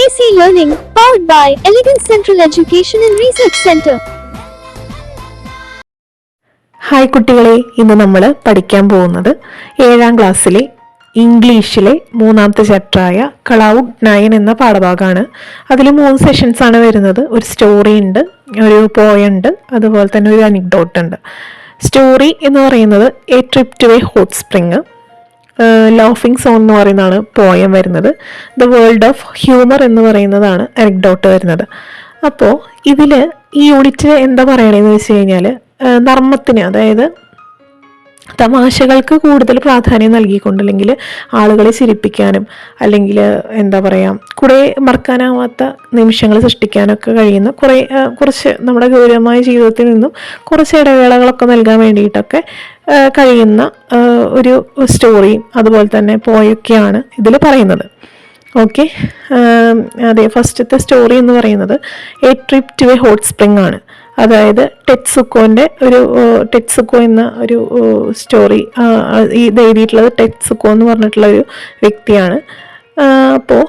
AC Learning, powered by Elegant Central Education and Research Center. Hi കുട്ടികളെ, ഇന്ന് നമ്മൾ പഠിക്കാൻ പോകുന്നത് 7ാം ക്ലാസ്സിലെ ഇംഗ്ലീഷിലെ 3ാമത്തെ ചാപ്റ്ററായ ക്ലൗഡ് 9 എന്ന പാഠഭാഗമാണ്. അതിൽ 3 സെഷൻസാണ് വരുന്നത്. ഒരു സ്റ്റോറി ഉണ്ട്, ഒരു പോയം ഉണ്ട്, അതുപോലെ തന്നെ ഒരു അനിക്ഡോട്ട് ഉണ്ട്. സ്റ്റോറി എന്ന് പറയുന്നത് a trip to a hot spring, laughing song എന്ന് പറയുന്നതാണ് പോയം വരുന്നത്. ദ വേൾഡ് ഓഫ് ഹ്യൂമർ എന്ന് പറയുന്നതാണ് അനക്ഡോട്ട് വരുന്നത്. അപ്പോൾ ഇതിൽ ഈ യൂണിറ്റിൽ എന്താ പറയണതെന്ന് വെച്ച് കഴിഞ്ഞാൽ, നർമ്മത്തിന്, അതായത് തമാശകൾക്ക് കൂടുതൽ പ്രാധാന്യം നൽകിക്കൊണ്ട്, അല്ലെങ്കിൽ ആളുകളെ ചിരിപ്പിക്കാനും, അല്ലെങ്കിൽ എന്താ പറയുക, കുറേ മറക്കാനാവാത്ത നിമിഷങ്ങൾ സൃഷ്ടിക്കാനൊക്കെ കഴിയുന്ന കുറച്ച് നമ്മുടെ ഗൗരവമായ ജീവിതത്തിൽ നിന്നും കുറച്ച് ഇടവേളകളൊക്കെ നൽകാൻ വേണ്ടിയിട്ടൊക്കെ കഴിയുന്ന ഒരു സ്റ്റോറിയും അതുപോലെ തന്നെ പോയൊക്കെയാണ് ഇതിൽ പറയുന്നത്. ഓക്കെ, അതെ, ഫസ്റ്റത്തെ സ്റ്റോറി എന്ന് പറയുന്നത് a trip to a hot spring ആണ്. അതായത് ടെറ്റ്സുക്കോ എന്ന ഒരു സ്റ്റോറി ഇത് എഴുതിയിട്ടുള്ളത് ടെറ്റ്സുക്കോ എന്ന് പറഞ്ഞിട്ടുള്ള ഒരു വ്യക്തിയാണ്. അപ്പോൾ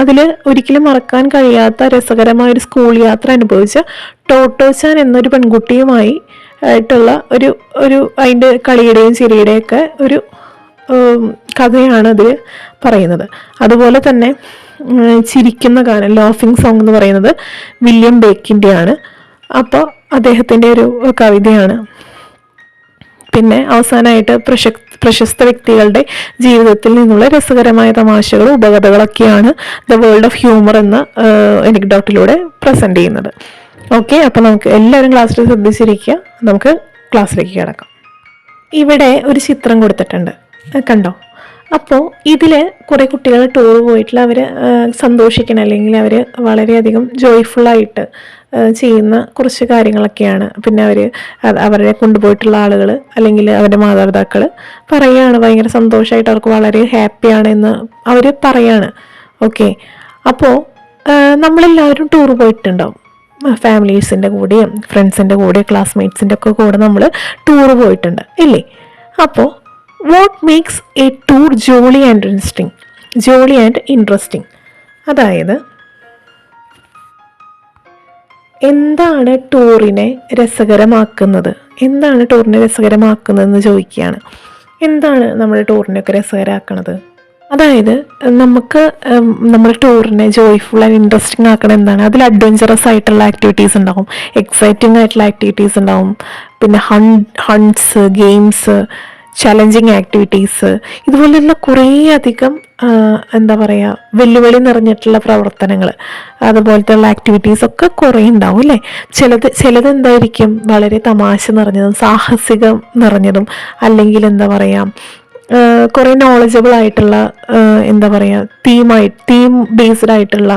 അതിൽ ഒരിക്കലും മറക്കാൻ കഴിയാത്ത രസകരമായൊരു സ്കൂൾ യാത്ര അനുഭവിച്ച ടോട്ടോച്ചാൻ എന്നൊരു പെൺകുട്ടിയുമായി ആയിട്ടുള്ള ഒരു അതിൻ്റെ കളിയുടെയും ചിരിയുടെയൊക്കെ ഒരു കഥയാണ് അതിൽ പറയുന്നത്. അതുപോലെ തന്നെ ചിരിക്കുന്ന ഗാനം, ലാഫിംഗ് സോങ് എന്ന് പറയുന്നത് വില്യം ബേക്കിൻ്റെയാണ്. അപ്പോൾ അദ്ദേഹത്തിൻ്റെ ഒരു കവിതയാണ്. പിന്നെ അവസാനമായിട്ട് പ്രശസ്ത വ്യക്തികളുടെ ജീവിതത്തിൽ നിന്നുള്ള രസകരമായ തമാശകളും ഉപകഥകളൊക്കെയാണ് ദ വേൾഡ് ഓഫ് ഹ്യൂമർ എന്ന അനക്ഡോട്ടിലൂടെ പ്രസൻറ്റ് ചെയ്യുന്നത്. ഓക്കെ, അപ്പോൾ നമുക്ക് എല്ലാവരും ക്ലാസ്സിൽ ശ്രദ്ധിച്ചിരിക്കുക. നമുക്ക് ക്ലാസ്സിലേക്ക് കിടക്കാം. ഇവിടെ ഒരു ചിത്രം കൊടുത്തിട്ടുണ്ട്, കണ്ടോ? അപ്പോൾ ഇതിൽ കുറേ കുട്ടികൾ ടൂർ പോയിട്ടുള്ള അവർ സന്തോഷിക്കണം, അല്ലെങ്കിൽ അവർ വളരെയധികം ജോയ്ഫുള്ളായിട്ട് ചെയ്യുന്ന കുറച്ച് കാര്യങ്ങളൊക്കെയാണ്. പിന്നെ അവരെ കൊണ്ടുപോയിട്ടുള്ള ആളുകൾ അല്ലെങ്കിൽ അവരുടെ മാതാപിതാക്കൾ പറയുകയാണ് ഭയങ്കര സന്തോഷമായിട്ട്, അവർക്ക് വളരെ ഹാപ്പിയാണ് എന്ന് അവർ പറയാണ്. ഓക്കെ, അപ്പോൾ നമ്മളെല്ലാവരും ടൂർ പോയിട്ടുണ്ടാവും. ഫാമിലീസിൻ്റെ കൂടെയും ഫ്രണ്ട്സിൻ്റെ കൂടെ ക്ലാസ്മേറ്റ്സിൻ്റെ ഒക്കെ കൂടെ നമ്മൾ ടൂർ പോയിട്ടുണ്ട് ഇല്ലേ? അപ്പോൾ what makes A tour Jolly and interesting? അതായത് എന്താണ് ടൂറിനെ രസകരമാക്കുന്നതെന്ന് ചോദിക്കുകയാണ്. എന്താണ് നമ്മുടെ ടൂറിനെയൊക്കെ രസകരമാക്കണത്? അതായത് നമ്മുടെ ടൂറിനെ ജോയ്ഫുൾ ആൻഡ് ഇൻട്രസ്റ്റിംഗ് ആക്കണം എന്താണ്? അതിൽ അഡ്വഞ്ചറസ് ആയിട്ടുള്ള ആക്ടിവിറ്റീസ് ഉണ്ടാവും, എക്സൈറ്റിംഗ് ആയിട്ടുള്ള ആക്ടിവിറ്റീസ് ഉണ്ടാവും, പിന്നെ ഹണ്ട്സ്, ഗെയിംസ്, ചലഞ്ചിങ് ആക്ടിവിറ്റീസ്, ഇതുപോലെയുള്ള കുറേ അധികം എന്താ പറയുക, വെല്ലുവിളി നിറഞ്ഞിട്ടുള്ള പ്രവർത്തനങ്ങൾ, അതുപോലത്തെയുള്ള ആക്ടിവിറ്റീസ് ഒക്കെ കുറേ ഉണ്ടാവും അല്ലേ? ചിലത് എന്തായിരിക്കും, വളരെ തമാശ നിറഞ്ഞതും സാഹസികം നിറഞ്ഞതും, അല്ലെങ്കിൽ എന്താ പറയുക, കുറേ നോളജബിൾ ആയിട്ടുള്ള, എന്താ പറയുക, തീം ബേസ്ഡ് ആയിട്ടുള്ള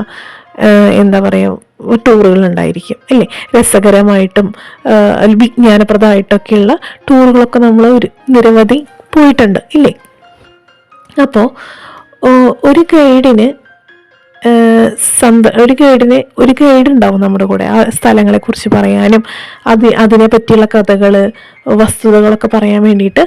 എന്താ പറയുക ടൂറുകൾ ഉണ്ടായിരിക്കും അല്ലേ? രസകരമായിട്ടും വിജ്ഞാനപ്രദമായിട്ടൊക്കെയുള്ള ടൂറുകളൊക്കെ നമ്മൾ നിരവധി പോയിട്ടുണ്ട് ഇല്ലേ? അപ്പോൾ ഒരു ഗൈഡിന് ഒരു ഗൈഡ് ഉണ്ടാവും നമ്മുടെ കൂടെ, ആ സ്ഥലങ്ങളെക്കുറിച്ച് പറയാനും അതിനെ പറ്റിയുള്ള കഥകൾ, വസ്തുതകളൊക്കെ പറയാൻ വേണ്ടിയിട്ട്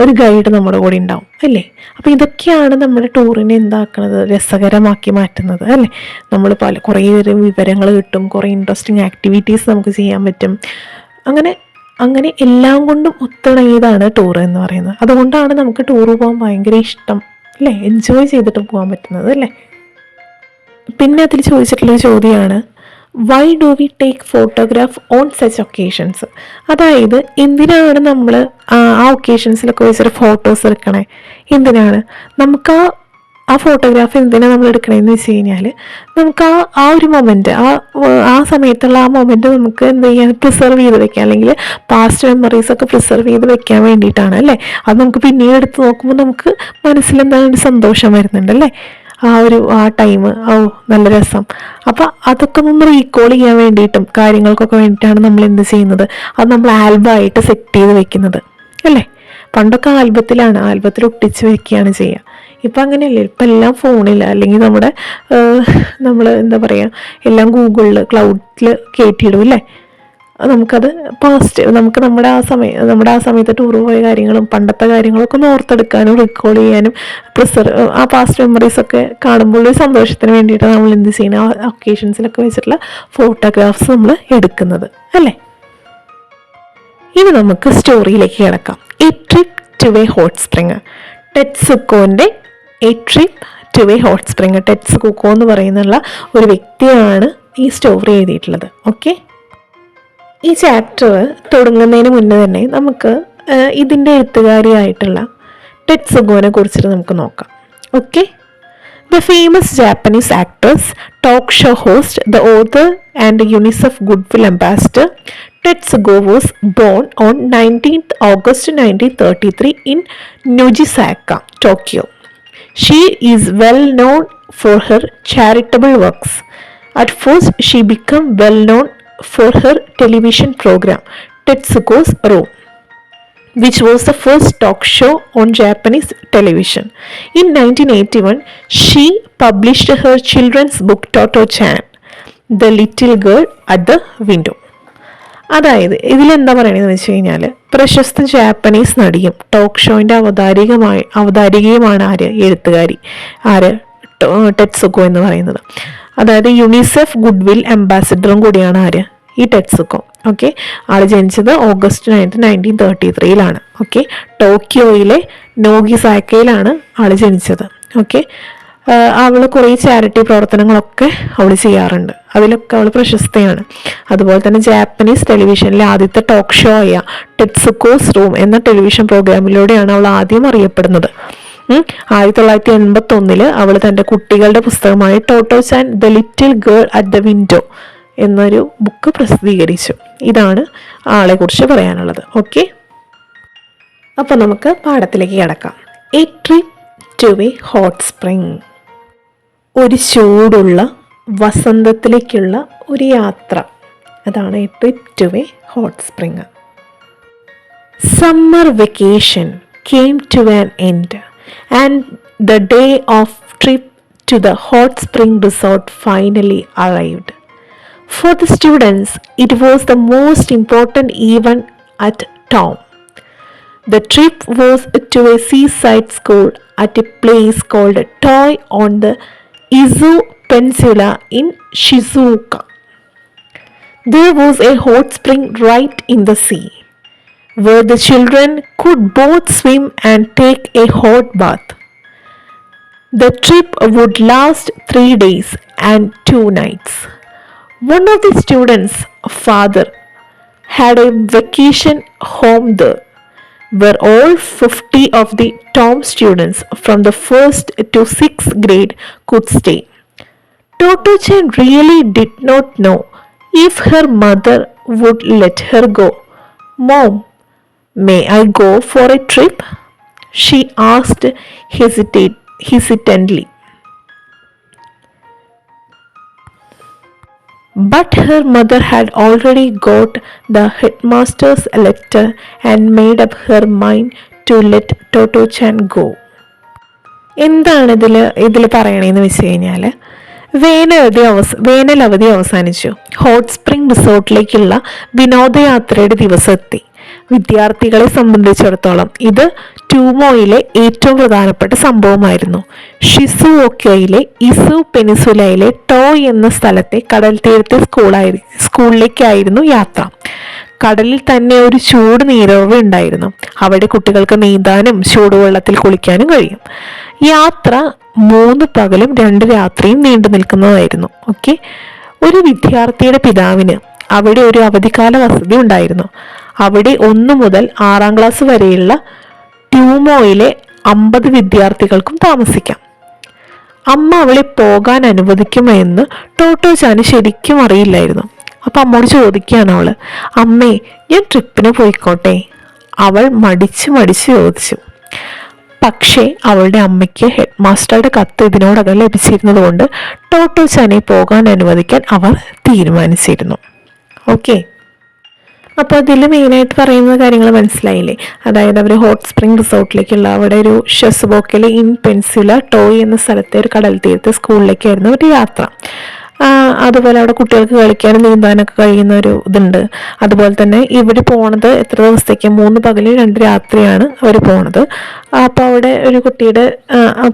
ഒരു ഗൈഡ് നമ്മുടെ കൂടെ ഉണ്ടാവും അല്ലേ? അപ്പോൾ ഇതൊക്കെയാണ് നമ്മുടെ ടൂറിനെ എന്താക്കുന്നത്, രസകരമാക്കി മാറ്റുന്നത് അല്ലേ? നമ്മൾ കുറേ വിവരങ്ങൾ കിട്ടും, കുറേ ഇൻട്രസ്റ്റിംഗ് ആക്ടിവിറ്റീസ് നമുക്ക് ചെയ്യാൻ പറ്റും. അങ്ങനെ എല്ലാം കൊണ്ടും ഒത്തിണങ്ങിയതാണ് ടൂർ എന്ന് പറയുന്നത്. അതുകൊണ്ടാണ് നമുക്ക് ടൂർ പോകാൻ ഭയങ്കര ഇഷ്ടം അല്ലേ? എൻജോയ് ചെയ്തിട്ട് പോകാൻ പറ്റുന്നത് അല്ലേ? പിന്നെ അതിൽ ചോദിച്ചിട്ടുള്ളൊരു ചോദ്യമാണ്, why do we take photograph on such occasions? അതായത് എന്തിനാണ് നമ്മൾ ആ ഒക്കേഷൻസിലൊക്കെ വെച്ചിട്ട് ഫോട്ടോസ് എടുക്കണേ? എന്തിനാണ് നമുക്ക് ആ ഫോട്ടോഗ്രാഫ് എന്തിനാണ് നമ്മൾ എടുക്കണേന്ന് വെച്ച് കഴിഞ്ഞാൽ, നമുക്ക് ആ ഒരു മൊമെൻറ്റ്, ആ സമയത്തുള്ള ആ മൊമെൻറ്റ് നമുക്ക് എന്ത് ചെയ്യാൻ, പ്രിസർവ് ചെയ്ത് വെക്കാം, അല്ലെങ്കിൽ പാസ്റ്റ് മെമ്മറീസൊക്കെ പ്രിസർവ് ചെയ്ത് വെക്കാൻ വേണ്ടിയിട്ടാണ് അല്ലേ? അത് നമുക്ക് പിന്നീട് എടുത്ത് നോക്കുമ്പോൾ നമുക്ക് മനസ്സിലെന്താണ് ഒരു സന്തോഷം വരുന്നുണ്ട് അല്ലേ? ആ ടൈം നല്ല രസം. അപ്പം അതൊക്കെ ഒന്ന് റീകോൾ ചെയ്യാൻ വേണ്ടിയിട്ടും കാര്യങ്ങൾക്കൊക്കെ വേണ്ടിയിട്ടാണ് നമ്മൾ എന്ത് ചെയ്യുന്നത്, അത് നമ്മൾ ആൽബമായിട്ട് സെറ്റ് ചെയ്ത് വെക്കുന്നത് അല്ലേ? പണ്ടൊക്കെ ആൽബത്തിൽ ഒട്ടിച്ച് വെക്കുകയാണ് ചെയ്യുക. ഇപ്പം അങ്ങനെയല്ലേ, ഇപ്പം എല്ലാം ഫോണിൽ, അല്ലെങ്കിൽ നമ്മൾ എന്താ പറയുക, എല്ലാം ഗൂഗിളിൽ ക്ലൗഡിൽ കയറ്റിയിടും അല്ലേ? നമുക്കത് നമ്മുടെ ആ സമയത്ത് ടൂർ പോയ കാര്യങ്ങളും പണ്ടത്തെ കാര്യങ്ങളൊക്കെ ഒന്ന് ഓർത്തെടുക്കാനും റിക്കോൾ ചെയ്യാനും ആ പാസ്റ്റ് മെമ്മറീസൊക്കെ കാണുമ്പോൾ ഒരു സന്തോഷത്തിന് വേണ്ടിയിട്ട് നമ്മൾ എന്ത് ചെയ്യണം, ആ ഒക്കേഷൻസിലൊക്കെ വെച്ചിട്ടുള്ള ഫോട്ടോഗ്രാഫ്സ് നമ്മൾ എടുക്കുന്നത് അല്ലേ. ഇനി നമുക്ക് സ്റ്റോറിയിലേക്ക് കിടക്കാം. A trip to a hot spring, ടെറ്റ്സുക്കോൻ്റെ a trip to a hot spring. Tetsuko എന്ന് പറയുന്നുള്ള ഒരു വ്യക്തിയാണ് ഈ സ്റ്റോറി എഴുതിയിട്ടുള്ളത്. ഓക്കെ, ഈ ചാപ്റ്റർ തുടങ്ങുന്നതിന് മുന്നേ തന്നെ നമുക്ക് ഇതിൻ്റെ എഴുത്തുകാരിയായിട്ടുള്ള ടെറ്റ്സുക്കോനെ കുറിച്ചിട്ട് നമുക്ക് നോക്കാം. Okay, the famous Japanese actress, talk show host, the author and UNICEF Goodwill Ambassador Tetsugo was born on 19th August 1933 in Nojisaka, Tokyo. She is well known for her charitable works. At first, she became well known for her television program Tetsuko's Room, which was the first talk show on Japanese television. In 1981, she published her children's book Toto-chan, The Little Girl at the Window. അതായത് ഇതിലെന്താ പറയണതെന്ന് വെച്ച് കഴിഞ്ഞാൽ, പ്രശസ്ത Japanese നടിയും talk ഷോയിൻ്റെ അവതാരികയുമാണ് എഴുത്തുകാരി ടെറ്റ്സുക്കോ എന്ന് പറയുന്നത്. അതായത് യുണിസെഫ് ഗുഡ്വിൽ അംബാസിഡറും കൂടിയാണ് ഈ ടെറ്റ്സുക്കോ. ഓക്കെ, ആൾ ജനിച്ചത് ഓഗസ്റ്റ് 1933 ഓക്കെ, ടോക്കിയോയിലെ നോഗിസാക്കയിലാണ് ആൾ ജനിച്ചത്. ഓക്കെ, അവൾ കുറേ ചാരിറ്റി പ്രവർത്തനങ്ങളൊക്കെ അവൾ ചെയ്യാറുണ്ട്, അതിലൊക്കെ അവൾ പ്രശസ്തയാണ്. അതുപോലെ തന്നെ ജാപ്പനീസ് ടെലിവിഷനിലെ ആദ്യത്തെ ടോക്ക് ഷോ ആയ ടെറ്റ്സുക്കോസ് റൂം എന്ന ടെലിവിഷൻ പ്രോഗ്രാമിലൂടെയാണ് അവൾ ആദ്യം അറിയപ്പെടുന്നത്. 1981 അവൾ തൻ്റെ കുട്ടികളുടെ പുസ്തകമായ Totto chan the little girl at the window എന്നൊരു ബുക്ക് പ്രസിദ്ധീകരിച്ചു. ഇതാണ് ആളെ കുറിച്ച് പറയാനുള്ളത്. ഓക്കെ, അപ്പോൾ നമുക്ക് പാഠത്തിലേക്ക് കിടക്കാം. A trip to a hot spring, ഒരു ചൂടുള്ള വസന്തത്തിലേക്കുള്ള ഒരു യാത്ര, അതാണ് a trip to a hot spring. Summer vacation came to an end and the day of trip to the hot spring resort finally arrived. For the students, it was the most important event at town. The trip was to a seaside school at a place called Twain on the Izu Peninsula in Shizuoka. There was a hot spring right in the sea, where the children could both swim and take a hot bath. The trip would last 3 days and 2 nights. One of the students' father had a vacation home there, where all 50 of the Tom students from the 1st to 6th grade could stay. Toto-chan really did not know if her mother would let her go. "Mom, may I go for a trip?" she asked hesitantly. But her mother had already got the headmaster's letter and made up her mind to let Toto-chan go. എന്താണ് ഇതിൽ പറയണതെന്ന് വെച്ച് കഴിഞ്ഞാൽ, വേനലവധി അവസാനിച്ചു. Hot spring റിസോർട്ടിലേക്കുള്ള വിനോദയാത്രയുടെ ദിവസം എത്തി. വിദ്യാർത്ഥികളെ സംബന്ധിച്ചിടത്തോളം ഇത് ട്യൂമോയിലെ ഏറ്റവും പ്രധാനപ്പെട്ട സംഭവമായിരുന്നു. ഷിസുഓക്കയിലെ ഇസു പെനിസുലയിലെ ടോയ് എന്ന സ്ഥലത്തെ കടൽ തീരത്തെ സ്കൂളിലേക്കായിരുന്നു യാത്ര. കടലിൽ തന്നെ ഒരു ചൂട് നീരുറവ് ഉണ്ടായിരുന്നു. അവിടെ കുട്ടികൾക്ക് നീന്താനും ചൂടുവെള്ളത്തിൽ കുളിക്കാനും കഴിയും. യാത്ര 3 പകലും 2 രാത്രിയും നീണ്ടു നിൽക്കുന്നതായിരുന്നു. ഓക്കെ, ഒരു വിദ്യാർത്ഥിയുടെ പിതാവിന് അവിടെ ഒരു അവധിക്കാല വസതി ഉണ്ടായിരുന്നു. അവിടെ 1 മുതൽ 6ാം ക്ലാസ് വരെയുള്ള ട്യൂമോയിലെ 50 വിദ്യാർത്ഥികൾക്കും താമസിക്കാം. അമ്മ അവളെ പോകാൻ അനുവദിക്കുമോ എന്ന് ടോട്ടോ-ചാന് ശരിക്കും അറിയില്ലായിരുന്നു. അപ്പം അമ്മോട് ചോദിക്കുകയാണ് അവൾ, "അമ്മേ, ഞാൻ ട്രിപ്പിന് പോയിക്കോട്ടെ?" അവൾ മടിച്ച് ചോദിച്ചു. പക്ഷേ അവളുടെ അമ്മയ്ക്ക് ഹെഡ് മാസ്റ്ററുടെ കത്ത് ഇതിനോടകം ലഭിച്ചിരുന്നത് കൊണ്ട് ടോട്ടോ-ചാനെ പോകാൻ അനുവദിക്കാൻ അവർ തീരുമാനിച്ചിരുന്നു. ഓക്കെ, അപ്പോൾ അതിൽ മെയിനായിട്ട് പറയുന്ന കാര്യങ്ങൾ മനസ്സിലായില്ലേ? അതായത് അവർ ഹോട്ട് സ്പ്രിംഗ് റിസോർട്ടിലേക്കുള്ള അവിടെ ഒരു ഷിസുഓക്കയിലെ ഇൻ പെനിൻസുല ടോയ് എന്ന സ്ഥലത്തെ ഒരു കടൽ തീരത്തെ സ്കൂളിലേക്കായിരുന്നു ഒരു യാത്ര. അതുപോലെ അവിടെ കുട്ടികൾക്ക് കളിക്കാനും നീന്താനൊക്കെ കഴിയുന്ന ഒരു ഇതുണ്ട്. അതുപോലെ തന്നെ ഇവർ പോണത് എത്ര ദിവസത്തേക്ക്, 3 പകല് 2 രാത്രിയാണ് അവർ പോണത്. അപ്പോൾ അവിടെ ഒരു കുട്ടിയുടെ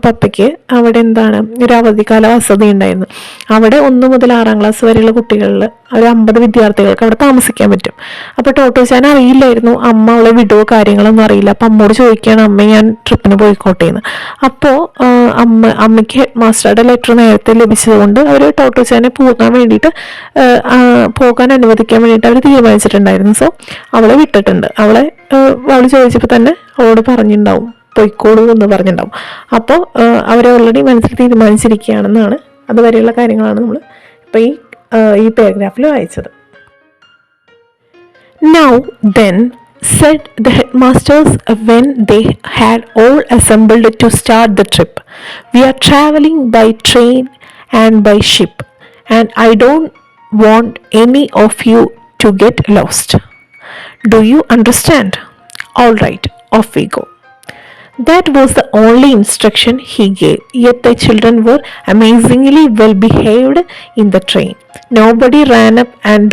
പപ്പയ്ക്ക് അവിടെ എന്താണ് ഒരു അവധിക്കാല വസതി ഉണ്ടായിരുന്നു. അവിടെ 1 മുതൽ 6-ാം ക്ലാസ് വരെയുള്ള കുട്ടികളിൽ ഒരു 50 വിദ്യാർത്ഥികൾക്ക് അവിടെ താമസിക്കാൻ പറ്റും. അപ്പോൾ ടോട്ടോച്ചാൻ അറിയില്ലായിരുന്നു, അമ്മ അവളെ വിടുവോ കാര്യങ്ങളൊന്നും അറിയില്ല. അപ്പം അമ്മോട് ചോദിക്കുകയാണ്, അമ്മ ഞാൻ ട്രിപ്പിന് പോയിക്കോട്ടെ എന്ന്. അപ്പോൾ അമ്മയ്ക്ക് ഹെഡ് മാസ്റ്ററുടെ ലെറ്റർ നേരത്തെ ലഭിച്ചതുകൊണ്ട് അവർ ടോട്ടോച്ചാനെ പോകാൻ അനുവദിക്കാൻ വേണ്ടിയിട്ട് അവർ തീരുമാനിച്ചിട്ടുണ്ടായിരുന്നു. സോ അവളെ വിട്ടിട്ടുണ്ട്. അവൾ ചോദിച്ചപ്പോൾ തന്നെ അവളോട് പറഞ്ഞിട്ടുണ്ടാവും പൊയ്ക്കോളൂ എന്ന് പറഞ്ഞിട്ടുണ്ടാവും. അപ്പോൾ അവർ ഓൾറെഡി മനസ്സിൽ തീരുമാനിച്ചിരിക്കുകയാണെന്നാണ്, അതുവരെയുള്ള കാര്യങ്ങളാണ് നമ്മൾ ഇപ്പോൾ ഈ പാരഗ്രാഫിൽ വായിച്ചത്. Now then, said the headmasters when they had all assembled to start the trip, we are traveling by train and by ship, and I don't want any of you to get lost. Do you understand? All right, off we go. That was the only instruction he gave, yet the children were amazingly well behaved in the train. Nobody ran up and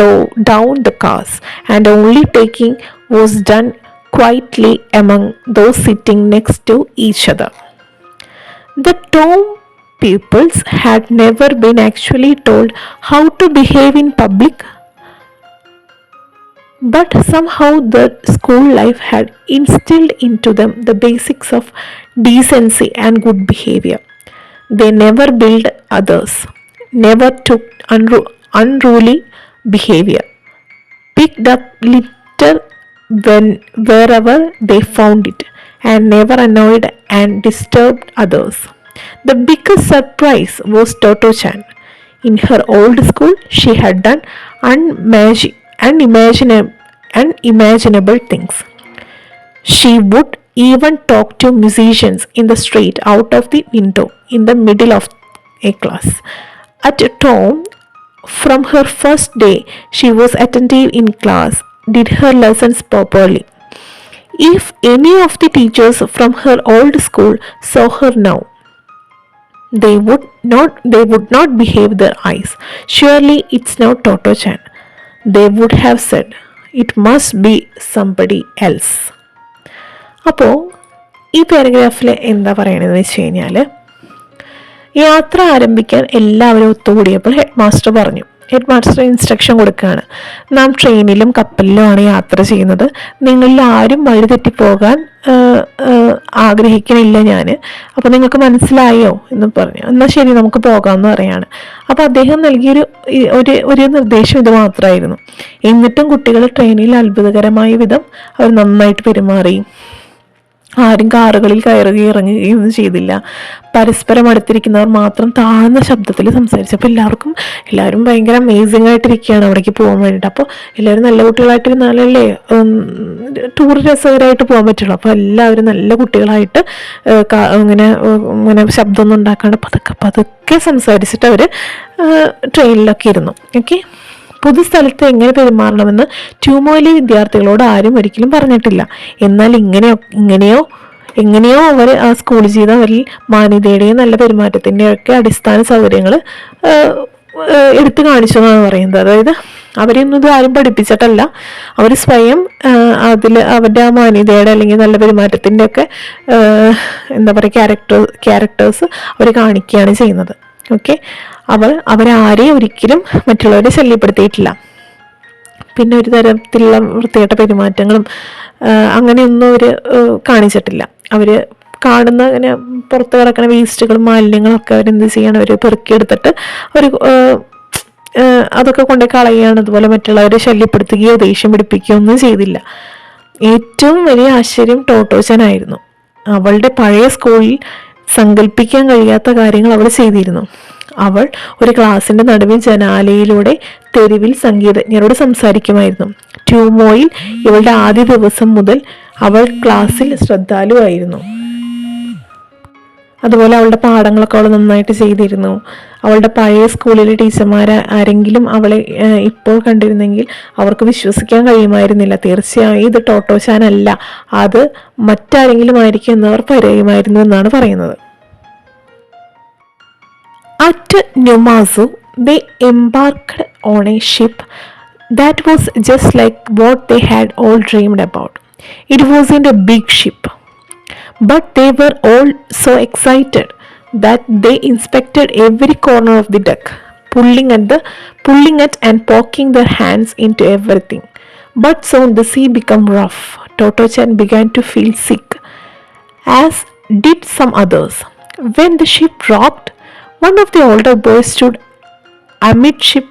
down the cars, and only taking was done quietly among those sitting next to each other. The town pupils had never been actually told how to behave in public, but somehow the school life had instilled into them the basics of decency and good behavior. They never bullied others, never took unruly behavior, picked up litter wherever they found it, and never annoyed and disturbed others. The biggest surprise was Toto-chan. In her old school, she had done unimaginable things. She would even talk to musicians in the street out of the window in the middle of a class. At home, from her first day, she was attentive in class, did her lessons properly. If any of the teachers from her old school saw her now, they would not behave their eyes. Surely it's not Toto-chan. They would have said, it must be somebody else. അപ്പോൾ ഈ പാരഗ്രാഫിൽ എന്താ പറയണതെന്ന് വെച്ച് കഴിഞ്ഞാൽ, യാത്ര ആരംഭിക്കാൻ എല്ലാവരും ഒത്തുകൂടിയപ്പോൾ head master പറഞ്ഞു. Head master instruction കൊടുക്കുകയാണ്, നാം ട്രെയിനിലും കപ്പലിലുമാണ് യാത്ര ചെയ്യുന്നത്. നിങ്ങളിൽ ആരും വഴി തെറ്റിപ്പോകാൻ ആഗ്രഹിക്കണില്ല ഞാൻ. അപ്പോൾ നിങ്ങൾക്ക് മനസ്സിലായോ എന്ന് പറഞ്ഞു. എന്നാൽ ശരി നമുക്ക് പോകാമെന്ന് പറയാണ്. അപ്പോൾ അദ്ദേഹം നൽകിയൊരു ഒരു നിർദ്ദേശം ഇത് മാത്രമായിരുന്നു. എന്നിട്ടും കുട്ടികൾ ട്രെയിനിൽ അത്ഭുതകരമായ വിധം അവർ നന്നായിട്ട് പെരുമാറി. ആരും കാറുകളിൽ കയറുകയും ഇറങ്ങുകയും ഒന്നും ചെയ്തില്ല. പരസ്പരം അടുത്തിരിക്കുന്നവർ മാത്രം താഴ്ന്ന ശബ്ദത്തിൽ സംസാരിച്ചപ്പോൾ എല്ലാവരും ഭയങ്കര അമേസിംഗ് ആയിട്ടിരിക്കുകയാണ് അവിടേക്ക് പോകാൻ വേണ്ടിയിട്ട്. അപ്പോൾ എല്ലാവരും നല്ല കുട്ടികളായിട്ടിരുന്നാലല്ലേ ടൂർ രസകരമായിട്ട് പോകാൻ പറ്റുള്ളൂ. അപ്പോൾ എല്ലാവരും നല്ല കുട്ടികളായിട്ട് ഇങ്ങനെ ശബ്ദമൊന്നും ഉണ്ടാക്കാണ്ട് പതുക്കെ സംസാരിച്ചിട്ട് അവർ ട്രെയിനിലൊക്കെ ഇരുന്നു. ഓക്കെ, പൊതുസ്ഥലത്ത് എങ്ങനെ പെരുമാറണമെന്ന് ട്യൂമോയിലെ വിദ്യാർത്ഥികളോട് ആരും ഒരിക്കലും പറഞ്ഞിട്ടില്ല. എന്നാൽ എങ്ങനെയോ അവർ ആ സ്കൂൾ ജീവിതം അവരിൽ മാന്യതയുടെയും നല്ല പെരുമാറ്റത്തിൻ്റെയൊക്കെ അടിസ്ഥാന സൗകര്യങ്ങൾ എടുത്തു കാണിച്ചു എന്നാണ് പറയുന്നത്. അതായത് അവരെയൊന്നും ഇത് ആരും പഠിപ്പിച്ചിട്ടല്ല, അവർ സ്വയം അവരുടെ ആ മാന്യതയുടെ അല്ലെങ്കിൽ നല്ല പെരുമാറ്റത്തിൻ്റെ ഒക്കെ എന്താ പറയുക ക്യാരക്ടേഴ്സ് അവർ കാണിക്കുകയാണ് ചെയ്യുന്നത്. ഓക്കെ, അവരാരെയും ഒരിക്കലും മറ്റുള്ളവരെ ശല്യപ്പെടുത്തിയിട്ടില്ല. പിന്നെ ഒരു തരത്തിലുള്ള വൃത്തികെട്ട പെരുമാറ്റങ്ങളും അങ്ങനെയൊന്നും അവർ കാണിച്ചിട്ടില്ല. അവർ കാണുന്ന ഇങ്ങനെ പുറത്ത് കിടക്കുന്ന വേസ്റ്റുകളും മാലിന്യങ്ങളും ഒക്കെ അവരെന്ത് ചെയ്യണം, അവർ പെറുക്കിയെടുത്തിട്ട് അതൊക്കെ കൊണ്ടേ കളയുകയാണ്. അതുപോലെ മറ്റുള്ളവരെ ശല്യപ്പെടുത്തുകയോ ദേഷ്യം പിടിപ്പിക്കുകയോ ഒന്നും ചെയ്തില്ല. ഏറ്റവും വലിയ ആശ്ചര്യം ടോട്ടോച്ചനായിരുന്നു. അവളുടെ പഴയ സ്കൂളിൽ സങ്കല്പിക്കാൻ കഴിയാത്ത കാര്യങ്ങൾ അവൾ ചെയ്തിരുന്നു. അവൾ ഒരു ക്ലാസിന്റെ നടുവിൽ ജനാലയിലൂടെ തെരുവിൽ സംഗീതജ്ഞരോട് സംസാരിക്കുമായിരുന്നു. ട്യൂമോയിൽ ഇവളുടെ ആദ്യ ദിവസം മുതൽ അവൾ ക്ലാസ്സിൽ ശ്രദ്ധാലുവായിരുന്നു. അതുപോലെ അവളുടെ പാഠങ്ങളൊക്കെ അവൾ നന്നായിട്ട് ചെയ്തിരുന്നു. അവളുടെ പഴയ സ്കൂളിലെ ടീച്ചർമാർ ആരെങ്കിലും അവളെ ഇപ്പോൾ കണ്ടിരുന്നെങ്കിൽ അവർക്ക് വിശ്വസിക്കാൻ കഴിയുമായിരുന്നില്ല. തീർച്ചയായും ഇത് ടോട്ടോച്ചാൻ അല്ല, അത് മറ്റാരെങ്കിലും ആയിരിക്കും എന്നവർ പറയുമായിരുന്നു എന്നാണ് പറയുന്നത്. At Numazu, they embarked on a ship that was just like what they had all dreamed about. It wasn't a big ship, but they were all so excited that they inspected every corner of the deck, pulling at and poking their hands into everything. But soon the sea became rough. Toto-chan began to feel sick, as did some others. When the ship rocked, one of the older boys stood amidship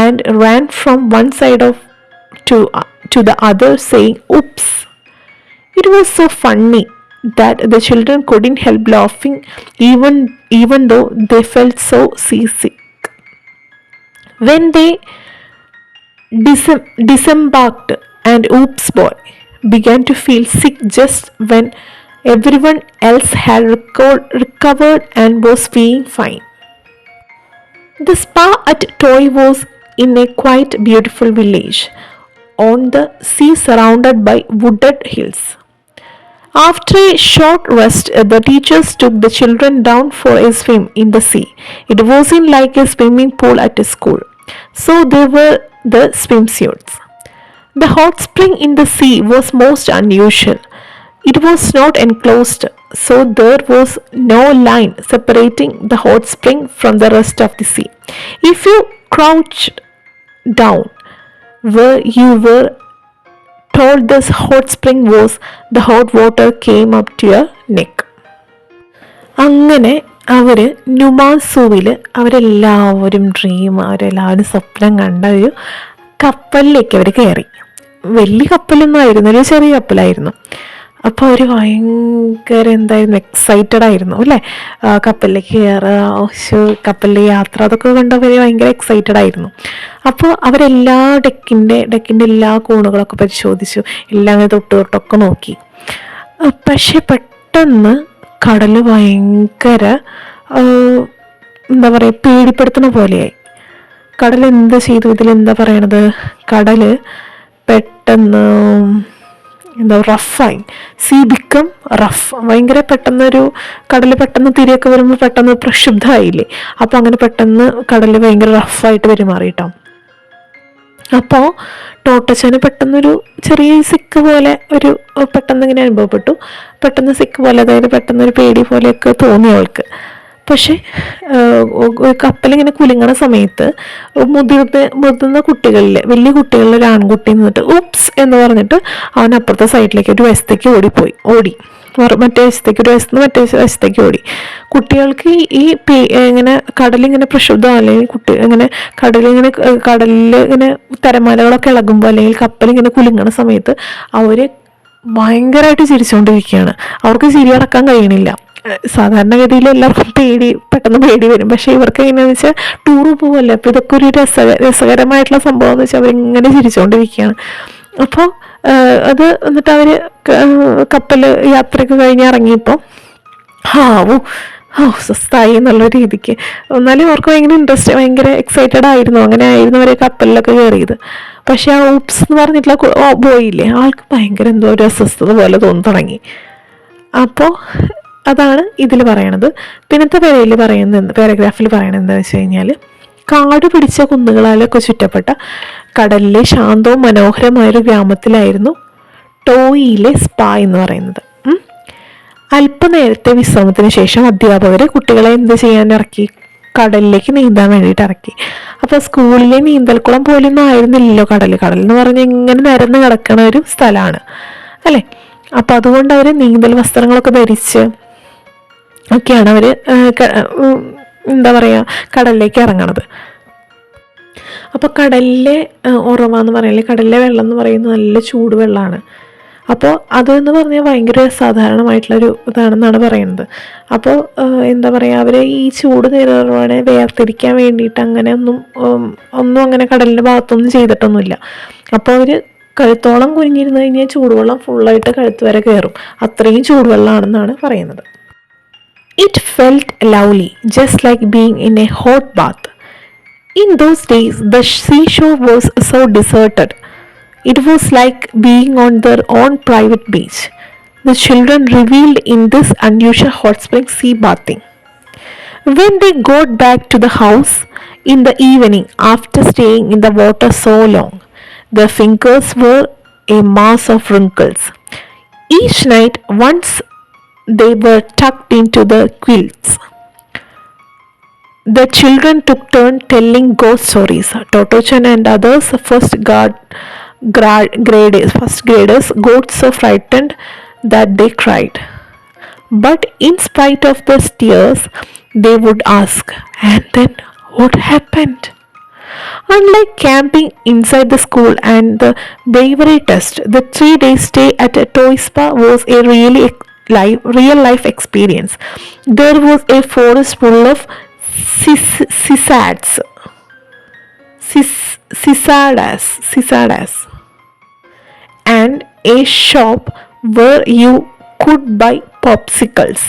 and ran from one side to the other, saying, "Oops." It was so funny that the children couldn't help laughing, even though they felt so seasick. When they disembarked, and Oops Boy began to feel sick just when everyone else had recovered and was feeling fine. The spa at Toy was in a quite beautiful village on the sea surrounded by wooded hills. After a short rest, the teachers took the children down for a swim in the sea. It wasn't like a swimming pool at a school, so there were the swimsuits. The hot spring in the sea was most unusual. It was not enclosed, so there was no line separating the hot spring from the rest of the sea. If you crouched down where you were told this hot spring was, the hot water came up to your neck. അങ്ങനെ അവർ നുമാസൂവിൽ അവരെല്ലാവരും അവരെല്ലാവരും സ്വപ്നം കണ്ട ഒരു കപ്പലിലേക്ക് അവർ കയറി. വലിയ കപ്പലൊന്നും ആയിരുന്നില്ല, ചെറിയ കപ്പലായിരുന്നു. അപ്പോൾ അവർ ഭയങ്കര എന്തായിരുന്നു, എക്സൈറ്റഡ് ആയിരുന്നു അല്ലേ, കപ്പലിലേക്ക് കയറുക, കപ്പലിലെ യാത്ര, അതൊക്കെ കണ്ടവർ ഭയങ്കര എക്സൈറ്റഡ് ആയിരുന്നു. അപ്പോൾ അവരെല്ലാ ഡെക്കിൻ്റെ എല്ലാ കോണുകളൊക്കെ പരിശോധിച്ചു, എല്ലാം അങ്ങനെ തൊട്ടൊക്കെ നോക്കി. പക്ഷെ പെട്ടെന്ന് കടൽ ഭയങ്കര എന്താ പറയുക, പേടിപ്പെടുത്തുന്ന പോലെയായി. കടൽ എന്ത് ചെയ്തു, ഇതിലെന്താ പറയണത്, കടൽ പെട്ടെന്ന് റഫായി. See become rough. ഭയങ്കര പെട്ടെന്നൊരു കടൽ പെട്ടെന്ന് തിരിയൊക്കെ വരുമ്പോൾ പെട്ടെന്ന് പ്രക്ഷുബ്ധമായില്ലേ, അപ്പോൾ അങ്ങനെ പെട്ടെന്ന് കടൽ ഭയങ്കര റഫായിട്ട് പെരുമാറിയിട്ടോ. അപ്പോൾ ടോട്ടച്ചന് പെട്ടെന്നൊരു ചെറിയ സിക്ക് പോലെ പെട്ടെന്ന് ഇങ്ങനെ അനുഭവപ്പെട്ടു. പെട്ടെന്ന് സിക്ക് പോലെ, അതായത് പെട്ടെന്നൊരു പേടി പോലെയൊക്കെ തോന്നി അവൾക്ക്. പക്ഷെ കപ്പലിങ്ങനെ കുലുങ്ങണ സമയത്ത് മുതിർന്ന കുട്ടികളിൽ, വലിയ കുട്ടികളിൽ ഒരു ആൺകുട്ടി നിന്നിട്ട് ഉപ്സ് എന്ന് പറഞ്ഞിട്ട് അവൻ അപ്പുറത്തെ സൈഡിലേക്ക് ഒരു വശത്തേക്ക് ഓടി മറ്റേ വശത്തേക്ക്, ഒരു വശത്ത് മറ്റേ വശത്തേക്ക് ഓടി. കുട്ടികൾക്ക് ഈ ഇങ്ങനെ കടലിങ്ങനെ പ്രക്ഷുബ്ധം, അല്ലെങ്കിൽ ഇങ്ങനെ കടലിൽ ഇങ്ങനെ തിരമാലകളൊക്കെ ഇളകുമ്പോൾ, അല്ലെങ്കിൽ കപ്പലിങ്ങനെ കുലുങ്ങണ സമയത്ത് അവർ ഭയങ്കരമായിട്ട് ചിരിച്ചുകൊണ്ടിരിക്കുകയാണ്. അവർക്ക് ചിരി അടക്കാൻ കഴിയണില്ല. സാധാരണഗതിയിൽ എല്ലാവർക്കും പെട്ടെന്ന് പേടി വരും. പക്ഷെ ഇവർക്ക് എങ്ങനെയാണെന്ന് വെച്ചാൽ ടൂറ് പോവല്ലേ, അപ്പോൾ ഇതൊക്കെ ഒരു രസകരമായിട്ടുള്ള സംഭവം എന്ന് വെച്ചാൽ അവരിങ്ങനെ ചിരിച്ചുകൊണ്ടിരിക്കുകയാണ്. അപ്പോൾ അത് എന്നിട്ട് അവർ കപ്പൽ യാത്രയൊക്കെ കഴിഞ്ഞ് ഇറങ്ങിയപ്പോൾ സ്വസ്ഥായി എന്നുള്ള രീതിക്ക്, എന്നാലും അവർക്ക് ഭയങ്കര ഇൻട്രസ്റ്റ്, ഭയങ്കര എക്സൈറ്റഡ് ആയിരുന്നു. അങ്ങനെ ആയിരുന്നു അവർ കപ്പലിലൊക്കെ കയറിയത്. പക്ഷെ ആ ഊപ്സ് എന്ന് പറഞ്ഞിട്ടുള്ള ബോയില്ലേ, ആൾക്ക് ഭയങ്കര എന്തോ ഒരു അസ്വസ്ഥത പോലെ തോന്നി തുടങ്ങി. അപ്പോൾ അതാണ് ഇതിൽ പറയണത്. പിന്നത്തെ പാരഗ്രാഫിൽ പറയണത് എന്താണെന്ന് വെച്ച് കഴിഞ്ഞാൽ, കാട് പിടിച്ച കുന്നുകളാലൊക്കെ ചുറ്റപ്പെട്ട കടലിലെ ശാന്തവും മനോഹരമായൊരു ഗ്രാമത്തിലായിരുന്നു ടോയിയിലെ സ്പാ എന്ന് പറയുന്നത്. അല്പനേരത്തെ വിശ്രമത്തിന് ശേഷം അധ്യാപകർ കുട്ടികളെ എന്ത് ചെയ്യാൻ ഇറക്കി, കടലിലേക്ക് നീന്താൻ വേണ്ടിയിട്ട് ഇറക്കി. അപ്പോൾ സ്കൂളിലെ നീന്തൽക്കുളം പോലെയൊന്നും ആയിരുന്നില്ലല്ലോ കടൽ എന്ന് പറഞ്ഞാൽ ഇങ്ങനെ നിരന്ന് കിടക്കണ ഒരു സ്ഥലമാണ് അല്ലേ. അപ്പോൾ അതുകൊണ്ട് അവർ നീന്തൽ വസ്ത്രങ്ങളൊക്കെ ധരിച്ച് ഒക്കെയാണ് അവർ എന്താ പറയുക കടലിലേക്ക് ഇറങ്ങണത്. അപ്പോൾ കടലിലെ ഉറവ എന്ന് പറയുന്നത്, കടലിലെ വെള്ളം എന്ന് പറയുന്നത് നല്ല ചൂട് വെള്ളമാണ്. അപ്പോൾ അതെന്ന് പറഞ്ഞാൽ ഭയങ്കര സാധാരണമായിട്ടുള്ളൊരു ഇതാണെന്നാണ് പറയുന്നത്. അപ്പോൾ എന്താ പറയുക, അവർ ഈ ചൂട് നേരിടുവാനെ വേർതിരിക്കാൻ വേണ്ടിയിട്ട് ഒന്നും അങ്ങനെ കടലിൻ്റെ ഭാഗത്തൊന്നും ചെയ്തിട്ടൊന്നുമില്ല. അപ്പോൾ അവർ കഴുത്തോളം കുനിഞ്ഞിരുന്ന് കഴിഞ്ഞാൽ ചൂടുവെള്ളം ഫുള്ളായിട്ട് കഴുത്ത് വരെ കയറും, അത്രയും ചൂടുവെള്ളമാണെന്നാണ് പറയുന്നത്. It felt lovely, just like being in a hot bath. In those days, the seashore was so deserted. It was like being on their own private beach. The children reveled in this unusual hot spring sea bathing. When they got back to the house, In the evening, after staying in the water so long, their fingers were a mass of wrinkles. Each night, once they were tucked into the quilts, the children took turn telling ghost stories. Totochan and others first graders got so frightened that they cried. But in spite of their tears, they would ask, "And then what happened?" Unlike camping inside the school and the bravery test, the 3 day stay at a toy spa was a real life experience. There was a forest full of cicadas, cicadas, and a shop where you could buy popsicles.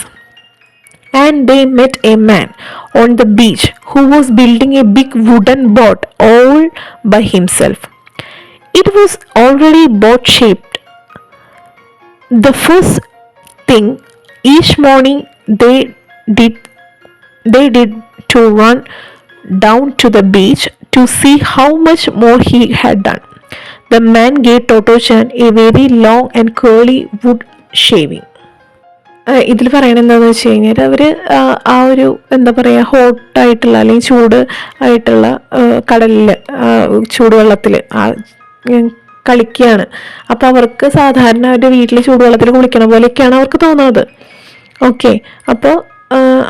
And they met a man on the beach who was building a big wooden boat all by himself. It was already boat shaped. The first thing each morning did they did to run down to the beach to see how much more he had done. The man gave Toto-chan a very long and curly wood shaving. ഇതിൽ പറയണത് എന്താണെന്ന് വെച്ച് കഴിഞ്ഞാൽ അവർ ആ ഒരു എന്താ പറയുക ഹോട്ടായിട്ടുള്ള അല്ലെങ്കിൽ ചൂട് ആയിട്ടുള്ള കടലിൽ ചൂടുവെള്ളത്തിൽ കളിക്കുകയാണ്. അപ്പോൾ അവർക്ക് സാധാരണ അവരുടെ വീട്ടിൽ ചൂടുവെള്ളത്തിൽ കുളിക്കണ പോലെയൊക്കെയാണ് അവർക്ക് തോന്നുന്നത്. ഓക്കെ, അപ്പോൾ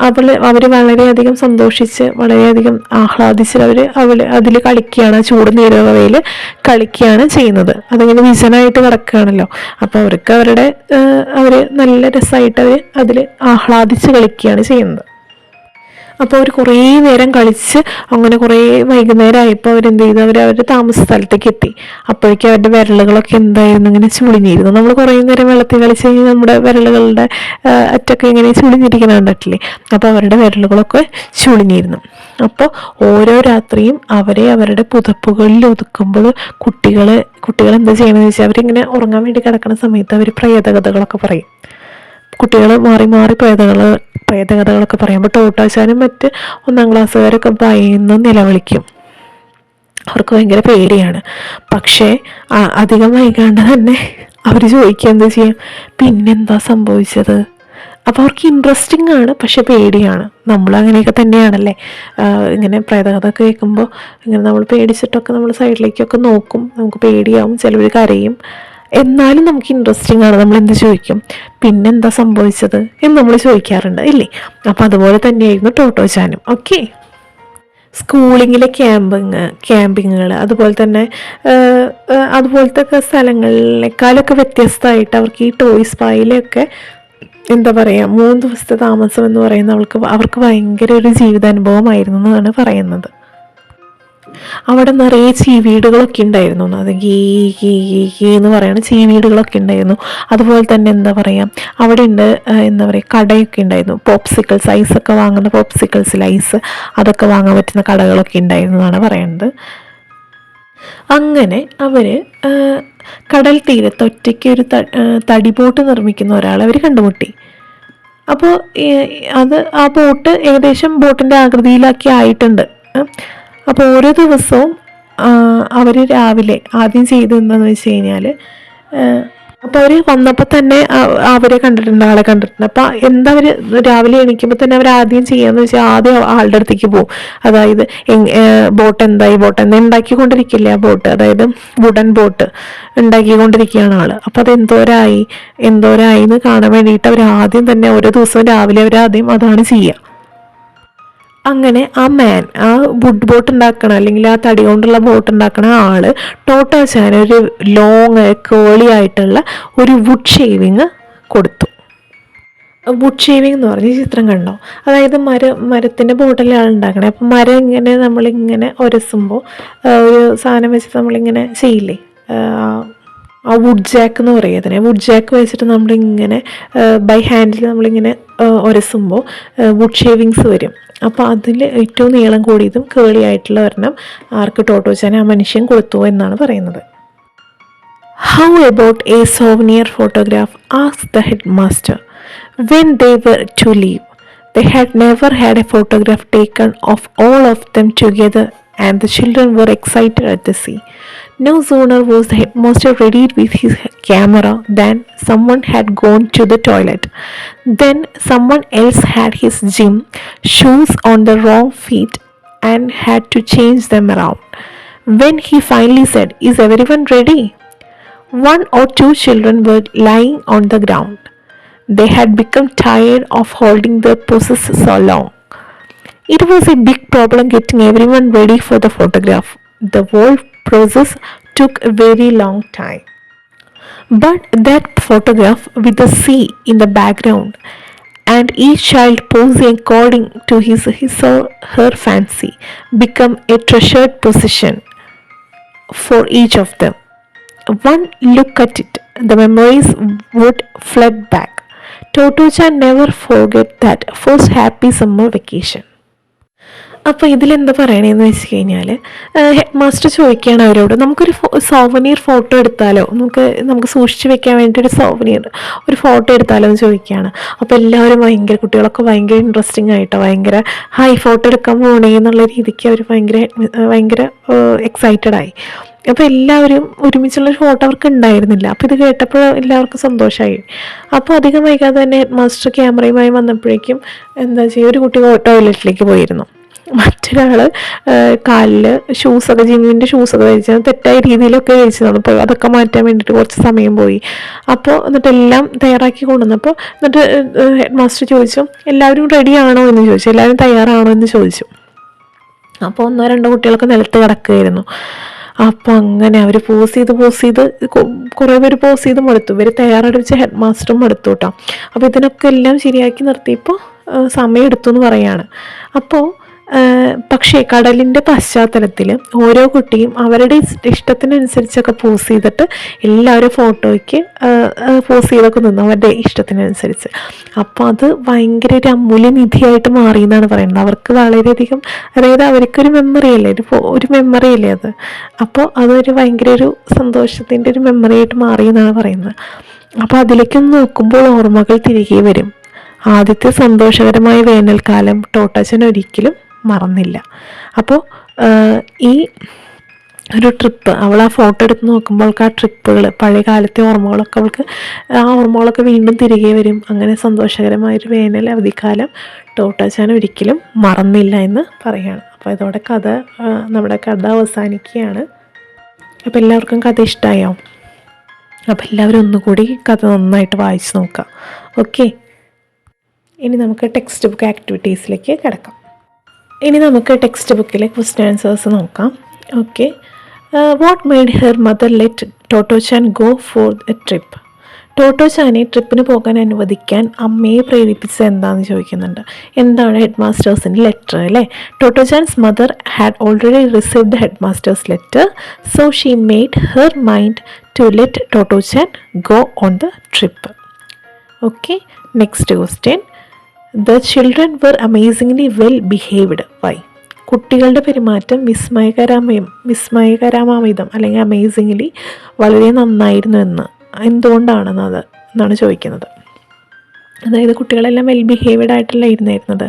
അവർ വളരെയധികം സന്തോഷിച്ച് വളരെയധികം ആഹ്ലാദിച്ച് അവർ അതിൽ കളിക്കുകയാണ്, ചൂട് നീരുറവയിൽ കളിക്കുകയാണ് ചെയ്യുന്നത്. അതിങ്ങനെ വിജനായിട്ട് കിടക്കുകയാണല്ലോ. അപ്പോൾ അവർക്ക് അവർ നല്ല രസമായിട്ട് അതിൽ ആഹ്ലാദിച്ച് കളിക്കുകയാണ് ചെയ്യുന്നത്. അപ്പോൾ അവർ കുറേ നേരം കളിച്ച് അങ്ങനെ കുറേ വൈകുന്നേരമായപ്പോൾ അവരെന്ത് ചെയ്തു, അവരുടെ താമസ സ്ഥലത്തേക്ക് എത്തി. അപ്പോഴേക്കും അവരുടെ വിരലുകളൊക്കെ എന്തായിരുന്നു, ഇങ്ങനെ ചുളിഞ്ഞിരുന്നു. നമ്മൾ കുറേ നേരം വെള്ളത്തിൽ കളിച്ച് കഴിഞ്ഞാൽ നമ്മുടെ വിരലുകളുടെ അറ്റൊക്കെ ഇങ്ങനെ ചുളിഞ്ഞിരിക്കുന്ന കണ്ടിട്ടില്ലേ. അപ്പോൾ അവരുടെ വിരലുകളൊക്കെ ചുളിഞ്ഞിരുന്നു. അപ്പോൾ ഓരോ രാത്രിയും അവരുടെ പുതപ്പുകളിൽ ഒതുക്കുമ്പോൾ കുട്ടികൾ എന്താ ചെയ്യണമെന്ന് വെച്ചാൽ അവരിങ്ങനെ ഉറങ്ങാൻ വേണ്ടി കിടക്കുന്ന സമയത്ത് അവർ പ്രേതകഥകളൊക്കെ പറയും. കുട്ടികൾ മാറി മാറി പ്രേതകഥകളൊക്കെ പറയുമ്പോൾ ടോട്ടാച്ചാനും മറ്റ് 1ാം ക്ലാസ്സുകാരൊക്കെ ഭയന്ന് നിലവിളിക്കും. അവർക്ക് ഭയങ്കര പേടിയാണ്. പക്ഷേ അധികം വൈകാണ്ട് തന്നെ അവർ ചോദിക്കുക എന്താ ചെയ്യാം, പിന്നെന്താ സംഭവിച്ചത്. അപ്പോൾ അവർക്ക് ഇൻട്രസ്റ്റിംഗ് ആണ്, പക്ഷെ പേടിയാണ്. നമ്മളങ്ങനെയൊക്കെ തന്നെയാണല്ലേ. ഇങ്ങനെ പ്രേതകഥ കേൾക്കുമ്പോൾ ഇങ്ങനെ നമ്മൾ പേടിച്ചിട്ടൊക്കെ നമ്മൾ സൈഡിലേക്കൊക്കെ നോക്കും, നമുക്ക് പേടിയാവും, ചിലവർ കരയും. എന്നാലും നമുക്ക് ഇൻട്രസ്റ്റിംഗ് ആണ്. നമ്മൾ എന്ത് ചോദിക്കും, പിന്നെന്താ സംഭവിച്ചത് എന്ന് നമ്മൾ ചോദിക്കാറുണ്ട് ഇല്ലേ. അപ്പം അതുപോലെ തന്നെയായിരുന്നു ടോട്ടോച്ചാനും. ഓക്കെ, സ്കൂളിങ്ങിലെ ക്യാമ്പിങ്ങുകൾ അതുപോലെ തന്നെ അതുപോലത്തെ സ്ഥലങ്ങളിലേക്കാളൊക്കെ വ്യത്യസ്തമായിട്ട് അവർക്ക് ഈ ടോയ് സ്പായിലൊക്കെ എന്താ പറയുക 3 ദിവസത്തെ താമസം എന്ന് പറയുന്നത് അവർക്ക് ഭയങ്കര ഒരു ജീവിതാനുഭവമായിരുന്നു എന്നാണ് പറയുന്നത്. അവിടെ നിറയെ ചീവീടുകളൊക്കെ ഉണ്ടായിരുന്നു. അത് ഗീ ഗീ ഗീ ഗീ എന്ന് പറയുന്ന ചീവീടുകളൊക്കെ ഉണ്ടായിരുന്നു. അതുപോലെ തന്നെ എന്താ പറയുക, അവിടെ ഉണ്ട് എന്താ പറയുക കടയൊക്കെ ഉണ്ടായിരുന്നു. പോപ്സിക്കിൾസ്, ഐസൊക്കെ വാങ്ങുന്ന പോപ്സിക്കിൾസിൽ ഐസ് അതൊക്കെ വാങ്ങാൻ പറ്റുന്ന കടകളൊക്കെ ഉണ്ടായിരുന്നു എന്നാണ് പറയുന്നത്. അങ്ങനെ അവർ കടൽ തീരത്ത് ഒറ്റയ്ക്ക് ഒരു തടി ബോട്ട് നിർമ്മിക്കുന്ന ഒരാളെ അവർ കണ്ടുമുട്ടി. അപ്പോൾ ആ ബോട്ട് ഏകദേശം ബോട്ടിൻ്റെ ആകൃതിയിലാക്കി ആയിട്ടുണ്ട്. അപ്പോൾ ഓരോ ദിവസവും അവർ രാവിലെ ആദ്യം ചെയ്തത് എന്താണെന്ന് വെച്ച് കഴിഞ്ഞാൽ, അപ്പോൾ അവർ വന്നപ്പോൾ തന്നെ ആളെ കണ്ടിട്ടുണ്ട്. അപ്പോൾ എന്താ അവർ രാവിലെ എണീക്കുമ്പോൾ തന്നെ അവർ ആദ്യം ചെയ്യാന്ന് വെച്ചാൽ ആദ്യം ആളുടെ അടുത്തേക്ക് പോകും. അതായത് ബോട്ട് എന്തായി ഉണ്ടാക്കിക്കൊണ്ടിരിക്കില്ലേ ആ ബോട്ട്, അതായത് വുഡൻ ബോട്ട് ഉണ്ടാക്കിക്കൊണ്ടിരിക്കുകയാണ് ആള്. അപ്പോൾ അത് എന്തോരായി എന്ന് കാണാൻ വേണ്ടിയിട്ട് അവർ ആദ്യം തന്നെ ഓരോ ദിവസവും രാവിലെ ആദ്യം അതാണ് ചെയ്യുക. അങ്ങനെ ആ വുഡ് ബോട്ട് ഉണ്ടാക്കണ അല്ലെങ്കിൽ ആ തടി കൊണ്ടുള്ള ബോട്ട് ഉണ്ടാക്കണ ആള് ടോട്ടാച്ചാൻ ഒരു ലോങ് കേളി ആയിട്ടുള്ള ഒരു വുഡ് ഷേവിങ് കൊടുത്തു. വുഡ് ഷേവിങ് എന്ന് പറഞ്ഞ ചിത്രം കണ്ടോ, അതായത് മരത്തിൻ്റെ ബോട്ടല്ലേ ആളുണ്ടാക്കണേ. അപ്പം മരം ഇങ്ങനെ നമ്മളിങ്ങനെ ഉരസുമ്പോൾ ഒരു സാധനം വെച്ചിട്ട് നമ്മളിങ്ങനെ ചെയ്യില്ലേ, ആ വുഡ് ജാക്ക് എന്ന് പറയും അതിനെ. വുഡ് ജാക്ക് വെച്ചിട്ട് നമ്മളിങ്ങനെ ബൈ ഹാൻഡിൽ നമ്മളിങ്ങനെ ഉരസുമ്പോൾ വുഡ് ഷേവിങ്സ് വരും. അപ്പോൾ അതിൽ ഏറ്റവും നീളം കൂടിയതും കേളി ആയിട്ടുള്ള ഒരെണ്ണം ആർക്ക് ടോട്ടോച്ചാൻ ആ മനുഷ്യൻ കൊടുത്തു എന്നാണ് പറയുന്നത്. How about a souvenir photograph? Asked the headmaster when they were to leave. They had never had a photograph taken of all of them together, and the children were excited at the sea. No sooner was the headmaster ready with his camera than someone had gone to the toilet. Then someone else had his gym shoes on the wrong feet and had to change them around. When he finally said, "Is everyone ready?" One or two children were lying on the ground. They had become tired of holding their poses so long. It was a big problem getting everyone ready for the photograph. The whole process took a very long time. But that photograph with the sea in the background and each child posing according to his or her fancy become a treasured possession for each of them. One look at it, the memories would flood back. Toto-chan never forget that first happy summer vacation. അപ്പോൾ ഇതിലെന്താ പറയണതെന്ന് വെച്ച് കഴിഞ്ഞാൽ, head master ചോദിക്കുകയാണ് അവരോട്, നമുക്കൊരു souvenir photo എടുത്താലോ, നമുക്ക് സൂക്ഷിച്ച് വെക്കാൻ വേണ്ടി ഒരു ഫോട്ടോ എടുത്താലോ എന്ന് ചോദിക്കുകയാണ്. അപ്പോൾ എല്ലാവരും കുട്ടികളൊക്കെ ഭയങ്കര ഇൻട്രസ്റ്റിംഗ് ആയിട്ടോ, ഭയങ്കര ഫോട്ടോ എടുക്കാൻ പോകണേ എന്നുള്ള രീതിക്ക് അവർ ഭയങ്കര എക്സൈറ്റഡ് ആയി. അപ്പോൾ എല്ലാവരും ഒരുമിച്ചുള്ളൊരു ഫോട്ടോ അവർക്ക് ഉണ്ടായിരുന്നില്ല. അപ്പോൾ ഇത് കേട്ടപ്പോൾ എല്ലാവർക്കും സന്തോഷമായി. അപ്പോൾ അധികം വൈകാതെ തന്നെ ഹെഡ് മാസ്റ്റർ ക്യാമറയുമായി വന്നപ്പോഴേക്കും എന്താ ചെയ്യുക, ഒരു കുട്ടി ടോയ്ലറ്റിലേക്ക് പോയിരുന്നു. മറ്റൊരാൾ കാലിൽ ജിമ്മിൻ്റെ ഷൂസൊക്കെ ധരിച്ചത് തെറ്റായ രീതിയിലൊക്കെ ധരിച്ചതാണ്. അപ്പോൾ അതൊക്കെ മാറ്റാൻ വേണ്ടിയിട്ട് കുറച്ച് സമയം പോയി. അപ്പോൾ എന്നിട്ട് എല്ലാം തയ്യാറാക്കി കൊണ്ടുവന്നപ്പോൾ എന്നിട്ട് ഹെഡ് മാസ്റ്റർ ചോദിച്ചു, എല്ലാവരും റെഡിയാണോ എന്ന് ചോദിച്ചു, എല്ലാവരും തയ്യാറാണോ എന്ന് ചോദിച്ചു. അപ്പോൾ ഒന്നോ രണ്ടോ കുട്ടികളൊക്കെ നിലത്ത് കിടക്കുകയായിരുന്നു. അപ്പോൾ അങ്ങനെ അവർ പോസ് ചെയ്ത് കുറേ പേര് പോസ് ചെയ്ത് മടുത്തു. ഇവർ തയ്യാറെടുപ്പിച്ച ഹെഡ് മാസ്റ്ററും മടുത്തു കേട്ടോ. അപ്പോൾ ഇതിനൊക്കെ എല്ലാം ശരിയാക്കി നിർത്തിയപ്പോൾ സമയം എടുത്തു എന്ന് പറയാണ്. അപ്പോൾ പക്ഷേ കടലിൻ്റെ പശ്ചാത്തലത്തിൽ ഓരോ കുട്ടിയും അവരുടെ ഇഷ്ടത്തിനനുസരിച്ചൊക്കെ പോസ് ചെയ്തിട്ട് എല്ലാവരും ഫോട്ടോയ്ക്ക് പോസ് ചെയ്തൊക്കെ നിന്നു അവരുടെ ഇഷ്ടത്തിനനുസരിച്ച്. അപ്പോൾ അത് ഭയങ്കര ഒരു അമൂല്യനിധിയായിട്ട് മാറി എന്നാണ് പറയുന്നത്. അവർക്ക് വളരെയധികം, അതായത് അവർക്കൊരു മെമ്മറിയല്ലേ, ഒരു മെമ്മറിയല്ലേ അത്. അപ്പോൾ അതൊരു ഭയങ്കര ഒരു സന്തോഷത്തിൻ്റെ ഒരു മെമ്മറിയായിട്ട് മാറി എന്നാണ് പറയുന്നത്. അപ്പോൾ അതിലേക്കൊന്ന് നോക്കുമ്പോൾ ഓർമ്മകൾ തിരികെ വരും. ആദ്യത്തെ സന്തോഷകരമായ വേനൽക്കാലം ടോട്ടാച്ചൻ ഒരിക്കലും മറന്നില്ല. അപ്പോൾ ഈ ഒരു ട്രിപ്പ് അവൾ ആ ഫോട്ടോ എടുത്ത് നോക്കുമ്പോൾ അവൾക്ക് ആ ട്രിപ്പുകൾ, പഴയ കാലത്തെ ഓർമ്മകളൊക്കെ ഓർമ്മകളൊക്കെ വീണ്ടും തിരികെ വരും. അങ്ങനെ സന്തോഷകരമായൊരു വേനൽ അവധിക്കാലം ടോട്ടാച്ചാൻ ഒരിക്കലും മറന്നില്ല എന്ന് പറയുകയാണ്. അപ്പോൾ ഇതോടെ നമ്മുടെ കഥ അവസാനിക്കുകയാണ്. അപ്പോൾ എല്ലാവർക്കും കഥ ഇഷ്ടമായോ? അപ്പോൾ എല്ലാവരും ഒന്നുകൂടി കഥ നന്നായിട്ട് വായിച്ച് നോക്കാം. ഓക്കെ, ഇനി നമുക്ക് ടെക്സ്റ്റ് ബുക്ക് ആക്ടിവിറ്റീസിലേക്ക് കിടക്കാം. ഇനി നമുക്ക് ടെക്സ്റ്റ് ബുക്കിലെ ക്വസ്റ്റ്യൻ ആൻസേഴ്സ് നോക്കാം. Okay, what made her mother let Totto chan go for a trip? ടോട്ടോ-ചാനെ ട്രിപ്പിന് പോകാൻ അനുവദിക്കാൻ അമ്മയെ പ്രേരിപ്പിച്ചത് എന്താണെന്ന് ചോദിക്കുന്നുണ്ട്. എന്താണ് ഹെഡ് മാസ്റ്റേഴ്സിൻ്റെ ലെറ്റർ അല്ലേ? Totto chan's mother had already received the head master's letter, so she made her mind to let Totto chan go on the trip. Okay, next question. The children were amazingly well behaved. Why? കുട്ടികളുടെ പെരുമാറ്റം വിസ്മയകരമാവിധം അല്ലെങ്കിൽ amazingly വളരെ നന്നായിരുന്നു എന്നാണ് ചോദിക്കുന്നത്. അതായത് കുട്ടികളെല്ലാം well behaved ആയിട്ടല്ല ഇരുന്നായിരുന്നത്.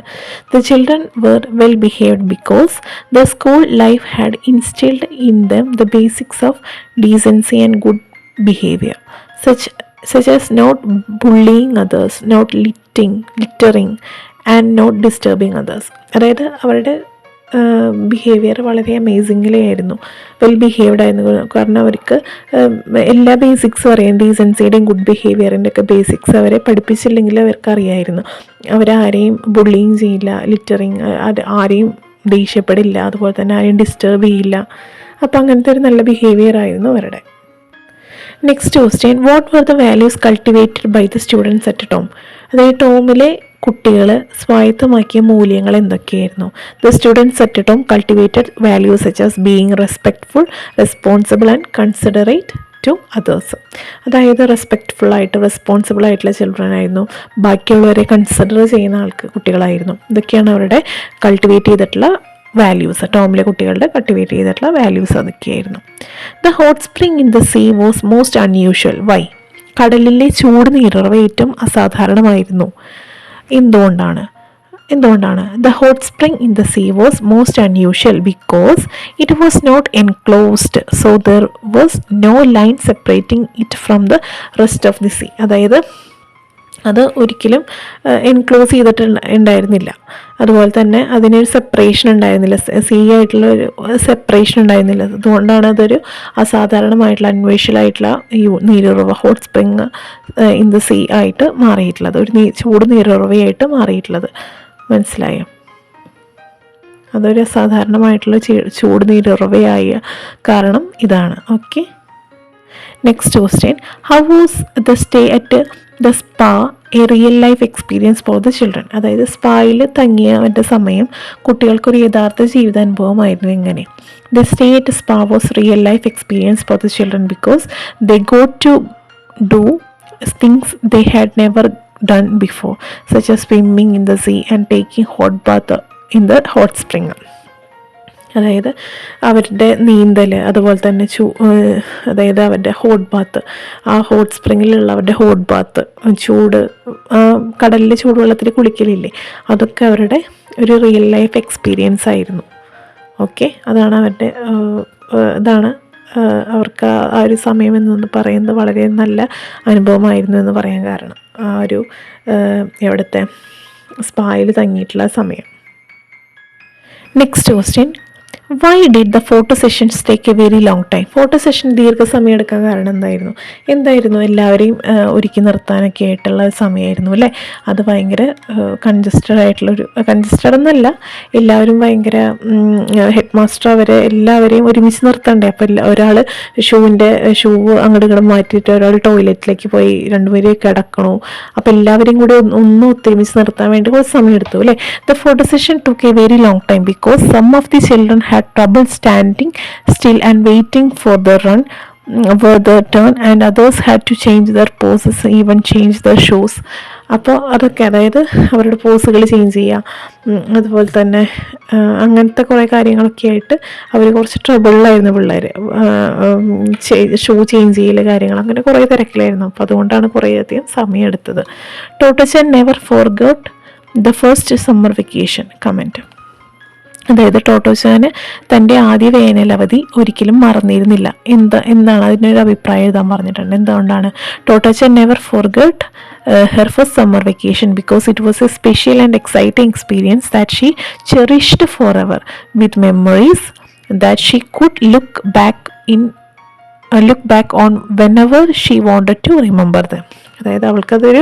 The children were well behaved because the school life had instilled in them the basics of decency and good behavior, such as not bullying others, not littering and not disturbing others. അതായത് അവരുടെ behaviour വളരെ amazingly ആയിരുന്നു, well behaved ആയിരുന്നു. കാരണം അവർക്ക് എല്ലാ ബേസിക്സും അറിയാം, ഡീസൻസിയുടെയും good ബിഹേവിയറിൻ്റെ ഒക്കെ ബേസിക്സ് അവരെ പഠിപ്പിച്ചില്ലെങ്കിൽ അവർക്ക് അറിയായിരുന്നു. അവരാരെയും ബുള്ളിങ് ചെയ്യില്ല, ലിറ്ററിങ്, ആരെയും ദേഷ്യപ്പെടില്ല, അതുപോലെ തന്നെ ആരെയും ഡിസ്റ്റർബ് ചെയ്യില്ല. അപ്പോൾ അങ്ങനത്തെ ഒരു നല്ല ബിഹേവിയർ ആയിരുന്നു അവരുടെ. Next question. What were the values cultivated by the students at Tom? അതായത് ടോമിലെ കുട്ടികൾ സ്വായത്തമാക്കിയ മൂല്യങ്ങൾ എന്തൊക്കെയായിരുന്നു? The students at Tom cultivated values such as being respectful, responsible and considerate to others. അതായത് റെസ്പെക്റ്റ്ഫുള്ളായിട്ട് റെസ്പോൺസിബിളായിട്ടുള്ള ചിൽഡ്രൻ ആയിരുന്നു, ബാക്കിയുള്ളവരെ കൺസിഡർ ചെയ്യുന്ന കുട്ടികളായിരുന്നു. ഇതൊക്കെയാണ് അവരുടെ കൾട്ടിവേറ്റ് ചെയ്തിട്ടുള്ള വാല്യൂസ്. ടോമിലെ കുട്ടികളുടെ കൾട്ടിവേറ്റ് ചെയ്തിട്ടുള്ള വാല്യൂസ് അതൊക്കെയായിരുന്നു. The hot spring in the sea was most unusual. Why? കടലിലെ ചൂട് നീരുറവ ഏറ്റവും അസാധാരണമായിരുന്നു. എന്തുകൊണ്ടാണ്? എന്തുകൊണ്ടാണ്? The hot spring in the sea was most unusual because it was not enclosed, so there was no line separating it from the rest of the sea. അതായത് അത് ഒരിക്കലും എൻക്ലോസ് ചെയ്തിട്ട് ഉണ്ടായിരുന്നില്ല. അതുപോലെ തന്നെ അതിനൊരു സെപ്പറേഷൻ ഉണ്ടായിരുന്നില്ല, സീ ആയിട്ടുള്ള ഒരു സെപ്പറേഷൻ ഉണ്ടായിരുന്നില്ല. അതുകൊണ്ടാണ് അതൊരു അസാധാരണമായിട്ടുള്ള അൺയൂഷ്വലായിട്ടുള്ള നീരുറവ, hot spring in the sea ആയിട്ട് മാറിയിട്ടുള്ളത്, ഒരു ചൂട് നീരുറവയായിട്ട് മാറിയിട്ടുള്ളത്. മനസ്സിലായോ? അതൊരു അസാധാരണമായിട്ടുള്ള ചൂട് നീരുറവയായ കാരണം ഇതാണ്. Okay, next question. How was the stay at the spa a real life experience for the children? അതായത് സ്പായിൽ തങ്ങിയവൻ്റെ സമയം കുട്ടികൾക്കൊരു യഥാർത്ഥ ജീവിതാനുഭവമായിരുന്നു. എങ്ങനെ? The stay at spa was real life experience for the children because they got to do things they had never done before, such as swimming in the sea and taking hot bath in the hot spring. അതായത് അവരുടെ നീന്തൽ, അതുപോലെ തന്നെ അതായത് അവരുടെ hot Baat, ആ hot സ്പ്രിങ്ങിലുള്ള അവരുടെ hot Baat, ചൂട് കടലിലെ ചൂടുവെള്ളത്തിൽ കുളിക്കലില്ലേ, അതൊക്കെ അവരുടെ ഒരു റിയൽ ലൈഫ് എക്സ്പീരിയൻസ് ആയിരുന്നു. ഓക്കെ, അതാണ് അവരുടെ ഇതാണ് അവർക്ക് ആ ഒരു സമയം എന്ന് പറയുന്നത് വളരെ നല്ല അനുഭവമായിരുന്നു എന്ന് പറയാൻ കാരണം ആ ഒരു എവിടുത്തെ സ്പായിൽ തങ്ങിയിട്ടുള്ള സമയം. Next question. Why did the photo sessions take a very long time? Photo session ദീർഘസമയം എടുക്കാൻ കാരണം എന്തായിരുന്നു? എല്ലാവരെയും ഒരുക്കി നിർത്താനൊക്കെ ആയിട്ടുള്ള സമയമായിരുന്നു അല്ലേ? അത് ഭയങ്കര കൺജസ്റ്റഡ് എന്നല്ല, എല്ലാവരും ഭയങ്കര ഹെഡ് മാസ്റ്റർ അവരെ എല്ലാവരെയും ഒരുമിച്ച് നിർത്തണ്ടേ. അപ്പോൾ ഒരാൾ ഷൂ അങ്ങോട്ട് ഇങ്ങോട്ട് മാറ്റിയിട്ട് ഒരാൾ ടോയ്ലറ്റിലേക്ക് പോയി, രണ്ടുപേരും കിടക്കണു. അപ്പോൾ എല്ലാവരെയും കൂടി ഒത്തൊരുമിച്ച് നിർത്താൻ വേണ്ടി കുറച്ച് സമയം എടുത്തു അല്ലേ? The photo session took a very long time because some of the children had trouble standing still and waiting for the run for the turn, and others had to change their poses, even change their shoes. അപ്പോൾ അതൊക്കെ, അതായത് അവരുടെ പോസുകൾ change ചെയ്യുക, അതുപോലെ തന്നെ അങ്ങനത്തെ കുറേ കാര്യങ്ങളൊക്കെ ആയിട്ട് അവർ കുറച്ച് ട്രബിളിലായിരുന്നു പിള്ളേർ. ഷൂ ചേഞ്ച് ചെയ്യൽ കാര്യങ്ങൾ, അങ്ങനെ കുറേ തിരക്കിലായിരുന്നു. അപ്പോൾ അതുകൊണ്ടാണ് കുറേയധികം സമയം എടുത്തത്. Totto chan never forgot the first summer vacation. Comment. അതായത് ടോട്ടോച്ചാന് തൻ്റെ ആദ്യ വേനലവധി ഒരിക്കലും മറന്നിരുന്നില്ല. എന്താണ് അതിനൊരു അഭിപ്രായം എഴുതാൻ പറഞ്ഞിട്ടുണ്ട്. എന്തുകൊണ്ടാണ്? Totto-chan never forgot her first summer vacation because it was a special and exciting experience that she cherished forever, with memories that she could look back on whenever she wanted to remember them. അതായത് അവൾക്കതൊരു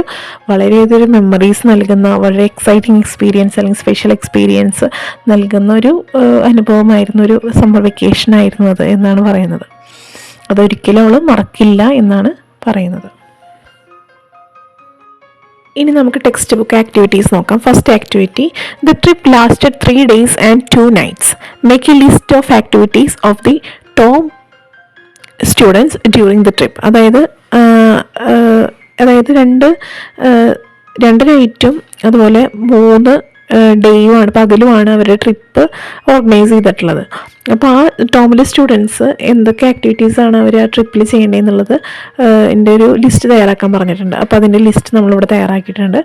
വളരെയധികം memories നൽകുന്ന, വളരെ exciting experience അല്ലെങ്കിൽ special experience നൽകുന്ന ഒരു അനുഭവമായിരുന്നു, ഒരു summer vacation ആയിരുന്നു അത് എന്നാണ് പറയുന്നത്. അതൊരിക്കലും അവൾ മറക്കില്ല എന്നാണ് പറയുന്നത്. ഇനി നമുക്ക് ടെക്സ്റ്റ് ബുക്ക് ആക്ടിവിറ്റീസ് നോക്കാം. First activity. The trip lasted 3 days and 2 nights. Make a list of activities of the top students during the trip. അതായത് രണ്ട് നൈറ്റും അതുപോലെ 3 ഡേയുമാണ്, പകലുമാണ് അവരുടെ ട്രിപ്പ് ഓർഗനൈസ് ചെയ്തിട്ടുള്ളത്. അപ്പോൾ ആ ടോമിലെ സ്റ്റുഡൻസ് എന്തൊക്കെ ആക്ടിവിറ്റീസാണ് അവർ ആ ട്രിപ്പിൽ ചെയ്യേണ്ടതെന്നുള്ളത് എൻ്റെ ഒരു ലിസ്റ്റ് തയ്യാറാക്കാൻ പറഞ്ഞിട്ടുണ്ട്. അപ്പോൾ അതിൻ്റെ ലിസ്റ്റ് നമ്മളിവിടെ തയ്യാറാക്കിയിട്ടുണ്ട്.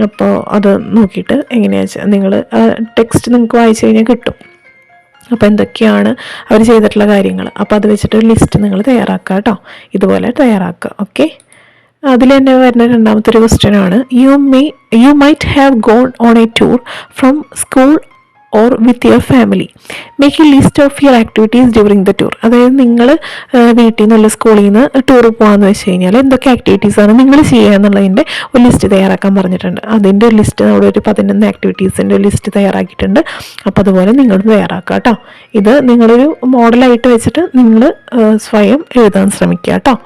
അപ്പോൾ അത് നോക്കിയിട്ട് എങ്ങനെയാണെന്ന് വെച്ചാൽ നിങ്ങൾ ടെക്സ്റ്റ് നിങ്ങൾക്ക് വായിച്ചു കഴിഞ്ഞാൽ കിട്ടും. അപ്പോൾ എന്തൊക്കെയാണ് അവർ ചെയ്തിട്ടുള്ള കാര്യങ്ങൾ, അപ്പോൾ അത് വെച്ചിട്ട് ലിസ്റ്റ് നിങ്ങൾ തയ്യാറാക്കുക കേട്ടോ. ഇതുപോലെ തയ്യാറാക്കുക. ഓക്കെ, അതിൽ തന്നെ വരുന്ന രണ്ടാമത്തെ ഒരു ക്വസ്റ്റ്യനാണ്. You might have gone on a tour from school or with your family. Make a list of your activities during the tour. അതായത് നിങ്ങൾ വീട്ടിൽ നിന്നുള്ള സ്കൂളിൽ നിന്ന് ടൂർ പോകാമെന്ന് വെച്ച് കഴിഞ്ഞാൽ എന്തൊക്കെ ആക്ടിവിറ്റീസാണ് നിങ്ങൾ ചെയ്യുക എന്നുള്ളതിൻ്റെ ഒരു ലിസ്റ്റ് തയ്യാറാക്കാൻ പറഞ്ഞിട്ടുണ്ട്. അതിൻ്റെ ഒരു ലിസ്റ്റ് അവിടെ ഒരു 11 ആക്ടിവിറ്റീസിൻ്റെ ഒരു ലിസ്റ്റ് തയ്യാറാക്കിയിട്ടുണ്ട്. അപ്പോൾ അതുപോലെ നിങ്ങളും തയ്യാറാക്കുക കേട്ടോ. ഇത് നിങ്ങളൊരു മോഡലായിട്ട് വെച്ചിട്ട് നിങ്ങൾ സ്വയം എഴുതാൻ ശ്രമിക്കുക കേട്ടോ.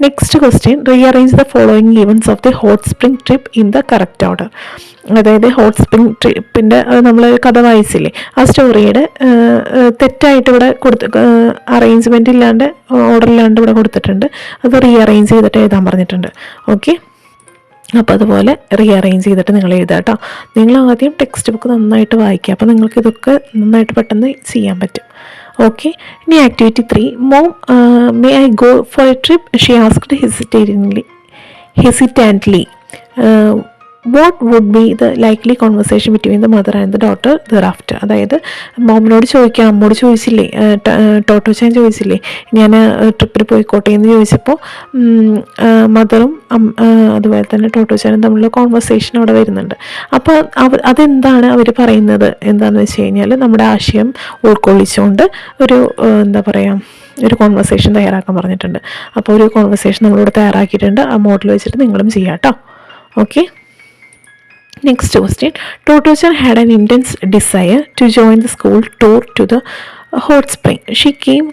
Next question. Rearrange the following events of the hot spring trip in the correct order. അതായത് ഹോട്ട് സ്പ്രിംഗ് ട്രിപ്പിൻ്റെ നമ്മൾ കഥ വായിച്ചില്ലേ, ആ സ്റ്റോറിയുടെ തെറ്റായിട്ട് ഇവിടെ അറേഞ്ച്മെൻ്റ് ഇല്ലാണ്ട്, ഓർഡർ ഇല്ലാണ്ട് ഇവിടെ കൊടുത്തിട്ടുണ്ട്. അത് റീഅറേഞ്ച് ചെയ്തിട്ട് എഴുതാൻ പറഞ്ഞിട്ടുണ്ട്. ഓക്കെ, അപ്പോൾ അതുപോലെ റീഅറേഞ്ച് ചെയ്തിട്ട് നിങ്ങൾ എഴുതുക കേട്ടോ. നിങ്ങൾ ആദ്യം ടെക്സ്റ്റ് ബുക്ക് നന്നായിട്ട് വായിക്കുക, അപ്പോൾ നിങ്ങൾക്ക് ഇതൊക്കെ നന്നായിട്ട് പെട്ടെന്ന് ചെയ്യാൻ പറ്റും. ഓക്കെ, ഇനി activity 3. Mom may I go for a trip, she asked hesitantly. What would be the likely conversation between the mother and the daughter there. അതായത് മോമിനോട് ചോദിക്കാം, അമ്മോട് ചോദിച്ചില്ലേ, ടോട്ടോച്ചാൻ ചോദിച്ചില്ലേ ഞാൻ ട്രിപ്പിൽ പോയിക്കോട്ടെ എന്ന് ചോദിച്ചപ്പോൾ മദറും അതുപോലെ തന്നെ ടോട്ടോച്ചാനും തമ്മിലുള്ള കോൺവെർസേഷൻ അവിടെ വരുന്നുണ്ട്. അപ്പോൾ അതെന്താണ് അവർ പറയുന്നത് എന്താണെന്ന് വെച്ച് കഴിഞ്ഞാൽ, നമ്മുടെ ആശയം ഉൾക്കൊള്ളിച്ചുകൊണ്ട് ഒരു എന്താ പറയുക, ഒരു കോൺവെർസേഷൻ തയ്യാറാക്കാൻ പറഞ്ഞിട്ടുണ്ട്. അപ്പോൾ ഒരു കോൺവെർസേഷൻ നമ്മളിവിടെ തയ്യാറാക്കിയിട്ടുണ്ട്. ആ മോഡൽ വെച്ചിട്ട് നിങ്ങളും ചെയ്യാം കേട്ടോ. Okay. Next question. Toto-chan had an intense desire to join the school tour to the hot spring. She came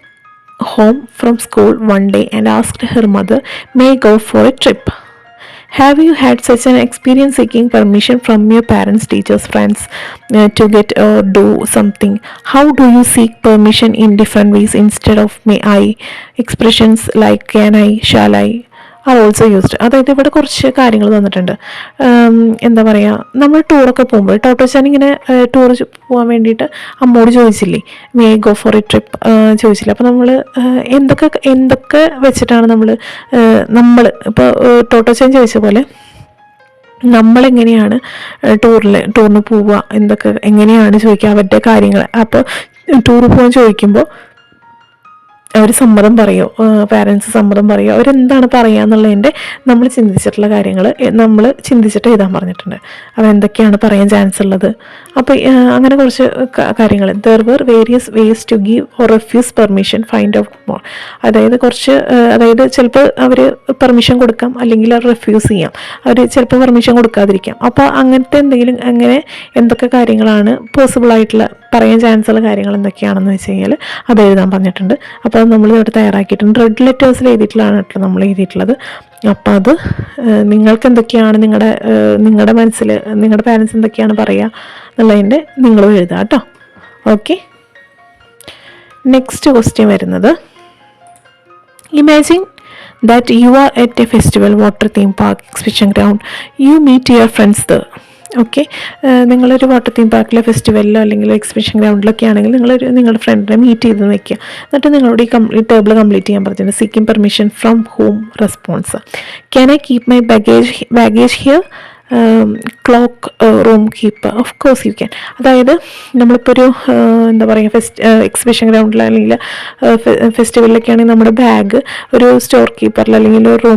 home from school one day and asked her mother, "May I go for a trip?" Have you had such an experience seeking permission from your parents, teachers, friends to get or do something? How do you seek permission in different ways instead of may I? Expressions like can I, shall I are also used. അതായത് ഇവിടെ കുറച്ച് കാര്യങ്ങൾ തന്നിട്ടുണ്ട്. എന്താ പറയുക, നമ്മൾ ടൂറൊക്കെ പോകുമ്പോൾ ടോട്ടോച്ചാൻ ഇങ്ങനെ ടൂർ പോകാൻ വേണ്ടിയിട്ട് അമ്മോട് ചോദിച്ചില്ലേ, may go for a trip ചോദിച്ചില്ലേ. അപ്പോൾ നമ്മൾ എന്തൊക്കെ വെച്ചിട്ടാണ് നമ്മൾ ഇപ്പോൾ ടോട്ടോച്ചാൻ ചോദിച്ച പോലെ നമ്മളെങ്ങനെയാണ് ടൂറിന് പോവുക, എങ്ങനെയാണ് ചോദിക്കുക അവരുടെ കാര്യങ്ങൾ. അപ്പോൾ ടൂർ പോകാൻ ചോദിക്കുമ്പോൾ അവർ സമ്മതം പറയുമോ, പാരൻസ് സമ്മതം പറയുമോ, അവരെന്താണ് പറയുക എന്നുള്ളതിൻ്റെ നമ്മൾ ചിന്തിച്ചിട്ടുള്ള കാര്യങ്ങൾ നമ്മൾ ചിന്തിച്ചിട്ട് എഴുതാൻ പറഞ്ഞിട്ടുണ്ട്. അവരെന്തൊക്കെയാണ് പറയാൻ ചാൻസ് ഉള്ളത്. അപ്പോൾ അങ്ങനെ കുറച്ച് കാര്യങ്ങൾ. There were various ways to give or refuse permission, find out more. അതായത് ചിലപ്പോൾ അവർ പെർമിഷൻ കൊടുക്കാം, അല്ലെങ്കിൽ റെഫ്യൂസ് ചെയ്യാം. അവർ ചിലപ്പോൾ പെർമിഷൻ കൊടുക്കാതിരിക്കാം. അപ്പോൾ അങ്ങനത്തെ എന്തൊക്കെ കാര്യങ്ങളാണ് പോസിബിൾ ആയിട്ടുള്ള പറയാൻ ചാൻസ് ഉള്ള കാര്യങ്ങൾ എന്തൊക്കെയാണെന്ന് വെച്ച് കഴിഞ്ഞാൽ അത് എഴുതാൻ പറഞ്ഞിട്ടുണ്ട്. അപ്പോൾ അത് നമ്മൾ ഇവിടെ തയ്യാറാക്കിയിട്ടുണ്ട്. റെഡ് ലെറ്റേഴ്സിൽ എഴുതിയിട്ടുള്ളതാണ് കേട്ടോ നമ്മൾ എഴുതിയിട്ടുള്ളത്. അപ്പോൾ അത് നിങ്ങൾക്ക് എന്തൊക്കെയാണ് നിങ്ങളുടെ മനസ്സിൽ നിങ്ങളുടെ പാരൻസ് എന്തൊക്കെയാണ് പറയുക എന്നുള്ളതിൻ്റെ നിങ്ങളും എഴുതുക കേട്ടോ. ഓക്കെ. നെക്സ്റ്റ് ക്വസ്റ്റ്യൻ വരുന്നത്, imagine that you are at a festival, water theme park, exhibition ground, you meet your friends there. Okay. നിങ്ങളൊരു വാട്ടർ തീം പാർക്കിലോ ഫെസ്റ്റിവലിലോ അല്ലെങ്കിൽ എക്സിബിഷൻ ഗ്രൗണ്ടിലൊക്കെ ആണെങ്കിൽ നിങ്ങളുടെ ഫ്രണ്ടിനെ മീറ്റ് ചെയ്ത് വെക്കുക. എന്നിട്ട് നിങ്ങളോട് ഈ ടേബിൾ കംപ്ലീറ്റ് ചെയ്യാൻ പറഞ്ഞിട്ടുണ്ട്. Seeking permission from ഹൂം response. Can I keep my baggage here? Clock room keeper. Of course you can. അതായത് നമ്മളിപ്പോൾ ഒരു എന്താ പറയുക എക്സിബിഷൻ ഗ്രൗണ്ടിൽ അല്ലെങ്കിൽ ഫെസ്റ്റിവലിലൊക്കെ ആണെങ്കിൽ നമ്മുടെ ബാഗ് ഒരു സ്റ്റോർ കീപ്പറിൽ അല്ലെങ്കിൽ ഒരു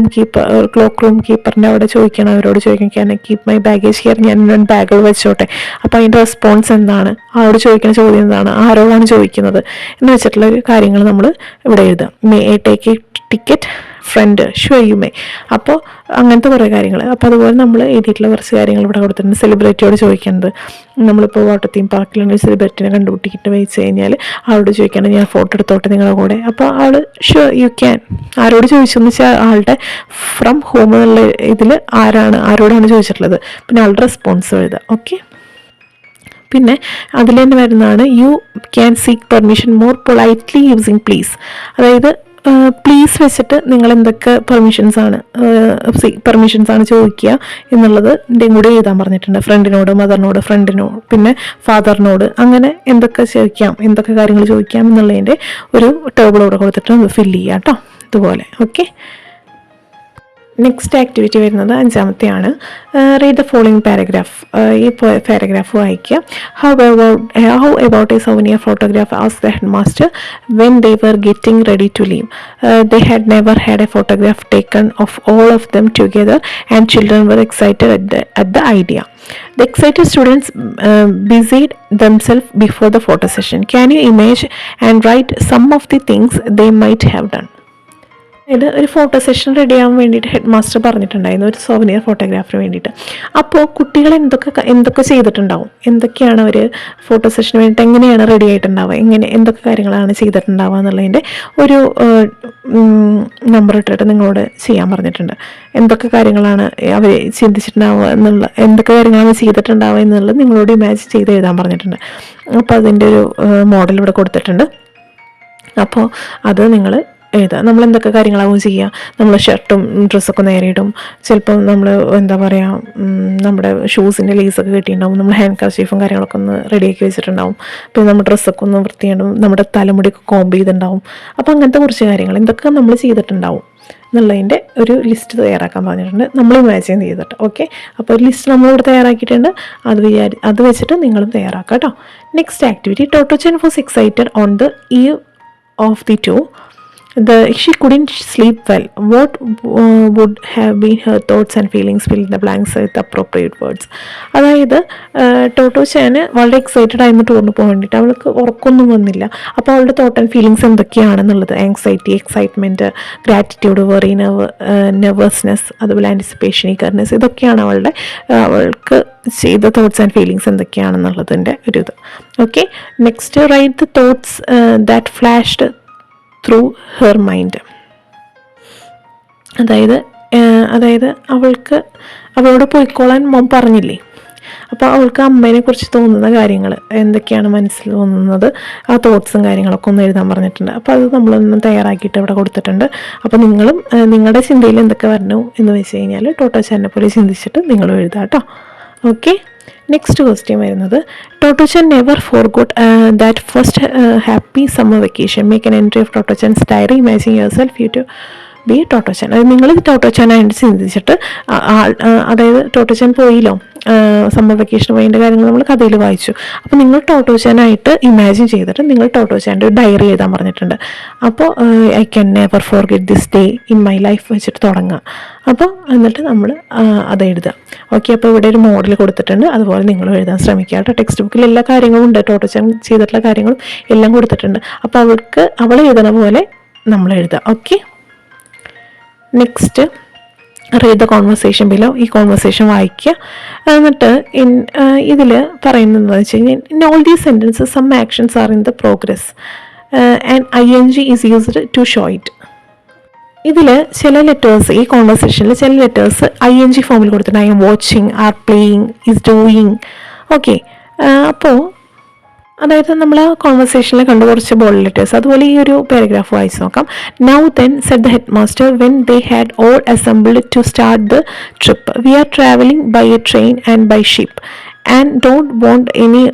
ക്ലോക്ക് റൂം കീപ്പറിൻ്റെ അവിടെ ചോദിക്കണം, അവരോട് ചോദിക്കണം can I keep my baggage here, ഞാൻ ബാഗുകൾ വെച്ചോട്ടെ. അപ്പോൾ അതിൻ്റെ റെസ്പോൺസ് എന്താണ്, ആരോട് ചോദിക്കുന്ന ചോദ്യം എന്താണ്, ആരോടാണ് ചോദിക്കുന്നത് എന്ന് വെച്ചിട്ടുള്ള കാര്യങ്ങൾ നമ്മൾ ഇവിടെ എഴുതാം. May I take a ticket friend, sure you may. അപ്പോൾ അങ്ങനത്തെ കുറേ കാര്യങ്ങൾ. അപ്പോൾ അതുപോലെ നമ്മൾ എഴുതിയിട്ടുള്ള കുറച്ച് കാര്യങ്ങൾ ഇവിടെ കൊടുത്തിട്ടുണ്ട്. സെലിബ്രിറ്റിയോട് ചോദിക്കേണ്ടത്, നമ്മളിപ്പോൾ വാട്ടർ തീം പാർക്കിലാണെങ്കിൽ സെലിബ്രിറ്റിനെ കണ്ടുപിടിക്കിട്ട് വെച്ച് കഴിഞ്ഞാൽ അവരോട് ചോദിക്കേണ്ടത് ഞാൻ ഫോട്ടോ എടുത്തോട്ടെ നിങ്ങളുടെ കൂടെ. അപ്പോൾ ആൾ ഷുവർ യു ക്യാൻ. ആരോട് ചോദിച്ചെന്ന് വെച്ചാൽ ആളുടെ ഫ്രം ഹോം എന്നുള്ള ഇതിൽ ആരോടാണ് ചോദിച്ചിട്ടുള്ളത്, പിന്നെ ആളുടെ റെസ്പോൺസ് എഴുതുക. ഓക്കെ. പിന്നെ അതിൽ തന്നെ വരുന്നതാണ് you can seek permission more politely using please. അതായത് പ്ലീസ് വെച്ചിട്ട് നിങ്ങൾ എന്തൊക്കെ പെർമിഷൻസ് ആണ് ചോദിക്കുക എന്നുള്ളത് കൂടി എഴുതാൻ പറഞ്ഞിട്ടുണ്ട്. ഫ്രണ്ടിനോട്, മദറിനോട്, പിന്നെ ഫാദറിനോട്, അങ്ങനെ എന്തൊക്കെ കാര്യങ്ങൾ ചോദിക്കാം എന്നുള്ളതിൻ്റെ ഒരു ടേബിൾ ഇവിടെ കൊടുത്തിട്ട് ഫില്ല് ചെയ്യാം കേട്ടോ, ഇതുപോലെ. ഓക്കെ. നെക്സ്റ്റ് ആക്ടിവിറ്റി വരുന്നത് 5ാമത്തെയാണ്. Read the following paragraph. ഈ പാരഗ്രാഫ് വായിക്കുക. How about a souvenir photograph asked the head master when they were getting ready to leave. They had never had a photograph taken of all of them together and children were excited at the idea. The excited students busied themselves before the photo session. Can you imagine and write some of the things they might have done? ഇത് ഒരു photo session ready ആവാൻ വേണ്ടിയിട്ട് head master പറഞ്ഞിട്ടുണ്ടായിരുന്നു, ഒരു souvenir ഫോട്ടോഗ്രാഫിന് വേണ്ടിയിട്ട്. അപ്പോൾ കുട്ടികൾ എന്തൊക്കെ ചെയ്തിട്ടുണ്ടാവും, എന്തൊക്കെയാണ് അവർ ഫോട്ടോ സെഷന് വേണ്ടിയിട്ട് എങ്ങനെയാണ് റെഡി ആയിട്ടുണ്ടാവുക, എന്തൊക്കെ കാര്യങ്ങളാണ് ചെയ്തിട്ടുണ്ടാവുക എന്നുള്ളതിൻ്റെ ഒരു നമ്പർ ഇട്ടിട്ട് നിങ്ങളോട് ചെയ്യാൻ പറഞ്ഞിട്ടുണ്ട്. എന്തൊക്കെ കാര്യങ്ങളാണ് അവർ ചിന്തിച്ചിട്ടുണ്ടാവുക എന്തൊക്കെ കാര്യങ്ങളാണ് ചെയ്തിട്ടുണ്ടാവുക എന്നുള്ളത് നിങ്ങളോട് ഇമാജിൻ ചെയ്ത് എഴുതാൻ പറഞ്ഞിട്ടുണ്ട്. അപ്പോൾ അതിൻ്റെ ഒരു മോഡൽ ഇവിടെ കൊടുത്തിട്ടുണ്ട്. അപ്പോൾ അത് നിങ്ങൾ എഴുതുക. നമ്മൾ എന്തൊക്കെ കാര്യങ്ങളാവും ചെയ്യുക, നമ്മൾ ഷർട്ടും ഡ്രസ്സൊക്കെ നേരെ ഇടും. ചിലപ്പം നമ്മൾ എന്താ പറയുക, നമ്മുടെ ഷൂസിൻ്റെ ലേസൊക്കെ കെട്ടിയിട്ടുണ്ടാവും, നമ്മൾ ഹാൻഡ് കർച്ചീഫും കാര്യങ്ങളൊക്കെ ഒന്ന് റെഡിയാക്കി വെച്ചിട്ടുണ്ടാവും. പിന്നെ നമ്മുടെ ഡ്രസ്സൊക്കെ ഒന്ന് വൃത്തിയായിട്ടും നമ്മുടെ തലമുടിയൊക്കെ കോംബ് ചെയ്തിട്ടുണ്ടാവും. അപ്പോൾ അങ്ങനത്തെ കുറച്ച് കാര്യങ്ങൾ എന്തൊക്കെ നമ്മൾ ചെയ്തിട്ടുണ്ടാവും എന്നുള്ളതിൻ്റെ ഒരു ലിസ്റ്റ് തയ്യാറാക്കാൻ പറഞ്ഞിട്ടുണ്ട്, നമ്മൾ ഇമാജിൻ ചെയ്തിട്ട്. ഓക്കെ, അപ്പോൾ ഒരു ലിസ്റ്റ് നമ്മളിവിടെ തയ്യാറാക്കിയിട്ടുണ്ട്, അത് വെച്ചിട്ട് നിങ്ങളും തയ്യാറാക്കാം കേട്ടോ. Next activity, Totto chan was excited on the eve of the two. She couldn't sleep well. What would have been her thoughts and feelings? Fill in the blanks with appropriate words. അതായത് ടോട്ടോച്ചാന് വളരെ excited ആയിരുന്നു ടൂറിന് പോകാൻ വേണ്ടിയിട്ട്. അവൾക്ക് ഉറക്കമൊന്നും വന്നില്ല. അപ്പോൾ അവളുടെ തോട്ട് ആൻഡ് ഫീലിങ്സ് എന്തൊക്കെയാണെന്നുള്ളത്, anxiety, excitement, gratitude, worry, nervousness, അതുപോലെ ആൻറ്റിസിപ്പേഷൻ, ഈഗർനെസ്, ഇതൊക്കെയാണ് അവൾക്ക് ചെയ്ത തോട്ട്സ് ആൻഡ് ഫീലിങ്സ് എന്തൊക്കെയാണെന്നുള്ളതിൻ്റെ ഒരു ഇത്. Okay, next write the thoughts that flashed through her mind. അതായത് അവളോട് പോയിക്കോളാൻ മോൻ പറഞ്ഞില്ലേ, അപ്പോൾ അവൾക്ക് അമ്മേനെ കുറിച്ച് തോന്നുന്ന കാര്യങ്ങൾ എന്തൊക്കെയാണ് മനസ്സിൽ തോന്നുന്നത്, ആ തോട്ട്സും കാര്യങ്ങളൊക്കെ ഒന്ന് എഴുതാൻ പറഞ്ഞിട്ടുണ്ട്. അപ്പോൾ അത് നമ്മളൊന്ന് തയ്യാറാക്കിയിട്ട് ഇവിടെ കൊടുത്തിട്ടുണ്ട്. അപ്പോൾ നിങ്ങളും നിങ്ങളുടെ ചിന്തയിൽ എന്തൊക്കെ വരണോ എന്ന് വെച്ച് കഴിഞ്ഞാൽ ടോട്ടോച്ചാനെ പോലെ ചിന്തിച്ചിട്ട് നിങ്ങളും എഴുതാം കേട്ടോ. ഓക്കെ, നെക്സ്റ്റ് ക്വസ്റ്റ്യൻ വരുന്നത്, Totto chan never forgot that first happy summer vacation. Make an entry of Totto chan's diary. Imagine yourself you to be Totto chan. അത് നിങ്ങൾ ടോട്ടോച്ചനായിട്ട് ചിന്തിച്ചിട്ട്, അതായത് ടോട്ടോച്ചൻ പോയില്ലോ സമ്മർ വെക്കേഷൻ പോയതിൻ്റെ കാര്യങ്ങൾ നമ്മൾ കഥയിൽ വായിച്ചു. അപ്പോൾ നിങ്ങൾ ടോട്ടോച്ചനായിട്ട് ഇമാജിൻ ചെയ്തിട്ട് നിങ്ങൾ ടോട്ടോച്ചാൻ്റെ ഒരു ഡയറി എഴുതാൻ പറഞ്ഞിട്ടുണ്ട്. അപ്പോൾ I can never forget this day in my life വെച്ചിട്ട് തുടങ്ങുക. അപ്പോൾ എന്നിട്ട് നമ്മൾ അത് എഴുതുക. ഓക്കെ, അപ്പോൾ ഇവിടെ ഒരു മോഡൽ കൊടുത്തിട്ടുണ്ട്, അതുപോലെ നിങ്ങൾ എഴുതാൻ ശ്രമിക്കുക കേട്ടോ. ടെക്സ്റ്റ് ബുക്കിൽ എല്ലാ കാര്യങ്ങളും ഉണ്ട്, ടോട്ടോച്ചാൻ ചെയ്തിട്ടുള്ള കാര്യങ്ങളും എല്ലാം കൊടുത്തിട്ടുണ്ട്. അപ്പോൾ അവൾ എഴുതുന്ന പോലെ നമ്മൾ എഴുതുക. Okay, next read the conversation below. ഈ കോൺവെർസേഷൻ വായിക്കുക. എന്നിട്ട് ഇതിൽ പറയുന്നത് എന്താണെന്ന് വെച്ച് കഴിഞ്ഞാൽ, in all these sentences some actions are in the progress and ING is used to show it. ഇതിൽ ചില ലെറ്റേഴ്സ്, ഈ കോൺവെർസേഷനിൽ ചില ലെറ്റേഴ്സ് ING ഫോമിൽ കൊടുത്തിട്ടുണ്ട്. I M watching, are playing, is doing. Okay, അപ്പോൾ അതായത് നമ്മൾ ആ കോൺവെർസേഷനിൽ കണ്ട് കുറച്ച് ബോൾഡ് ലെറ്റേഴ്സ്. അതുപോലെ ഈ ഒരു പാരഗ്രാഫ് വായിച്ച് നോക്കാം. Now then said the head master when they had all assembled to start the trip. We are travelling by a train and by ship and don't want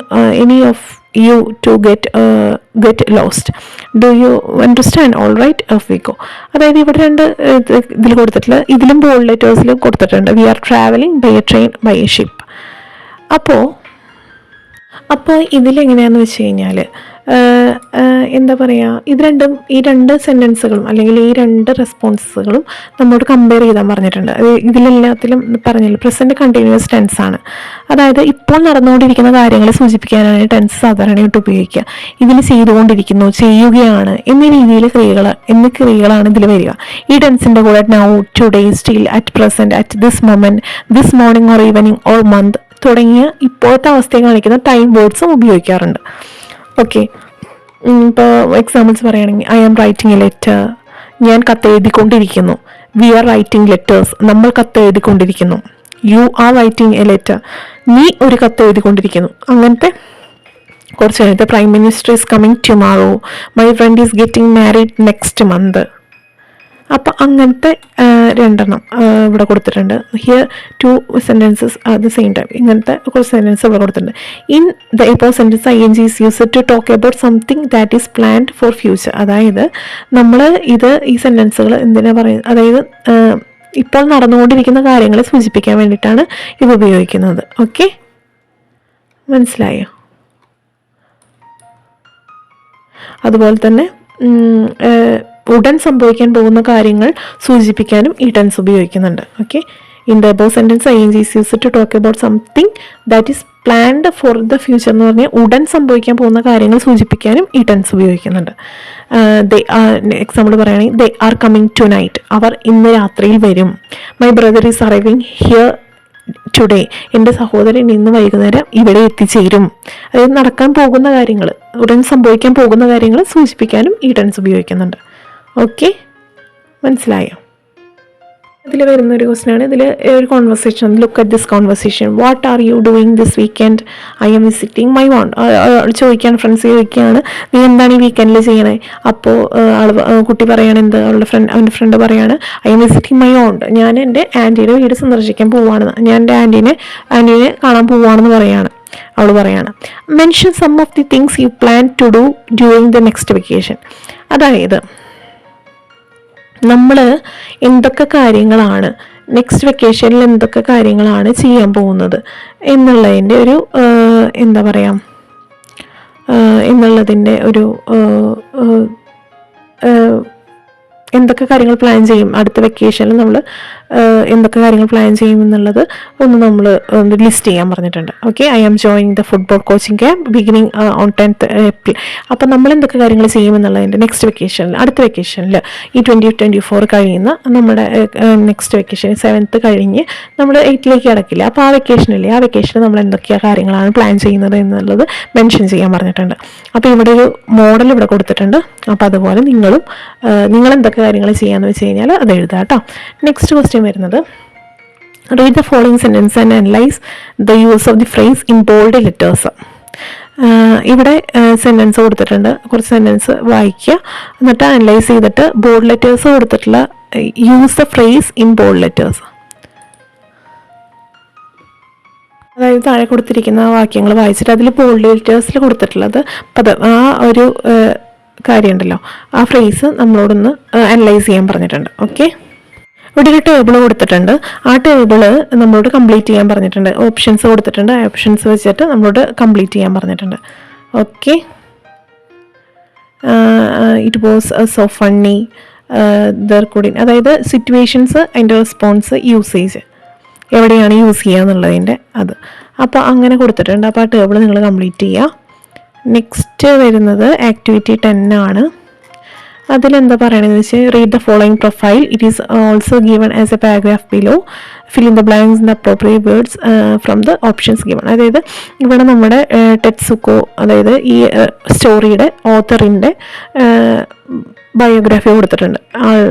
any of you to get lost. Do you understand? All right, off we go. അതായത് ഇവിടെ രണ്ട് ഇതിൽ കൊടുത്തിട്ടുള്ള, ഇതിലും bold ലെറ്റേഴ്സിൽ കൊടുത്തിട്ടുണ്ട്, we are travelling by a train by a ship. അപ്പോൾ ഇതിലെങ്ങനെയാണെന്ന് വെച്ച് കഴിഞ്ഞാൽ എന്താ പറയുക, ഈ രണ്ട് സെൻറ്റൻസുകളും അല്ലെങ്കിൽ ഈ രണ്ട് റെസ്പോൺസുകളും നമ്മോട് കമ്പയർ ചെയ്താൽ പറഞ്ഞിട്ടുണ്ട്. ഇതിലെല്ലാത്തിലും പറഞ്ഞില്ല പ്രസൻറ്റ് കണ്ടിന്യൂസ് ടെൻസ് ആണ്. അതായത് ഇപ്പോൾ നടന്നുകൊണ്ടിരിക്കുന്ന കാര്യങ്ങളെ സൂചിപ്പിക്കാനാണ് ടെൻസ് സാധാരണയായിട്ട് ഉപയോഗിക്കുക. ഇതിൽ ചെയ്തുകൊണ്ടിരിക്കുന്നു, ചെയ്യുകയാണ് എന്നീ രീതിയിൽ ക്രിയകളാണ് ഇതിൽ വരിക. ഈ ടെൻസിൻ്റെ കൂടെ now, today, still, at present, at this moment, this morning or evening or month തുടങ്ങിയ ഇപ്പോഴത്തെ അവസ്ഥയെ കാണിക്കുന്ന ടൈം വേർഡ്സും ഉപയോഗിക്കാറുണ്ട്. ഓക്കെ, ഇപ്പോൾ എക്സാമ്പിൾസ് പറയുകയാണെങ്കിൽ, I am writing a letter, ഞാൻ കത്തെഴുതിക്കൊണ്ടിരിക്കുന്നു. വി ആർ റൈറ്റിംഗ് ലെറ്റേഴ്സ്, നമ്മൾ കത്തെഴുതിക്കൊണ്ടിരിക്കുന്നു. You are writing a letter, നീ ഒരു കത്തെഴുതിക്കൊണ്ടിരിക്കുന്നു. അങ്ങനത്തെ കുറച്ച് കഴിഞ്ഞിട്ട് prime minister is coming tomorrow, my friend is getting married next month. അപ്പം അങ്ങനത്തെ രണ്ടെണ്ണം ഇവിടെ കൊടുത്തിട്ടുണ്ട്. Here 2 sentences at the same time. ഇങ്ങനത്തെ കുറച്ച് സെൻറ്റൻസ് ഇവിടെ കൊടുത്തിട്ടുണ്ട്. In the above sentence ING is used to talk about something that is planned for future. അതായത് നമ്മൾ ഈ സെൻറ്റൻസുകൾ എന്തിനാ പറയുന്നത്, അതായത് ഇപ്പോൾ നടന്നുകൊണ്ടിരിക്കുന്ന കാര്യങ്ങളെ സൂചിപ്പിക്കാൻ വേണ്ടിയിട്ടാണ് ഇത് ഉപയോഗിക്കുന്നത്. ഓക്കെ, മനസ്സിലായോ? അതുപോലെ തന്നെ ഉടൻ സംഭവിക്കാൻ പോകുന്ന കാര്യങ്ങൾ സൂചിപ്പിക്കാനും ഈ ടെൻസ് ഉപയോഗിക്കുന്നുണ്ട്. Okay, in the above sentence ING is used to talk about something that is planned for the future എന്ന് പറഞ്ഞാൽ ഉടൻ സംഭവിക്കാൻ പോകുന്ന കാര്യങ്ങൾ സൂചിപ്പിക്കാനും ഈ ടെൻസ് ഉപയോഗിക്കുന്നുണ്ട്. എക്സാമ്പിൾ പറയുകയാണെങ്കിൽ, they are coming tonight, അവർ ഇന്ന് രാത്രിയിൽ വരും. My brother is arriving here today, എൻ്റെ സഹോദരൻ ഇന്ന് വൈകുന്നേരം ഇവിടെ എത്തിച്ചേരും. അതായത് നടക്കാൻ പോകുന്ന കാര്യങ്ങൾ, ഉടൻ സംഭവിക്കാൻ പോകുന്ന കാര്യങ്ങൾ സൂചിപ്പിക്കാനും ഈ ടെൻസ് ഉപയോഗിക്കുന്നുണ്ട്. ഓക്കെ, മനസ്സിലായോ? ഇതിൽ വരുന്നൊരു ക്വസ്റ്റ്യനാണ്. ഇതിൽ ഒരു conversation, look at this conversation. What are you doing this weekend? I am visiting my aunt. ചോദിക്കുകയാണ്, ഫ്രണ്ട്സ് ചോദിക്കുകയാണ്, നീ എന്താണ് ഈ വീക്കെൻഡിൽ ചെയ്യണേ? അപ്പോൾ കുട്ടി പറയാണ്, അവൻ്റെ ഫ്രണ്ട് പറയാണ്, I am visiting my aunt, ഞാൻ എൻ്റെ ആൻറ്റീയുടെ വീട് സന്ദർശിക്കാൻ പോവുകയാണെന്ന്, ഞാൻ എൻ്റെ ആൻറ്റീനെ കാണാൻ പോവുകയാണെന്ന് അവൾ പറയാണ്. Mention some of the things you plan to do during the next vacation. അതായത് നമ്മൾ എന്തൊക്കെ കാര്യങ്ങളാണ് നെക്സ്റ്റ് വെക്കേഷനിൽ എന്തൊക്കെ കാര്യങ്ങളാണ് ചെയ്യാൻ പോകുന്നത് എന്നുള്ളതിൻ്റെ ഒരു എന്താ പറയുക എന്നുള്ളതിൻ്റെ ഒരു എന്തൊക്കെ കാര്യങ്ങൾ പ്ലാൻ ചെയ്യും അടുത്ത വെക്കേഷനിൽ നമ്മൾ എന്തൊക്കെ കാര്യങ്ങൾ പ്ലാൻ ചെയ്യും എന്നുള്ളത് ഒന്ന് നമ്മൾ ലിസ്റ്റ് ചെയ്യാൻ പറഞ്ഞിട്ടുണ്ട്. Okay, I am joining the football coaching camp beginning on 10th April. അപ്പം നമ്മൾ എന്തൊക്കെ കാര്യങ്ങൾ ചെയ്യുമെന്നുള്ളതിൻ്റെ നെക്സ്റ്റ് വെക്കേഷനിൽ അടുത്ത വെക്കേഷനിൽ ഈ 2024 കഴിയുന്ന നമ്മുടെ നെക്സ്റ്റ് വെക്കേഷൻ 7th കഴിഞ്ഞ് നമ്മൾ 8ലേക്ക് കിടക്കില്ല. അപ്പോൾ ആ വെക്കേഷനിൽ നമ്മൾ എന്തൊക്കെയാണ് കാര്യങ്ങളാണ് പ്ലാൻ ചെയ്യുന്നത് എന്നുള്ളത് മെൻഷൻ ചെയ്യാൻ പറഞ്ഞിട്ടുണ്ട്. അപ്പോൾ ഇവിടെ ഒരു മോഡൽ ഇവിടെ കൊടുത്തിട്ടുണ്ട്. അപ്പോൾ അതുപോലെ നിങ്ങൾ എന്തൊക്കെ കാര്യങ്ങൾ ചെയ്യാമെന്ന് വെച്ച് കഴിഞ്ഞാൽ അത് എഴുതാം കേട്ടോ. നെക്സ്റ്റ് ക്വസ്റ്റ്യൻ വരുന്നത്, read the following sentence and analyse the use of the phrase in bold letters. ഇവിടെ സെൻറ്റൻസ് കൊടുത്തിട്ടുണ്ട്, കുറച്ച് സെൻറ്റൻസ് വായിക്കുക, എന്നിട്ട് അനലൈസ് ചെയ്തിട്ട് ബോൾഡ് ലെറ്റേഴ്സ് കൊടുത്തിട്ടുള്ള use the phrase in bold letters, അതായത് താഴെ കൊടുത്തിരിക്കുന്ന വാക്യങ്ങൾ വായിച്ചിട്ട് അതിൽ ബോൾഡ് ലെറ്റേഴ്സിൽ കൊടുത്തിട്ടുള്ളത് ആ ഒരു കാര്യമുണ്ടല്ലോ, ആ ഫ്രേസ് നമ്മളോടൊന്ന് അനലൈസ് ചെയ്യാൻ പറഞ്ഞിട്ടുണ്ട്. ഓക്കെ, ഇവിടെ ഒരു ടേബിൾ കൊടുത്തിട്ടുണ്ട്. ആ ടേബിള് നമ്മളോട് കംപ്ലീറ്റ് ചെയ്യാൻ പറഞ്ഞിട്ടുണ്ട്. ഓപ്ഷൻസ് കൊടുത്തിട്ടുണ്ട്. ആ ഓപ്ഷൻസ് വെച്ചിട്ട് നമ്മളോട് കംപ്ലീറ്റ് ചെയ്യാൻ പറഞ്ഞിട്ടുണ്ട്. Okay, it was so funny there കുഡിൻ, അതായത് സിറ്റുവേഷൻസ്, അതിൻ്റെ റെസ്പോൺസ്, യൂസേജ് എവിടെയാണ് യൂസ് ചെയ്യുക എന്നുള്ളതിൻ്റെ അത്. അപ്പോൾ അങ്ങനെ കൊടുത്തിട്ടുണ്ട്. അപ്പോൾ ആ ടേബിൾ നിങ്ങൾ കംപ്ലീറ്റ് ചെയ്യുക. നെക്സ്റ്റ് വരുന്നത് ആക്ടിവിറ്റി 10 ആണ്. അതിലെന്താ പറയണമെന്ന് വെച്ചാൽ, read the following profile, it is also given as a paragraph below, fill in the blanks in the appropriate words from the options given. അതായത് ഇവിടെ നമ്മുടെ ടെറ്റ്സുക്കോ, അതായത് ഈ സ്റ്റോറിയുടെ ഓത്തറിൻ്റെ ബയോഗ്രാഫി കൊടുത്തിട്ടുണ്ട്. ആൾ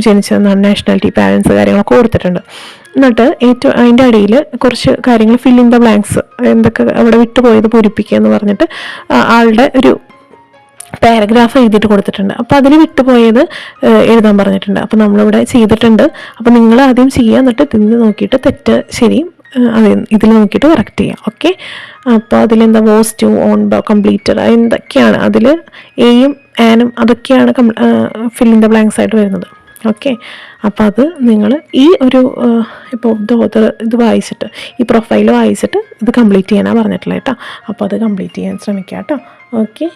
ജനിച്ചതെന്നാണ്, നാഷണാലിറ്റി, പാരൻസ്, കാര്യങ്ങളൊക്കെ കൊടുത്തിട്ടുണ്ട്. എന്നിട്ട് അതിൻ്റെ അടിയിൽ കുറച്ച് കാര്യങ്ങൾ ഫിൽ ഇൻ ദ ബ്ലാങ്ക്സ്, എന്തൊക്കെ അവിടെ വിട്ടുപോയത് പൂരിപ്പിക്കുക എന്ന് പറഞ്ഞിട്ട് ആളുടെ ഒരു പാരഗ്രാഫ് എഴുതിയിട്ട് കൊടുത്തിട്ടുണ്ട്. അപ്പോൾ അതിൽ വിട്ടുപോയത് എഴുതാൻ പറഞ്ഞിട്ടുണ്ട്. അപ്പോൾ നമ്മളിവിടെ ചെയ്തിട്ടുണ്ട്. അപ്പോൾ നിങ്ങൾ ആദ്യം ചെയ്യുക, എന്നിട്ട് ഇതിൽ നോക്കിയിട്ട് തെറ്റ് ശരിയും ഇതിൽ നോക്കിയിട്ട് കറക്റ്റ് ചെയ്യാം. ഓക്കെ, അപ്പോൾ അതിലെന്താ വോസ് ടു, ഓൺ, കംപ്ലീറ്റഡ്, എന്തൊക്കെയാണ് അതിൽ എയും ആനും അതൊക്കെയാണ് ഫിൽ ഇൻ ദ ബ്ലാങ്ക്സ് ആയിട്ട് വരുന്നത്. ഓക്കെ, അപ്പോൾ അത് നിങ്ങൾ ഈ ഒരു ഇപ്പോൾ ഇത് വായിച്ചിട്ട്, ഈ പ്രൊഫൈൽ വായിച്ചിട്ട് ഇത് കംപ്ലീറ്റ് ചെയ്യാനാണ് പറഞ്ഞിട്ടുള്ളത് കേട്ടോ. അപ്പോൾ അത് കംപ്ലീറ്റ് ചെയ്യാൻ ശ്രമിക്കുക കേട്ടോ. ഓക്കെ,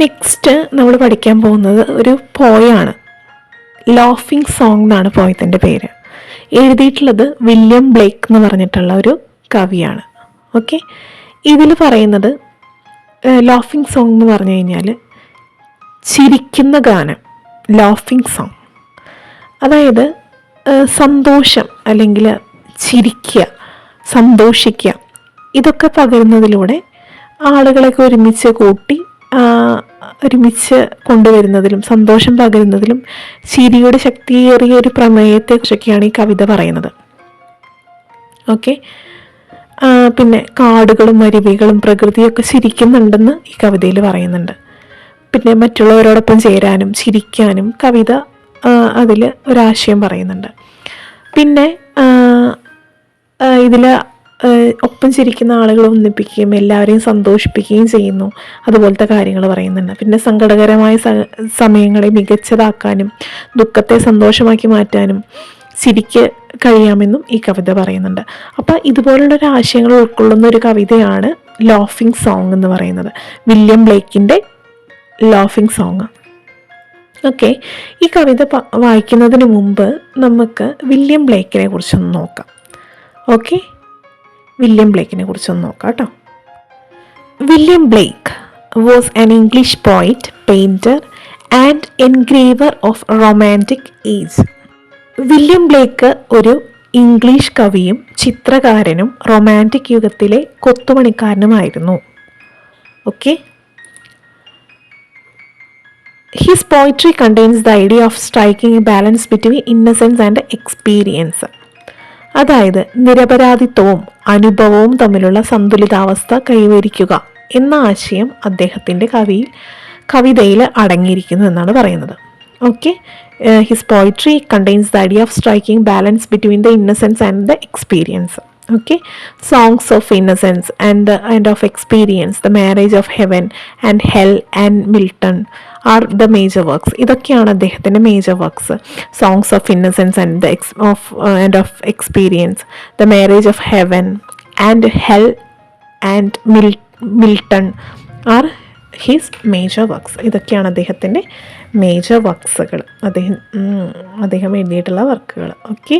നെക്സ്റ്റ് നമ്മൾ പഠിക്കാൻ പോകുന്നത് ഒരു പോയാണ്. ലാഫിംഗ് സോങ് എന്നാണ് പോയത്തിൻ്റെ പേര്. എഴുതിയിട്ടുള്ളത് വില്യം ബ്ലേക്ക് എന്ന് പറഞ്ഞിട്ടുള്ള ഒരു കവിയാണ്. ഓക്കെ, ഇതിൽ പറയുന്നത് ലാഫിംഗ് സോങ് എന്ന് പറഞ്ഞു കഴിഞ്ഞാൽ ചിരിക്കുന്ന ഗാനം, ലാഫിംഗ് സോങ്. അതായത് സന്തോഷം അല്ലെങ്കിൽ ചിരിക്കുക, സന്തോഷിക്കുക, ഇതൊക്കെ പകരുന്നതിലൂടെ ആളുകളെയൊക്കെ ഒരുമിച്ച് കൂട്ടി ഒരുമിച്ച് കൊണ്ടുവരുന്നതിലും സന്തോഷം പകരുന്നതിലും ചിരിയുടെ ശക്തിയേറിയ ഒരു പ്രമേയത്തെക്കുറിച്ചൊക്കെയാണ് ഈ കവിത പറയുന്നത്. ഓക്കെ, പിന്നെ കാടുകളും അരുവികളും പ്രകൃതിയൊക്കെ ചിരിക്കുന്നുണ്ടെന്ന് ഈ കവിതയിൽ പറയുന്നുണ്ട്. പിന്നെ മറ്റുള്ളവരോടൊപ്പം ചേരാനും ചിരിക്കാനും കവിത അതിൽ ഒരാശയം പറയുന്നുണ്ട്. പിന്നെ ഇതിൽ ഒപ്പം ചിരിക്കുന്ന ആളുകളെ ഒന്നിപ്പിക്കുകയും എല്ലാവരെയും സന്തോഷിപ്പിക്കുകയും ചെയ്യുന്നു, അതുപോലത്തെ കാര്യങ്ങൾ പറയുന്നുണ്ട്. പിന്നെ സങ്കടകരമായ സമയങ്ങളെ മികച്ചതാക്കാനും ദുഃഖത്തെ സന്തോഷമാക്കി മാറ്റാനും ചിരിക്ക് കഴിയാമെന്നും ഈ കവിത പറയുന്നുണ്ട്. അപ്പോൾ ഇതുപോലുള്ളൊരു ആശയങ്ങൾ ഉൾക്കൊള്ളുന്ന ഒരു കവിതയാണ് ലാഫിംഗ് സോങ് എന്ന് പറയുന്നത്, വില്യം ബ്ലേക്കിൻ്റെ ലാഫിംഗ് സോങ്. ഓക്കെ, ഈ കവിത വായിക്കുന്നതിന് മുമ്പ് നമുക്ക് വില്യം ബ്ലേക്കിനെ കുറിച്ചൊന്ന് നോക്കാം. ഓക്കെ, വില്യം ബ്ലേക്കിനെ കുറിച്ചൊന്ന് നോക്കാം കേട്ടോ. William Blake was an English poet, painter and engraver of romantic age. William Blake ഒരു ഇംഗ്ലീഷ് കവിയും ചിത്രകാരനും റൊമാൻറ്റിക് യുഗത്തിലെ കൊത്തുപണിക്കാരനുമായിരുന്നു. Okay, his poetry contains the idea of striking a balance between innocence and experience. അതായത് നിരപരാധിത്വവും അനുഭവവും തമ്മിലുള്ള സന്തുലിതാവസ്ഥ കൈവരിക്കുക എന്ന ആശയം അദ്ദേഹത്തിൻ്റെ കവിതയിൽ അടങ്ങിയിരിക്കുന്നു എന്നാണ് പറയുന്നത്. Okay, his poetry contains the idea of striking balance between the innocence and the experience. Okay, songs of innocence and the end of experience, the marriage of heaven and hell and Milton are the major works. ഇതൊക്കെയാണ് അദ്ദേഹത്തിൻ്റെ major works. Songs of innocence and the end of experience, the marriage of heaven and hell and Milton are his major works. ഇതൊക്കെയാണ് അദ്ദേഹത്തിൻ്റെ major വർക്ക്സുകൾ, അദ്ദേഹം എഴുതിയിട്ടുള്ള വർക്കുകൾ. Okay,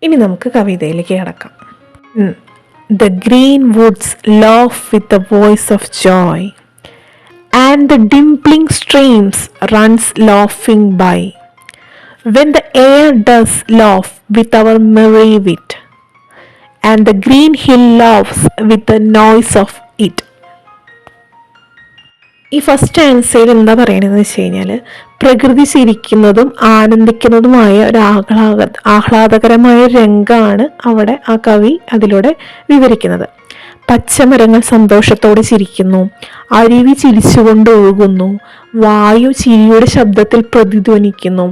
ഇനി നമുക്ക് കവിതയിലേക്ക് കിടക്കാം. The green woods laugh with the voice of joy, and the dimpling streams runs laughing by, when the air does laugh with our merry wit, and the green hill laughs with the noise of it. ഈ first ആൻസറിൽ എന്താ പറയണതെന്ന് വെച്ച് കഴിഞ്ഞാൽ, പ്രകൃതി ചിരിക്കുന്നതും ആനന്ദിക്കുന്നതുമായ ഒരു ആഹ്ലാദകരമായ രംഗമാണ് അവിടെ ആ കവി അതിലൂടെ വിവരിക്കുന്നത്. പച്ചമരങ്ങൾ സന്തോഷത്തോടെ ചിരിക്കുന്നു, അരുവി ചിരിച്ചുകൊണ്ട് ഒഴുകുന്നു, വായു ചിരിയുടെ ശബ്ദത്തിൽ പ്രതിധ്വനിക്കുന്നു,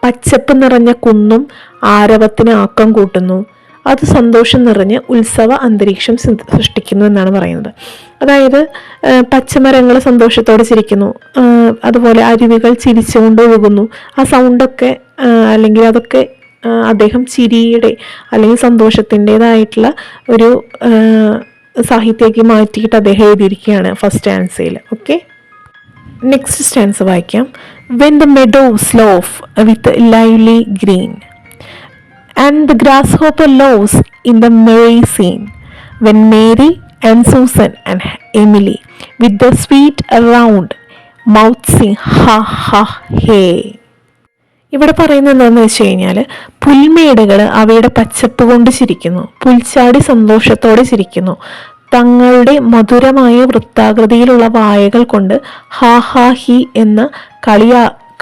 പച്ചപ്പ് നിറഞ്ഞ കുന്നും ആരവത്തിന് ആക്കം കൂട്ടുന്നു, അത് സന്തോഷം നിറഞ്ഞ് ഉത്സവ അന്തരീക്ഷം സൃഷ്ടിക്കുന്നു എന്നാണ് പറയുന്നത്. അതായത് പച്ചമരങ്ങൾ സന്തോഷത്തോടെ ചിരിക്കുന്നു, അതുപോലെ അരുവികൾ ചിരിച്ചുകൊണ്ട് ഒഴുകുന്നു. ആ സൗണ്ടൊക്കെ അല്ലെങ്കിൽ അതൊക്കെ അദ്ദേഹം ചിരിയുടെ അല്ലെങ്കിൽ സന്തോഷത്തിൻ്റെതായിട്ടുള്ള ഒരു സാഹിത്യമാക്കി മാറ്റിയിട്ട് അദ്ദേഹം എഴുതിയിരിക്കുകയാണ് ഫസ്റ്റ് സ്റ്റാൻസയിൽ. ഓക്കെ, നെക്സ്റ്റ് സ്റ്റാൻസ് വായിക്കാം. When the meadows laugh with lively green, and the grasshopper loves in the merry scene, when Mary and Susan and Emily with the sweet round mouth sing ha ha hey. ഇവിടെ പറയുന്നത് എന്താണെന്ന് വെച്ച് കഴിഞ്ഞാൽ, പുൽമേടുകൾ അവയുടെ പച്ചപ്പ് കൊണ്ട് ചിരിക്കുന്നു, പുൽച്ചാടി സന്തോഷത്തോടെ ചിരിക്കുന്നു, തങ്ങളുടെ മധുരമായ വൃത്താകൃതിയിലുള്ള വായകൾ കൊണ്ട് ഹാ ഹാ ഹി എന്ന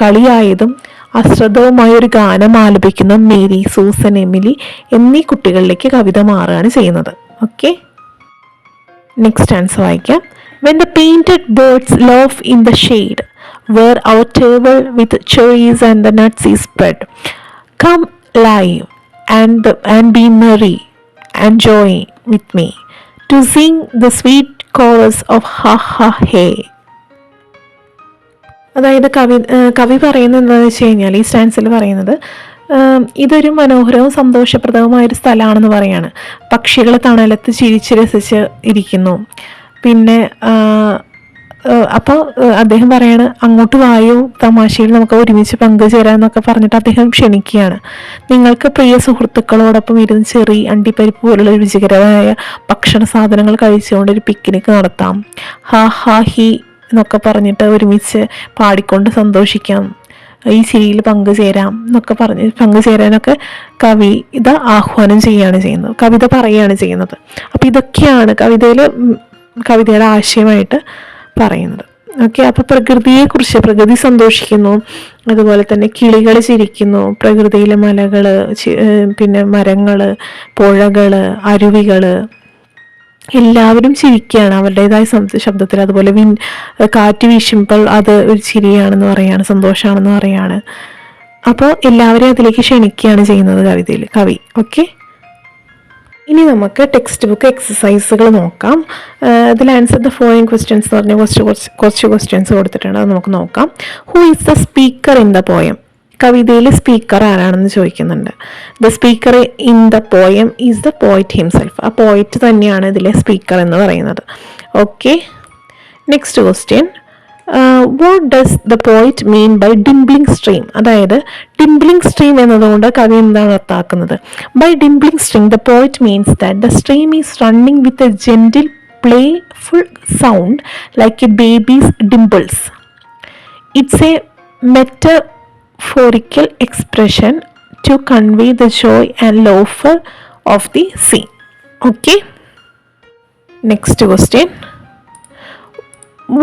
കളിയായതും അശ്രദ്ധവുമായ ഒരു ഗാനം ആലപിക്കുന്ന മേരി, സൂസൻ, എമിലി എന്നീ കുട്ടികളിലേക്ക് കവിത മാറുകയാണ് ചെയ്യുന്നത്. ഓക്കെ, നെക്സ്റ്റ് ആൻസർ വായിക്കാം. When the painted birds love in the shade, where our table with cherries and the nuts is spread, come live and be merry and joy with me to sing the sweet chorus of ha ha he. അതായത് കവി പറയുന്നത് എന്താണെന്ന് വെച്ച് കഴിഞ്ഞാൽ, ഈ സ്റ്റാൻസിൽ പറയുന്നത് ഇതൊരു മനോഹരവും സന്തോഷപ്രദവുമായൊരു സ്ഥലമാണെന്ന് പറയാണ്. പക്ഷികൾ തണലത്ത് ചിരിച്ച് രസിച്ച് ഇരിക്കുന്നു. പിന്നെ അപ്പോൾ അദ്ദേഹം പറയാണ്, അങ്ങോട്ട് വായു, തമാശയിൽ നമുക്ക് ഒരുമിച്ച് പങ്കുചേരാന്നൊക്കെ പറഞ്ഞിട്ട് അദ്ദേഹം ക്ഷണിക്കുകയാണ്. നിങ്ങൾക്ക് പ്രിയ സുഹൃത്തുക്കളോടൊപ്പം ഇരുന്ന് ചെറി, അണ്ടിപ്പരിപ്പ് പോലുള്ള രുചികരമായ ഭക്ഷണ സാധനങ്ങൾ കഴിച്ചുകൊണ്ട് ഒരു പിക്നിക് നടത്താം, ഹാ ഹാ ഹി എന്നൊക്കെ പറഞ്ഞിട്ട് ഒരുമിച്ച് പാടിക്കൊണ്ട് സന്തോഷിക്കാം, ഈ ചിരിയിൽ പങ്കുചേരാം എന്നൊക്കെ പറഞ്ഞ് പങ്കുചേരാനൊക്കെ കവി ഇത് ആഹ്വാനം ചെയ്യുകയാണ് ചെയ്യുന്നത്, കവിത പറയുകയാണ് ചെയ്യുന്നത്. അപ്പോൾ ഇതൊക്കെയാണ് കവിതയുടെ ആശയമായിട്ട് പറയുന്നത്. ഓക്കെ, അപ്പോൾ പ്രകൃതിയെക്കുറിച്ച്, പ്രകൃതി സന്തോഷിക്കുന്നു, അതുപോലെ തന്നെ കിളികൾ ചിരിക്കുന്നു, പ്രകൃതിയിലെ മലകൾ, പിന്നെ മരങ്ങൾ, പുഴകൾ, അരുവികൾ എല്ലാവരും ചിരിക്കുകയാണ് അവരുടേതായ ശബ്ദത്തിൽ. അതുപോലെ കാറ്റ് വീശുമ്പോൾ അത് ഒരു ചിരിയാണെന്ന് പറയാണ്, സന്തോഷമാണെന്ന് പറയാണ്. അപ്പോൾ എല്ലാവരെയും അതിലേക്ക് ക്ഷണിക്കുകയാണ് ചെയ്യുന്നത് കവി. ഓക്കെ, ഇനി നമുക്ക് ടെക്സ്റ്റ് ബുക്ക് എക്സസൈസുകൾ നോക്കാം. ഇതിൽ ആൻസർ ദ ഫോളോയിങ് ക്വസ്റ്റ്യൻസ് എന്ന് പറഞ്ഞ കുറച്ച് ക്വസ്റ്റ്യൻസ് കൊടുത്തിട്ടുണ്ട്, അത് നമുക്ക് നോക്കാം. Who is the speaker in the poem? കവിതയിലെ സ്പീക്കർ ആരാണെന്ന് ചോദിക്കുന്നുണ്ട്. The speaker in the poem is the poet himself. ആ പോയിറ്റ് തന്നെയാണ് ഇതിലെ സ്പീക്കർ എന്ന് പറയുന്നത്. Okay, next question. What does the poet mean by dimpling stream? അതായത് ഡിംപ്ലിംഗ് സ്ട്രീം എന്നതുകൊണ്ട് കവി എന്താണ് അർത്ഥാക്കുന്നത്? By dimpling stream the poet means that the stream is running with a gentle playful sound like a baby's dimples. It's a metaphorical expression to convey the joy and laughter of the scene. Okay, next question.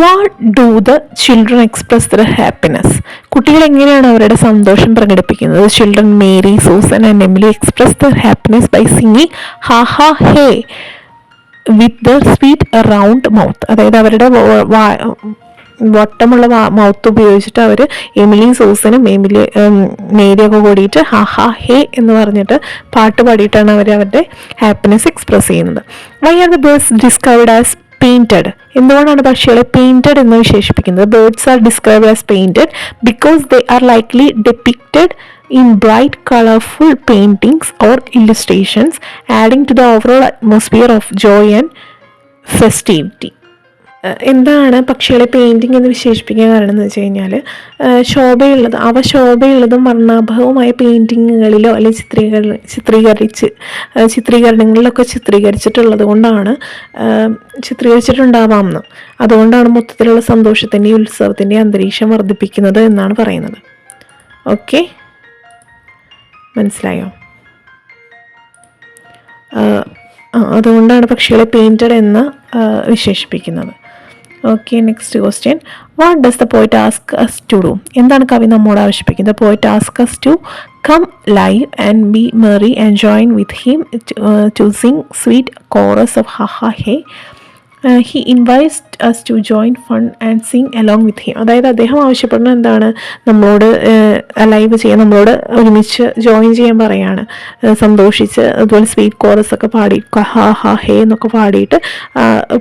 What do the children express their happiness? കുട്ടികൾ എങ്ങനെയാണ് അവരുടെ സന്തോഷം പ്രകടിപ്പിക്കുന്നത്? Children Mary, Susan and Emily express their happiness by singing ha ha hey with their sweet round mouth. അതായത് അവരുടെ വട്ടമുള്ള mouth ഉപയോഗിച്ചിട്ട് അവർ എമിലിയും സൂസനും മേരിയൊക്കെ കൂടിയിട്ട് ഹാ ഹാ ഹേ എന്ന് പറഞ്ഞിട്ട് പാട്ട് പാടിയിട്ടാണ് അവർ അവരുടെ ഹാപ്പിനെസ് എക്സ്പ്രസ് ചെയ്യുന്നത്. Why are the birds discovered as painted? എന്തുകൊണ്ടാണ് പക്ഷികളെ പെയിൻറ്റഡ് എന്ന് വിശേഷിപ്പിക്കുന്നത്? Birds are described as painted because they are likely depicted in bright colorful paintings or illustrations, adding to the overall atmosphere of joy and festivity. എന്താണ് പക്ഷികളെ painting എന്ന് വിശേഷിപ്പിക്കാൻ കാരണം എന്ന് വെച്ച് കഴിഞ്ഞാൽ ശോഭയുള്ളതും വർണ്ണാഭവുമായ പെയിൻറ്റിങ്ങുകളിലോ അല്ലെങ്കിൽ ചിത്രീകരണങ്ങളിലൊക്കെ ചിത്രീകരിച്ചിട്ടുണ്ടാവാമെന്ന്. അതുകൊണ്ടാണ് മൊത്തത്തിലുള്ള സന്തോഷത്തിൻ്റെയും ഉത്സവത്തിൻ്റെയും അന്തരീക്ഷം വർദ്ധിപ്പിക്കുന്നത് എന്നാണ് പറയുന്നത്. ഓക്കെ, മനസ്സിലായോ? അതുകൊണ്ടാണ് പക്ഷികളെ പെയിൻറ്റഡ് എന്ന് വിശേഷിപ്പിക്കുന്നത്. Okay, next question. What does the poet ask us to do? എന്താണ് കവി നമ്മോട് ആവശ്യപ്പിക്കുന്നത്? Poet ask us to come live and be merry and join with him to sing sweet chorus of ha ha he. He invites us to join fun and sing along with him. അതായത് അദ്ദേഹം ആവശ്യപ്പെടുന്നത് എന്താണ്? നമ്മളോട് live ചെയ്യാൻ, നമ്മളോട് ഒരുമിച്ച് join ചെയ്യാൻ പറയാണ്. സന്തോഷിച്ച് അതുപോലെ സ്വീറ്റ് കോറസ് ഒക്കെ പാടി ഹാ ഹാ ഹേ എന്നൊക്കെ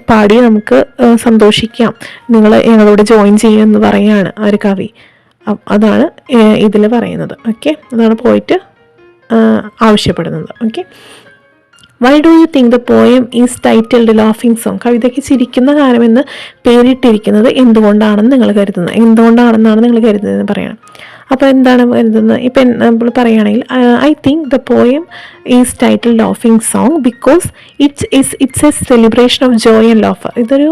പാടി നമുക്ക് സന്തോഷിക്കാം, നിങ്ങൾ ഞങ്ങളോട് ജോയിൻ ചെയ്യുമെന്ന് പറയാണ് ആ ഒരു കവി. അതാണ് ഇതിൽ പറയുന്നത്. ഓക്കെ, അതാണ് പോയിട്ട് ആവശ്യപ്പെടുന്നത്. Okay, why do you think the poem is titled laughing song? കവിതയ്ക്ക് ചിരിക്കുന്ന ഗാനമെന്ന് പേരിട്ടിരിക്കുന്നത് എന്തുകൊണ്ടാണെന്നാണ് നിങ്ങൾ കരുതുന്നതെന്ന് പറയണം. അപ്പോൾ എന്താണ് കരുതുന്നത്? ഇപ്പം നമ്മൾ പറയുകയാണെങ്കിൽ I think the poem is titled laughing song because it's A celebration of Joy and laughter. ഇതൊരു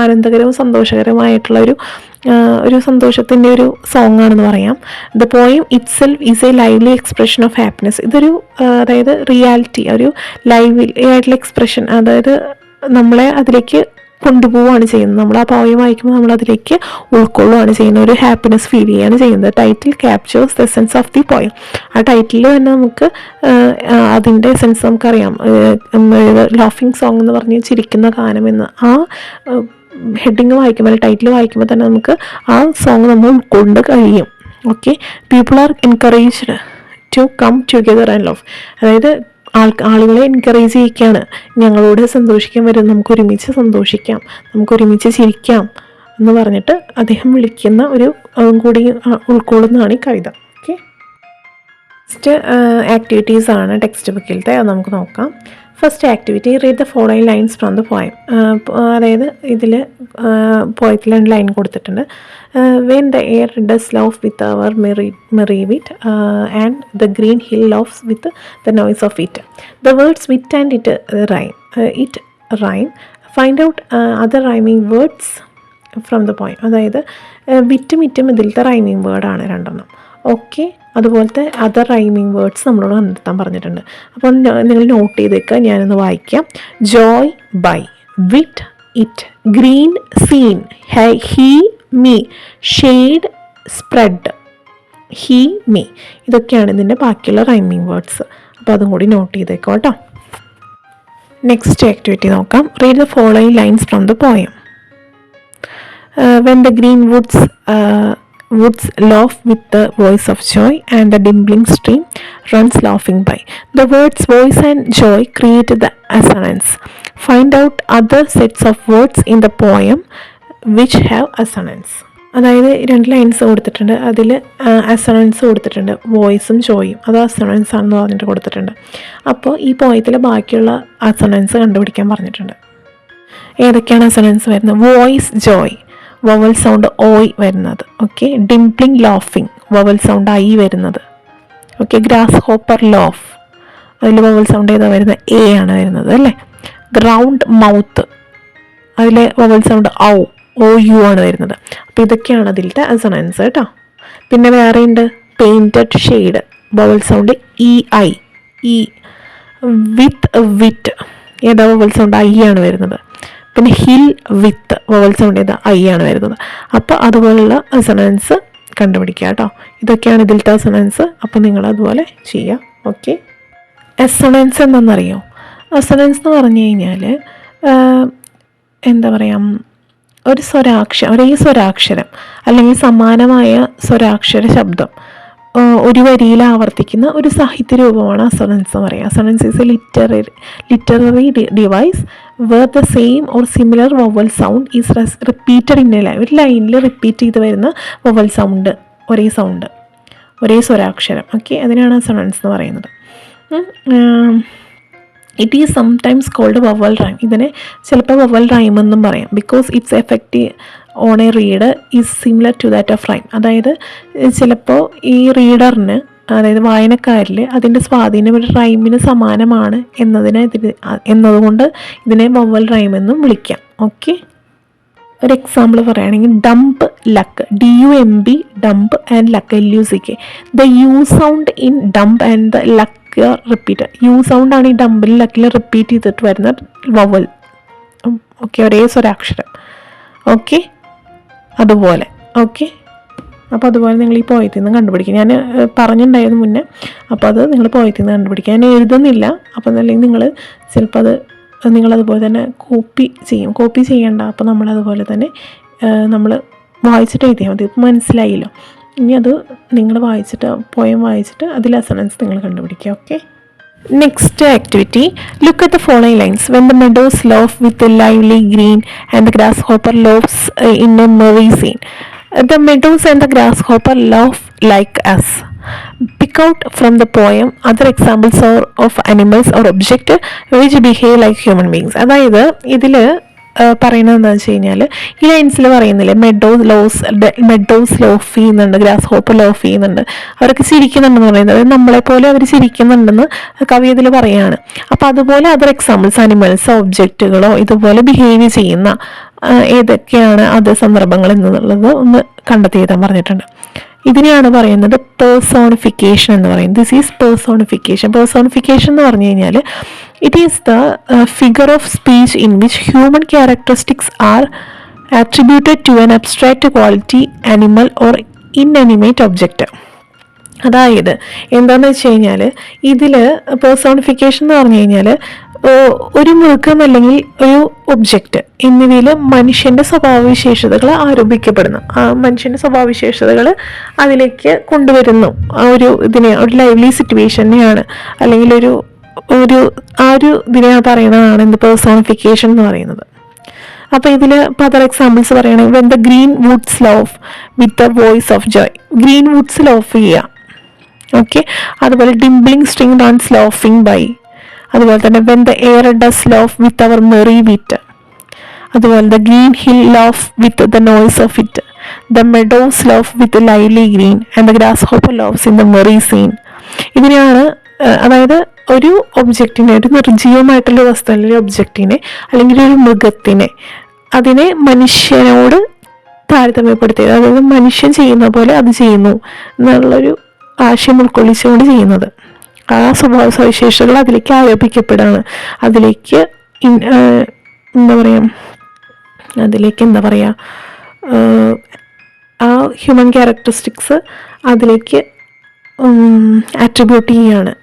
ആനന്ദകരവും സന്തോഷകരമായിട്ടുള്ള ഒരു സന്തോഷത്തിൻ്റെ ഒരു സോങ് ആണെന്ന് പറയാം. The poem it self is A lively expression of happiness. ഇതൊരു അതായത് റിയാലിറ്റി, ഒരു ലൈവ്ലി ആയിട്ടുള്ള എക്സ്പ്രഷൻ, അതായത് നമ്മളെ അതിലേക്ക് കൊണ്ടുപോവുകയാണ് ചെയ്യുന്നത്. നമ്മൾ ആ പോയം വായിക്കുമ്പോൾ നമ്മൾ അതിലേക്ക് ഉൾക്കൊള്ളുകയാണ് ചെയ്യുന്നത്, ഒരു ഹാപ്പിനെസ് ഫീൽ ചെയ്യുകയാണ് ചെയ്യുന്നത്. Title captures the essence of the poem. ആ ടൈറ്റിൽ തന്നെ നമുക്ക് അതിൻ്റെ എസെൻസ് നമുക്കറിയാം. ലാഫിംഗ് സോങ് എന്ന് പറഞ്ഞ് ചിരിക്കുന്ന ഗാനമെന്ന് ആ ഹെഡിങ് വായിക്കുമ്പോൾ, ടൈറ്റിൽ വായിക്കുമ്പോൾ തന്നെ നമുക്ക് ആ സോങ് നമ്മൾ ഉൾക്കൊണ്ട് കഴിയും. Okay, people are encouraged to come together and love. അതായത് ആളുകളെ എൻകറേജ് ചെയ്യിക്കുകയാണ്, ഞങ്ങളോട് സന്തോഷിക്കാൻ വരും, നമുക്ക് ഒരുമിച്ച് സന്തോഷിക്കാം, നമുക്ക് ഒരുമിച്ച് ചിരിക്കാം എന്ന് പറഞ്ഞിട്ട് അദ്ദേഹം വിളിക്കുന്ന ഒരു കൂടി ഉൾക്കൊള്ളുന്നതാണ് ഈ കവിത. ഓക്കെ, നെക്സ്റ്റ് ആക്ടിവിറ്റീസ് ആണ് ടെക്സ്റ്റ് ബുക്കിലത്തെ, അത് നമുക്ക് നോക്കാം. First activity, read the following lines from the poem. അതായത് ഇതിൽ പോയത്തിൽ 2 ലൈൻ കൊടുത്തിട്ടുണ്ട്. When the air does love with our merry wit and the green hill loves with the noise of it. The words wit and it rhyme. Find out other rhyming words from the poem. അതായത് വിറ്റും ഇറ്റും ഇതിലത്തെ rhyming വേർഡാണ് 2 okay, അതുപോലത്തെ other rhyming words നമ്മളോട് കണ്ടെത്താൻ പറഞ്ഞിട്ടുണ്ട്. അപ്പോൾ നിങ്ങൾ നോട്ട് ചെയ്തേക്കുക, ഞാനൊന്ന് വായിക്കാം. Joy, by, wit, it, green, scene, he, me, shade, spread, he, me. ഇതൊക്കെയാണ് ഇതിൻ്റെ ബാക്കിയുള്ള റൈമിങ് വേർഡ്സ്. അപ്പോൾ അതും കൂടി നോട്ട് ചെയ്തേക്കുക കേട്ടോ. നെക്സ്റ്റ് ആക്ടിവിറ്റി നോക്കാം. Read the following lines from the poem. When the green woods laugh with the voice of joy and the dimpling stream runs laughing by. The words voice and joy create the assonance. Find out other sets of words in the poem which have assonance. അതായത് 2 lines കൊടുത്തിട്ടുണ്ട്, അതിൽ assonance കൊടുത്തിട്ടുണ്ട്, വോയിസും ജോയും, അത് assonance ആണെന്ന് പറഞ്ഞിട്ട് കൊടുത്തിട്ടുണ്ട്. അപ്പോൾ ഈ പോയത്തിൽ ബാക്കിയുള്ള അസണൻസ് കണ്ടുപിടിക്കാൻ പറഞ്ഞിട്ടുണ്ട്. ഏതൊക്കെയാണ് അസണൻസ് വരുന്നത്? Voice, Joy, vowel sound oi വരുന്നത്. Okay, dimpling, laughing, vowel sound I വരുന്നത്. ഓക്കെ, ഗ്രാസ് ഹോപ്പർ, ലോഫ്, അതിൽ വവൽ സൗണ്ട് ഏതാ വരുന്നത്? എ ആണ് വരുന്നത് അല്ലേ. റൗണ്ട് മൗത്ത്, അതിൽ വവൽ സൗണ്ട് ഓ യു ആണ് വരുന്നത്. അപ്പോൾ ഇതൊക്കെയാണ് അതിലത്തെ അസണൻസ് കേട്ടോ. പിന്നെ വേറെ ഉണ്ട് painted shade, vowel sound I. With ഏതാ വവൽ സൗണ്ട് ഐ ആണ് വരുന്നത്. പിന്നെ ഹിൽ, വിത്ത്, വവൽ സൗണ്ട് ഏതാ ഐ ആണ് വരുന്നത്. അപ്പോൾ അതുപോലുള്ള അസണൻസ് കണ്ടുപിടിക്കുക കേട്ടോ. ഇതൊക്കെയാണ് ഇതിലത്തെ അസണൻസ്. അപ്പോൾ നിങ്ങൾ അതുപോലെ ചെയ്യുക. ഓക്കെ, അസണൻസ് എന്താണെന്നറിയോ? അസണൻസ് എന്ന് പറഞ്ഞു കഴിഞ്ഞാൽ എന്താ പറയുക, ഒരേ സ്വരാക്ഷരം അല്ലെങ്കിൽ സമാനമായ സ്വരാക്ഷര ശബ്ദം ഒരു വരിയിൽ ആവർത്തിക്കുന്ന ഒരു സാഹിത്യ രൂപമാണ് അസണൻസ് എന്ന് പറയുക. Assonance is a literary device where the same or similar vowel sound is repeated in a line. ഒരു ലൈനിൽ റിപ്പീറ്റ് ചെയ്ത് വരുന്ന വവൽ സൗണ്ട്, ഒരേ സ്വരാക്ഷരം. ഓക്കെ, അതിനാണ് അസണൻസ് എന്ന് പറയുന്നത്. It is sometimes called vowel rhyme. ഇതിനെ ചിലപ്പോൾ വവൽ റൈം എന്നും പറയാം. Because its effect on a reader is similar to that of rhyme. അതായത് ചിലപ്പോൾ ഈ റീഡറിന്, അതായത് വായനക്കാരിൽ അതിൻ്റെ സ്വാധീനം ഒരു റൈമിന് സമാനമാണ് എന്നതുകൊണ്ട് ഇതിനെ വവൽ റൈം എന്നും വിളിക്കാം. ഓക്കെ, ഒരു എക്സാമ്പിൾ പറയുകയാണെങ്കിൽ dumb luck, DUMB, dumb and luck, LUCK. The U sound in dumb and the luck repeat. U സൗണ്ടാണ് ഈ ഡംപിൽ ലക്കിൽ റിപ്പീറ്റ് ചെയ്തിട്ട് വരുന്ന വവൽ. ഓക്കെ, ഒരേ സ്വരാക്ഷരം. ഓക്കെ, അതുപോലെ. ഓക്കെ, അപ്പോൾ അതുപോലെ നിങ്ങൾ ഈ പോയത്തിൽ നിന്ന് കണ്ടുപിടിക്കുക. ഞാൻ പറഞ്ഞിട്ടുണ്ടായിരുന്നു മുന്നേ, അപ്പോൾ അത് നിങ്ങൾ പോയത്തിൽ നിന്ന് കണ്ടുപിടിക്കുക. ഞാൻ എഴുതുന്നില്ല, അപ്പോൾ അല്ലെങ്കിൽ നിങ്ങൾ ചിലപ്പോൾ നിങ്ങളതുപോലെ തന്നെ കോപ്പി ചെയ്യണ്ട. അപ്പോൾ നമ്മളതുപോലെ തന്നെ നമ്മൾ വായിച്ചിട്ട് എഴുതിയാൽ മതി. മനസ്സിലായില്ലോ? ഇനി അത് നിങ്ങൾ പോയം വായിച്ചിട്ട് അതിൽ അസണൻസ് നിങ്ങൾ കണ്ടുപിടിക്കുക. Okay, next activity. Look at the following lines. When the meadows laugh with lively green and the grasshopper laughs in a merry scene. The meadows and the grasshopper laugh like us. Pick out from the poem other examples of animals or objects which behave like human beings. അതായത് ഇതിൽ പറയുന്നത് എന്താണെന്ന് വെച്ച് കഴിഞ്ഞാൽ, ഈ ലൈൻസിൽ പറയുന്നില്ലേ, meadows loaf ചെയ്യുന്നുണ്ട്, grass hopper loaf ചെയ്യുന്നുണ്ട്, അവരൊക്കെ ചിരിക്കുന്നുണ്ടെന്ന് പറയുന്നത്. നമ്മളെപ്പോലെ അവർ ചിരിക്കുന്നുണ്ടെന്ന് കവി ഇതിൽ പറയുകയാണ്. അപ്പോൾ അതുപോലെ അതർ എക്സാമ്പിൾസ്, അനിമൽസോ ഒബ്ജക്റ്റുകളോ ഇതുപോലെ ബിഹേവ് ചെയ്യുന്ന ഏതൊക്കെയാണ് അത് സന്ദർഭങ്ങൾ എന്നുള്ളത് ഒന്ന് കണ്ടെത്തി എഴുതാൻ പറഞ്ഞിട്ടുണ്ട്. ഇതിനെയാണ് പറയുന്നത് പേഴ്സോണിഫിക്കേഷൻ എന്ന് പറയുന്നത്. This is personification. പേഴ്സോണിഫിക്കേഷൻ എന്ന് പറഞ്ഞു കഴിഞ്ഞാൽ it is the figure of speech in which human characteristics are attributed to an abstract quality, animal or inanimate object. അതായത് എന്താണെന്ന് വെച്ച് കഴിഞ്ഞാൽ ഇതിൽ പേഴ്സോണിഫിക്കേഷൻ എന്ന് പറഞ്ഞു കഴിഞ്ഞാൽ ഒരു മൃഗം അല്ലെങ്കിൽ ഒരു ഒബ്ജക്റ്റ് എന്നിവയിൽ മനുഷ്യൻ്റെ സ്വഭാവവിശേഷതകൾ ആരോപിക്കപ്പെടുന്നു. ആ മനുഷ്യൻ്റെ സ്വഭാവവിശേഷതകൾ അതിലേക്ക് കൊണ്ടുവരുന്നു. ഒരു ലൈവ്ലി സിറ്റുവേഷനെയാണ് അല്ലെങ്കിൽ ഒരു ഇതിനെ പറയുന്നതാണ് എന്ത് പേഴ്സോണിഫിക്കേഷൻ എന്ന് പറയുന്നത്. അപ്പോൾ ഇതിൽ അതർ എക്സാമ്പിൾസ് പറയുകയാണെങ്കിൽ when the green woods laugh with the voice of joy. Green woods laugh ചെയ്യുക. ഓക്കെ, അതുപോലെ ഡിംപ്ലിംഗ് സ്ട്രിങ് റൺസ് ലോഫിങ് ബൈ. അതുപോലെ തന്നെ when the air does laugh with our merry wit. അതുപോലെ the green hill laugh with the noise of it. The meadows laugh with lively green and the grasshopper laughs in the merry scene. ഇതിനെയാണ് അതായത് ഒരു ഒബ്ജക്റ്റിനെ, ഒരു നിർജ്ജീവമായിട്ടുള്ള വസ്തു അല്ലെങ്കിൽ ഒബ്ജക്റ്റിനെ അല്ലെങ്കിൽ ഒരു മൃഗത്തിനെ, അതിനെ മനുഷ്യനോട് താരതമ്യപ്പെടുത്തിയത്, അതായത് മനുഷ്യൻ ചെയ്യുന്ന പോലെ അത് ചെയ്യുന്നു എന്നുള്ളൊരു ആശയം ഉൾക്കൊള്ളിച്ചുകൊണ്ട് ചെയ്യുന്നത്. ആ സ്വഭാവ സവിശേഷതകൾ അതിലേക്ക് ആരോപിക്കപ്പെടുകയാണ്. അതിലേക്ക് എന്താ പറയുക ആ ഹ്യൂമൻ ക്യാരക്ടറിസ്റ്റിക്സ് അതിലേക്ക് ആട്രിബ്യൂട്ട് ചെയ്യുകയാണ്.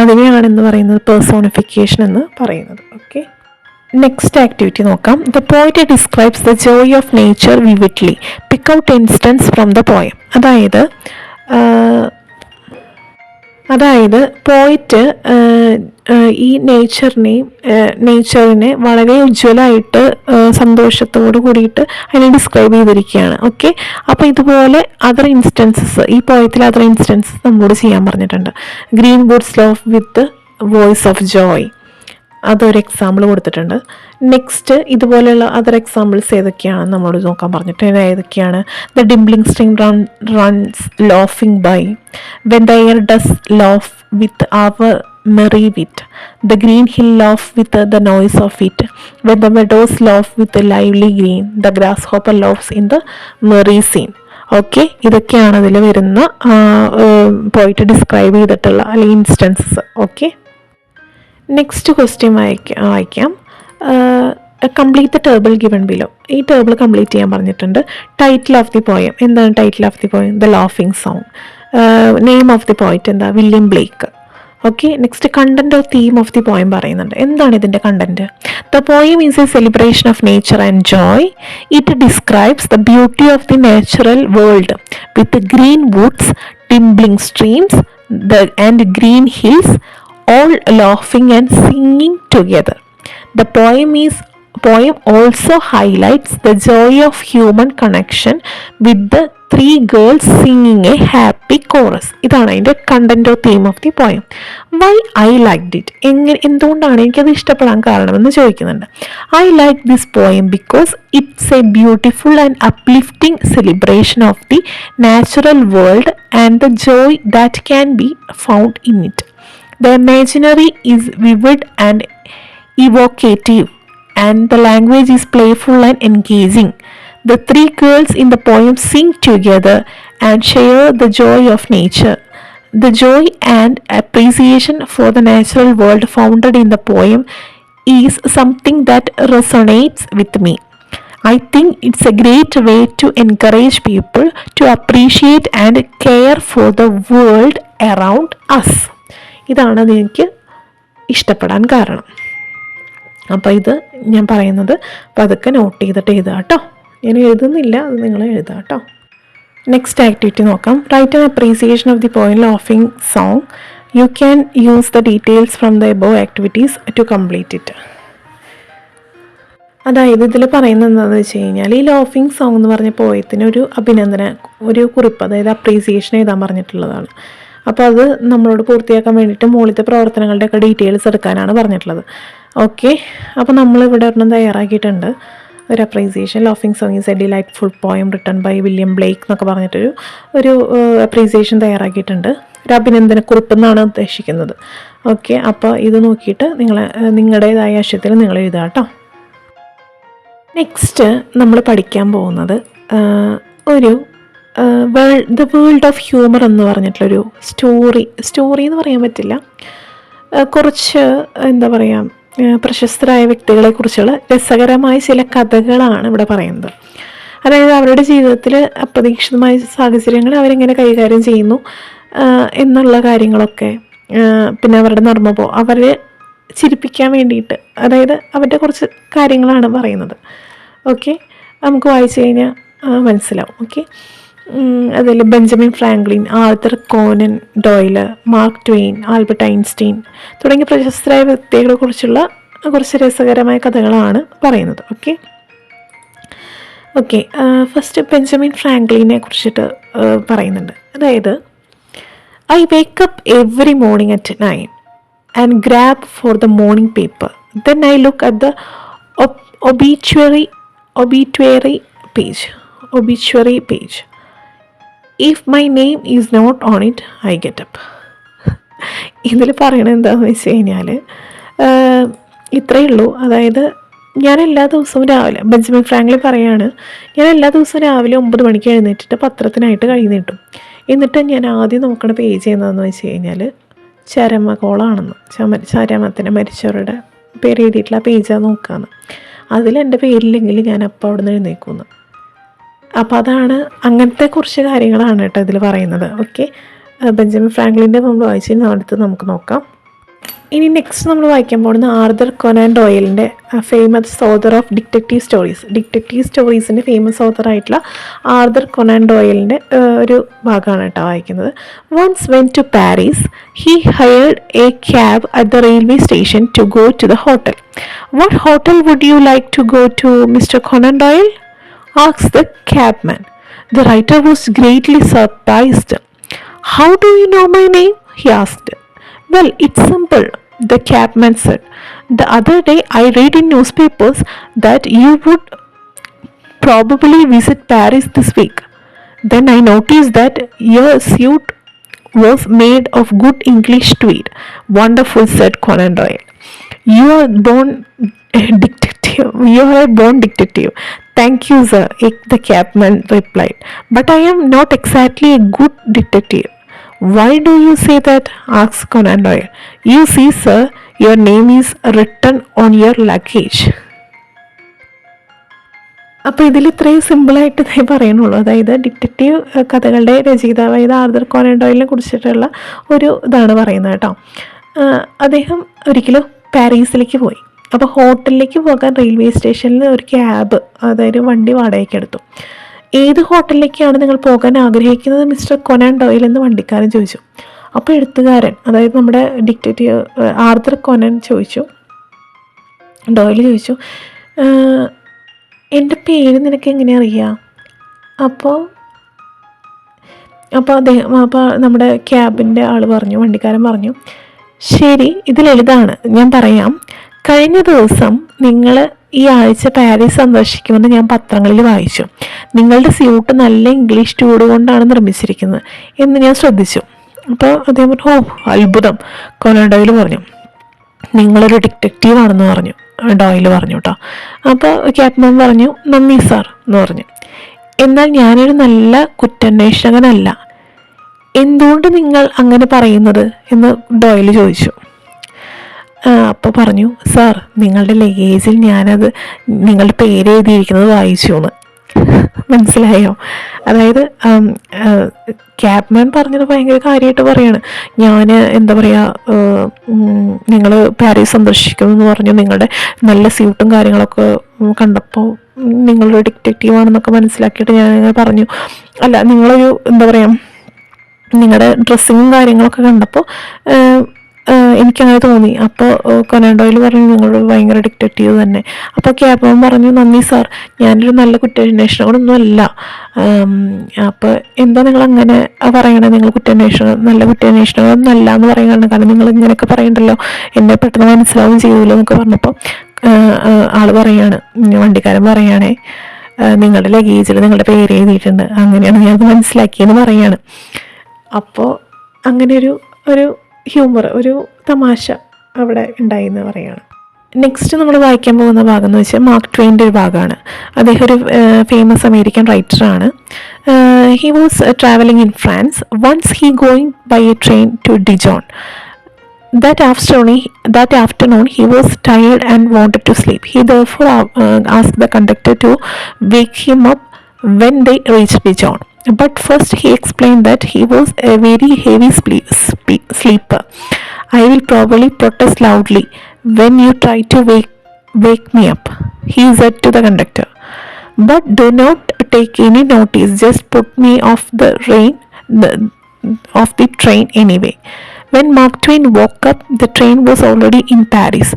അതിനെയാണെന്ന് പറയുന്നത് പേഴ്സോണിഫിക്കേഷൻ എന്ന് പറയുന്നത്. ഓക്കെ, നെക്സ്റ്റ് ആക്ടിവിറ്റി നോക്കാം. The poet describes the joy of nature വിവിഡ്ലി. Pick out instance from the poem. അതായത് പോയറ്റ് ഈ നേച്ചറിനെ വളരെ ഉജ്ജ്വലമായിട്ട് സന്തോഷത്തോട് കൂടിയിട്ട് അതിനെ ഡിസ്ക്രൈബ് ചെയ്തിരിക്കുകയാണ്. ഓക്കെ, അപ്പോൾ ഇതുപോലെ അതർ ഇൻസ്റ്റൻസസ്, ഈ പോയത്തിൽ അതർ ഇൻസ്റ്റൻസസ് നമ്മളോട് ചെയ്യാൻ പറഞ്ഞിട്ടുണ്ട്. Green woods laugh with voice of Joy, അതൊരു എക്സാമ്പിൾ കൊടുത്തിട്ടുണ്ട്. നെക്സ്റ്റ് ഇതുപോലെയുള്ള അതർ എക്സാമ്പിൾസ് ഏതൊക്കെയാണെന്ന് നമ്മളോട് നോക്കാൻ പറഞ്ഞിട്ടുണ്ട്. ഏതൊക്കെയാണ്? The dimpling string runs laughing by. When the air does laugh with our merry wit. The green hill laugh with the noise of it. When the meadows laugh with lively green. The grasshopper laughs in the merry scene. Okay, ഇതൊക്കെയാണ് അതിൽ വരുന്ന poet describe ചെയ്തിട്ടുള്ള അല്ലെങ്കിൽ instances. Okay, next question വായിക്കാം. Complete the table given below. ഈ table complete ചെയ്യാൻ പറഞ്ഞിട്ടുണ്ട്. Title of the poem. എന്താണ് title of the poem? The laughing song. Name of the poet എന്താ? William Blake. Okay, next content or theme of the poem പറയുന്നുണ്ട്. എന്താണ് ഇതിൻ്റെ content? The poem is a celebration of nature and joy. It describes the beauty of the natural world with green woods, tumbling streams and green hills, all laughing and singing together. The poem also highlights the joy of human connection with the three girls singing a happy chorus. ഇതാണ് അതിൻ്റെ content of theme of the poem. Why I liked it, എന്തുകൊണ്ടാണ് എനിക്കത് ഇഷ്ടപ്പെടാൻ കാരണമെന്ന് ചോദിക്കുന്നുണ്ട്. I like this poem because it's a beautiful and uplifting celebration of the natural world and the joy that can be found in it. The imaginary is vivid and evocative, and the language is playful and engaging. The three girls in the poem sing together and share the joy of nature. The joy and appreciation for the natural world founded in the poem is something that resonates with me. I think it's a great way to encourage people to appreciate and care for the world around us. ഇതാണ് എനിക്ക് ഇഷ്ടപ്പെടാൻ കാരണം. അപ്പോൾ ഇത് ഞാൻ പറയുന്നത് പതുക്കെ not ചെയ്തിട്ട് എഴുതുക കേട്ടോ. ഞാൻ എഴുതുന്നില്ല, അത് നിങ്ങൾ എഴുതുക കേട്ടോ. നെക്സ്റ്റ് ആക്ടിവിറ്റി നോക്കാം. Write an appreciation of the point laughing song. You can use the details from the above activities to complete it. അതായത് ഇതിൽ പറയുന്നത് എന്താണെന്ന് വെച്ച് കഴിഞ്ഞാൽ, ഈ ലോഫിംഗ് സോങ് എന്ന് പറഞ്ഞ പോയത്തിന് ഒരു കുറിപ്പ്, അതായത് അപ്രീസിയേഷൻ എഴുതാൻ പറഞ്ഞിട്ടുള്ളതാണ്. അപ്പോൾ അത് നമ്മളോട് പൂർത്തിയാക്കാൻ വേണ്ടിയിട്ട് മുകളിലത്തെ പ്രവർത്തനങ്ങളുടെയൊക്കെ ഡീറ്റെയിൽസ് എടുക്കാനാണ് പറഞ്ഞിട്ടുള്ളത്. ഓക്കെ, അപ്പോൾ നമ്മളിവിടെ ഒരെണ്ണം തയ്യാറാക്കിയിട്ടുണ്ട്. ഒരു appreciation. Laughing song is a delightful poem written by William Blake എന്നൊക്കെ പറഞ്ഞിട്ടൊരു അപ്രീസിയേഷൻ തയ്യാറാക്കിയിട്ടുണ്ട്. ഒരു അഭിനന്ദനക്കുറിപ്പ് എന്നാണ് ഉദ്ദേശിക്കുന്നത്. ഓക്കെ, അപ്പോൾ ഇത് നോക്കിയിട്ട് നിങ്ങളുടേതായ ആശയത്തിൽ നിങ്ങൾ എഴുതുക കേട്ടോ. നെക്സ്റ്റ് നമ്മൾ പഠിക്കാൻ പോകുന്നത് ദ വേൾഡ് ഓഫ് ഹ്യൂമർ എന്ന് പറഞ്ഞിട്ടുള്ളൊരു സ്റ്റോറി എന്ന് പറയാൻ പറ്റില്ല, കുറച്ച് എന്താ പറയുക, പ്രശസ്തരായ വ്യക്തികളെക്കുറിച്ചുള്ള രസകരമായ ചില കഥകളാണ് ഇവിടെ പറയുന്നത്. അതായത് അവരുടെ ജീവിതത്തിൽ അപ്രതീക്ഷിതമായ സാഹചര്യങ്ങൾ അവരെങ്ങനെ കൈകാര്യം ചെയ്യുന്നു എന്നുള്ള കാര്യങ്ങളൊക്കെ, പിന്നെ അവരുടെ അവരെ ചിരിപ്പിക്കാൻ വേണ്ടിയിട്ട്, അതായത് അവരുടെ കുറച്ച് കാര്യങ്ങളാണ് പറയുന്നത്. ഓക്കെ, നമുക്ക് വായിച്ചു കഴിഞ്ഞാൽ മനസ്സിലാവും. ഓക്കെ, അതിൽ Benjamin Franklin, Arthur Conan Doyle, Mark Twain, Albert Einstein തുടങ്ങിയ പ്രശസ്തരായ വ്യക്തികളെ കുറിച്ചുള്ള കുറച്ച് രസകരമായ കഥകളാണ് പറയുന്നത്. ഓക്കെ, ഫസ്റ്റ് ബെഞ്ചമിൻ ഫ്രാങ്ക്ലിനെ കുറിച്ചിട്ട് പറയുന്നുണ്ട്. അതായത്, I wake up every morning at 9 and grab for the morning paper. Then I look at the obituary page. If my name is not on it, I get up. ഇതിൽ പറയണത് എന്താണെന്ന് വെച്ച് കഴിഞ്ഞാൽ, ഇത്രയേ ഉള്ളൂ. അതായത്, ഞാൻ എല്ലാ ദിവസവും രാവിലെ, ബെഞ്ചമിൻ ഫ്രാങ്ക്ലിൻ പറയാണ്, ഞാൻ എല്ലാ ദിവസവും രാവിലെ 9 മണിക്ക് എഴുന്നേറ്റിട്ട് പത്രത്തിനായിട്ട് കൈ നീട്ടും. എന്നിട്ട് ഞാൻ ആദ്യം നോക്കണ പേജ് എന്താണെന്ന് വെച്ച് കഴിഞ്ഞാൽ ചരമകോളാണെന്ന്, ചരമത്തിന് മരിച്ചവരുടെ പേര് എഴുതിയിട്ടുള്ള പേജാണ് നോക്കാന്ന്. അതിലെൻ്റെ പേരില്ലെങ്കിൽ ഞാൻ അപ്പോൾ അവിടെ നിന്ന് എഴുന്നേക്കുന്നു. അപ്പോൾ അങ്ങനത്തെ കുറച്ച് കാര്യങ്ങളാണ് കേട്ടോ ഇതിൽ പറയുന്നത്. ഓക്കെ, ബെഞ്ചമിൻ ഫ്രാങ്ക്ലിൻ്റെ നമ്മൾ വായിച്ചിരുന്ന അടുത്ത് നമുക്ക് നോക്കാം. ഇനി നെക്സ്റ്റ് നമ്മൾ വായിക്കാൻ പോകുന്നത് ആർതർ കൊനാൻ ഡോയലിൻ്റെ ഫേമസ് ഓതർ ഓഫ് ഡിറ്റക്റ്റീവ് സ്റ്റോറീസിൻ്റെ ഫേമസ് ഓതറായിട്ടുള്ള ആർതർ കൊനാൻ ഡോയലിൻ്റെ ഒരു ഭാഗമാണ് കേട്ടോ വായിക്കുന്നത്. Once went to Paris, he hired a cab at the railway station to go to the hotel. What hotel would you like to go to, mister Conan Doyle? asked the cabman. The writer was greatly surprised. How do you know my name? He asked. Well, it's simple, the cabman said. The other day I read in newspapers that you would probably visit Paris this week. Then I noticed that your suit was made of good English tweed. Wonderful, said Conan Doyle. You are a born detective. Thank you, sir, the cabman replied. But I am not exactly a good detective. Why do you say that? asked Conan Doyle. You see, sir, your name is written on your luggage. അപ്പോൾ ഇതിൽ ഇത്രയും സിമ്പിളായിട്ട് ഞാൻ പറയണുള്ളൂ. അതായത് detective കഥകളുടെ രചയിതാവായത് Arthur Konan ഡോയിലിനെ കുറിച്ചിട്ടുള്ള ഒരു ഇതാണ് പറയുന്നത് കേട്ടോ. അദ്ദേഹം ഒരിക്കലും പാരീസിലേക്ക് പോയി. അപ്പോൾ ഹോട്ടലിലേക്ക് പോകാൻ റെയിൽവേ സ്റ്റേഷനിൽ ഒരു ക്യാബ്, അതായത് വണ്ടി വാടകയ്ക്ക് എടുത്തു. ഏത് ഹോട്ടലിലേക്കാണ് നിങ്ങൾ പോകാൻ ആഗ്രഹിക്കുന്നത് മിസ്റ്റർ കൊനാൻ ഡോയിൽ എന്ന് വണ്ടിക്കാരൻ ചോദിച്ചു. അപ്പോൾ എഴുത്തുകാരൻ, അതായത് നമ്മുടെ ഡിറ്റക്റ്റീവ് ആർതർ കൊനൻ ഡോയിൽ ചോദിച്ചു, എൻ്റെ പേര് നിനക്ക് എങ്ങനെ അറിയാം? അപ്പോൾ നമ്മുടെ ക്യാബിൻ്റെ ആൾ പറഞ്ഞു, വണ്ടിക്കാരൻ പറഞ്ഞു, ശരി, ഇത് ലളിതാണ്, ഞാൻ പറയാം. കഴിഞ്ഞ ദിവസം നിങ്ങൾ ഈ ആഴ്ച പാരീസ് സന്ദർശിക്കുമെന്ന് ഞാൻ പത്രങ്ങളിൽ വായിച്ചു. നിങ്ങളുടെ സ്യൂട്ട് നല്ല ഇംഗ്ലീഷ് ട്യൂഡ് കൊണ്ടാണ് നിർമ്മിച്ചിരിക്കുന്നത് എന്ന് ഞാൻ ശ്രദ്ധിച്ചു. അപ്പോൾ അദ്ദേഹം പറഞ്ഞു, ഓ അത്ഭുതം, കൊനാൻ ഡോയിൽ പറഞ്ഞു. നിങ്ങളൊരു ഡിറ്റക്റ്റീവാണെന്ന് പറഞ്ഞു, ഡോയിൽ പറഞ്ഞു കേട്ടോ. അപ്പോൾ ക്യാപ്റ്റൻ പറഞ്ഞു, നന്ദി സാർ എന്ന് പറഞ്ഞു. എന്നാൽ ഞാനൊരു നല്ല കുറ്റാന്വേഷകനല്ല. എന്തുകൊണ്ട് നിങ്ങൾ അങ്ങനെ പറയുന്നത് എന്ന് ഡോയിൽ ചോദിച്ചു. അപ്പോൾ പറഞ്ഞു, സാർ, നിങ്ങളുടെ ലഗേജിൽ ഞാനത് നിങ്ങളുടെ പേര് എഴുതിയിരിക്കുന്നത് വായിച്ചു എന്ന്. മനസ്സിലായോ? അതായത് ക്യാബ്മാൻ പറഞ്ഞത് ഭയങ്കര കാര്യമായിട്ട് പറയാണ്. ഞാൻ എന്താ പറയുക, നിങ്ങൾ പാരീസ് സന്ദർശിക്കുമെന്ന് പറഞ്ഞു, നിങ്ങളുടെ നല്ല സ്യൂട്ടും കാര്യങ്ങളൊക്കെ കണ്ടപ്പോൾ നിങ്ങളൊരു ഡിറ്റക്റ്റീവാണെന്നൊക്കെ മനസ്സിലാക്കിയിട്ട് ഞാൻ പറഞ്ഞു. അല്ല, നിങ്ങളൊരു എന്താ പറയുക, നിങ്ങളുടെ ഡ്രസ്സിങ്ങും കാര്യങ്ങളൊക്കെ കണ്ടപ്പോൾ എനിക്കങ്ങനെ തോന്നി. അപ്പോൾ കൊനാൻ ഡോയിൽ പറഞ്ഞു, നിങ്ങളൊരു ഭയങ്കര ഡിറ്റക്റ്റീവ് തന്നെ. അപ്പോൾ ക്യാപ്റ്റൻ പറഞ്ഞു, നന്ദി സാർ, ഞാനൊരു നല്ല കുറ്റാന്വേഷകനൊന്നും അല്ല. അപ്പോൾ എന്താ നിങ്ങൾ അങ്ങനെ പറയണേ? നിങ്ങൾ നല്ല കുറ്റാന്വേഷകനൊന്നും അല്ല എന്ന് പറയുകയാണ്. കാരണം നിങ്ങൾ ഇങ്ങനെയൊക്കെ പറയണ്ടല്ലോ, എന്നെ പെട്ടെന്ന് മനസ്സിലാവും ചെയ്യൂല്ലോ എന്നൊക്കെ പറഞ്ഞപ്പോൾ ആൾ പറയാണ്, വണ്ടിക്കാരൻ പറയുകയാണേ, നിങ്ങളുടെ ലഗേജിൽ നിങ്ങളുടെ പേര് എഴുതിയിട്ടുണ്ട്, അങ്ങനെയാണ് ഞാനത് മനസ്സിലാക്കിയെന്ന് പറയാണ്. അപ്പോൾ അങ്ങനെ ഒരു ഹ്യൂമർ, ഒരു തമാശ അവിടെ ഉണ്ടായിന്ന് പറയുകയാണ്. നെക്സ്റ്റ് നമ്മൾ വായിക്കാൻ പോകുന്ന ഭാഗം എന്ന് വെച്ചാൽ മാർക്ക് ട്വെയിൻ്റെ ഒരു ഭാഗമാണ്. അദ്ദേഹം ഒരു ഫേമസ് അമേരിക്കൻ റൈറ്ററാണ്. He was travelling in France. Once he going by a train to Dijon. That afternoon he was tired and wanted to sleep. He therefore asked the conductor to wake him up when they reached Dijon. But first he explained that he was a very heavy sleeper. I will probably protest loudly when you try to wake me up, he said to the conductor. But do not take any notice, just put me off the train anyway. When Mark Twain woke up, the train was already in Paris.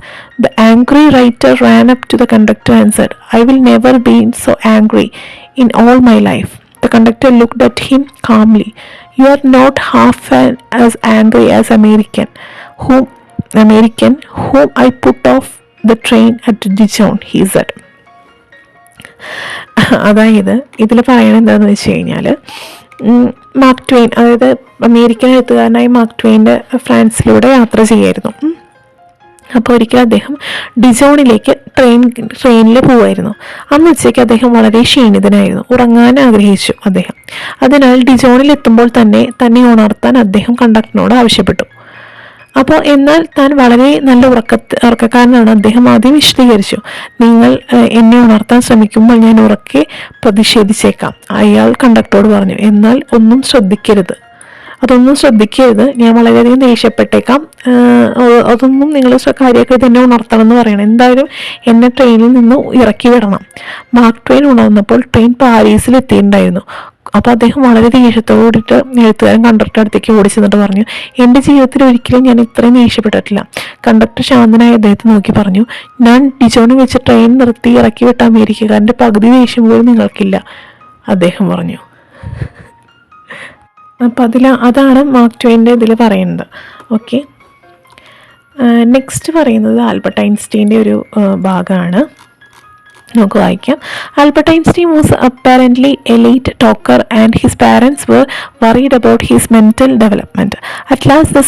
The angry writer ran up to the conductor and said, I will never be so angry in all my life. The conductor looked at him calmly. You are not half as angry as American whom I put off the train at Dijon, he said. അതായത് ഇതിൽ പറയുന്നത് എന്താണെന്ന് വെച്ച് കഴിഞ്ഞാൽ, Mark Twain, അതായത് American എഴുത്തുകാരനായ mark ട്വെയിൻ്റെ ഫ്രാൻസിലൂടെ യാത്ര ചെയ്യായിരുന്നു. അപ്പോൾ ഒരിക്കൽ അദ്ദേഹം ഡിജോണിലേക്ക് ട്രെയിനിൽ പോവായിരുന്നു. അന്ന് ഉച്ചയ്ക്ക് അദ്ദേഹം വളരെ ക്ഷീണിതനായിരുന്നു, ഉറങ്ങാൻ ആഗ്രഹിച്ചു അദ്ദേഹം. അതിനാൽ ഡിജോണിൽ എത്തുമ്പോൾ തന്നെ ഉണർത്താൻ അദ്ദേഹം കണ്ടക്ടറിനോട് ആവശ്യപ്പെട്ടു. അപ്പോൾ എന്നാൽ താൻ വളരെ നല്ല ഉറക്കക്കാരനാണ് അദ്ദേഹം ആദ്യം വിശദീകരിച്ചു. നിങ്ങൾ എന്നെ ഉണർത്താൻ ശ്രമിക്കുമ്പോൾ ഞാൻ ഉറക്കെ പ്രതിഷേധിച്ചേക്കാം, അയാൾ കണ്ടക്ടറോട് പറഞ്ഞു. എന്നാൽ അതൊന്നും ശ്രദ്ധിക്കരുത്, ഞാൻ വളരെയധികം ദേഷ്യപ്പെട്ടേക്കാം, അതൊന്നും നിങ്ങൾ കാര്യമൊക്കെ തന്നെ ഉണർത്തണം എന്ന് പറയണം. എന്തായാലും എന്നെ ട്രെയിനിൽ നിന്ന് ഇറക്കി വിടണം. മാർക്ക് ട്വെയിൻ ഉണർന്നപ്പോൾ ട്രെയിൻ പാരീസിൽ എത്തിയിട്ടുണ്ടായിരുന്നു. അപ്പോൾ അദ്ദേഹം വളരെ ദേഷ്യത്തോടിട്ട് എഴുത്തുകാരൻ കണ്ടക്ടറുടെ അടുത്തേക്ക് ഓടി ചെന്നിട്ട് പറഞ്ഞു, എൻ്റെ ജീവിതത്തിൽ ഒരിക്കലും ഞാൻ ഇത്രയും ദേഷ്യപ്പെട്ടിട്ടില്ല. കണ്ടക്ടർ ശാന്തനായ അദ്ദേഹത്തെ നോക്കി പറഞ്ഞു, ഞാൻ ഡിജോണിൽ വെച്ച് ട്രെയിൻ നിർത്തി ഇറക്കി വിട്ട അമേരിക്കക്കാരൻ്റെ പകുതി ദേഷ്യം പോലും നിങ്ങൾക്കില്ല, അദ്ദേഹം പറഞ്ഞു. അപ്പം അതാണ് മാർക്ക് ട്വെയിൻ്റെ ഇതിൽ പറയുന്നത്. ഓക്കെ, നെക്സ്റ്റ് പറയുന്നത് ആൽബർട്ട് ഐൻസ്റ്റീൻ്റെ ഒരു ഭാഗമാണ്. നമുക്ക് വായിക്കാം. Albert Einstein was apparently A late talker and his parents were worried about his mental development. At last the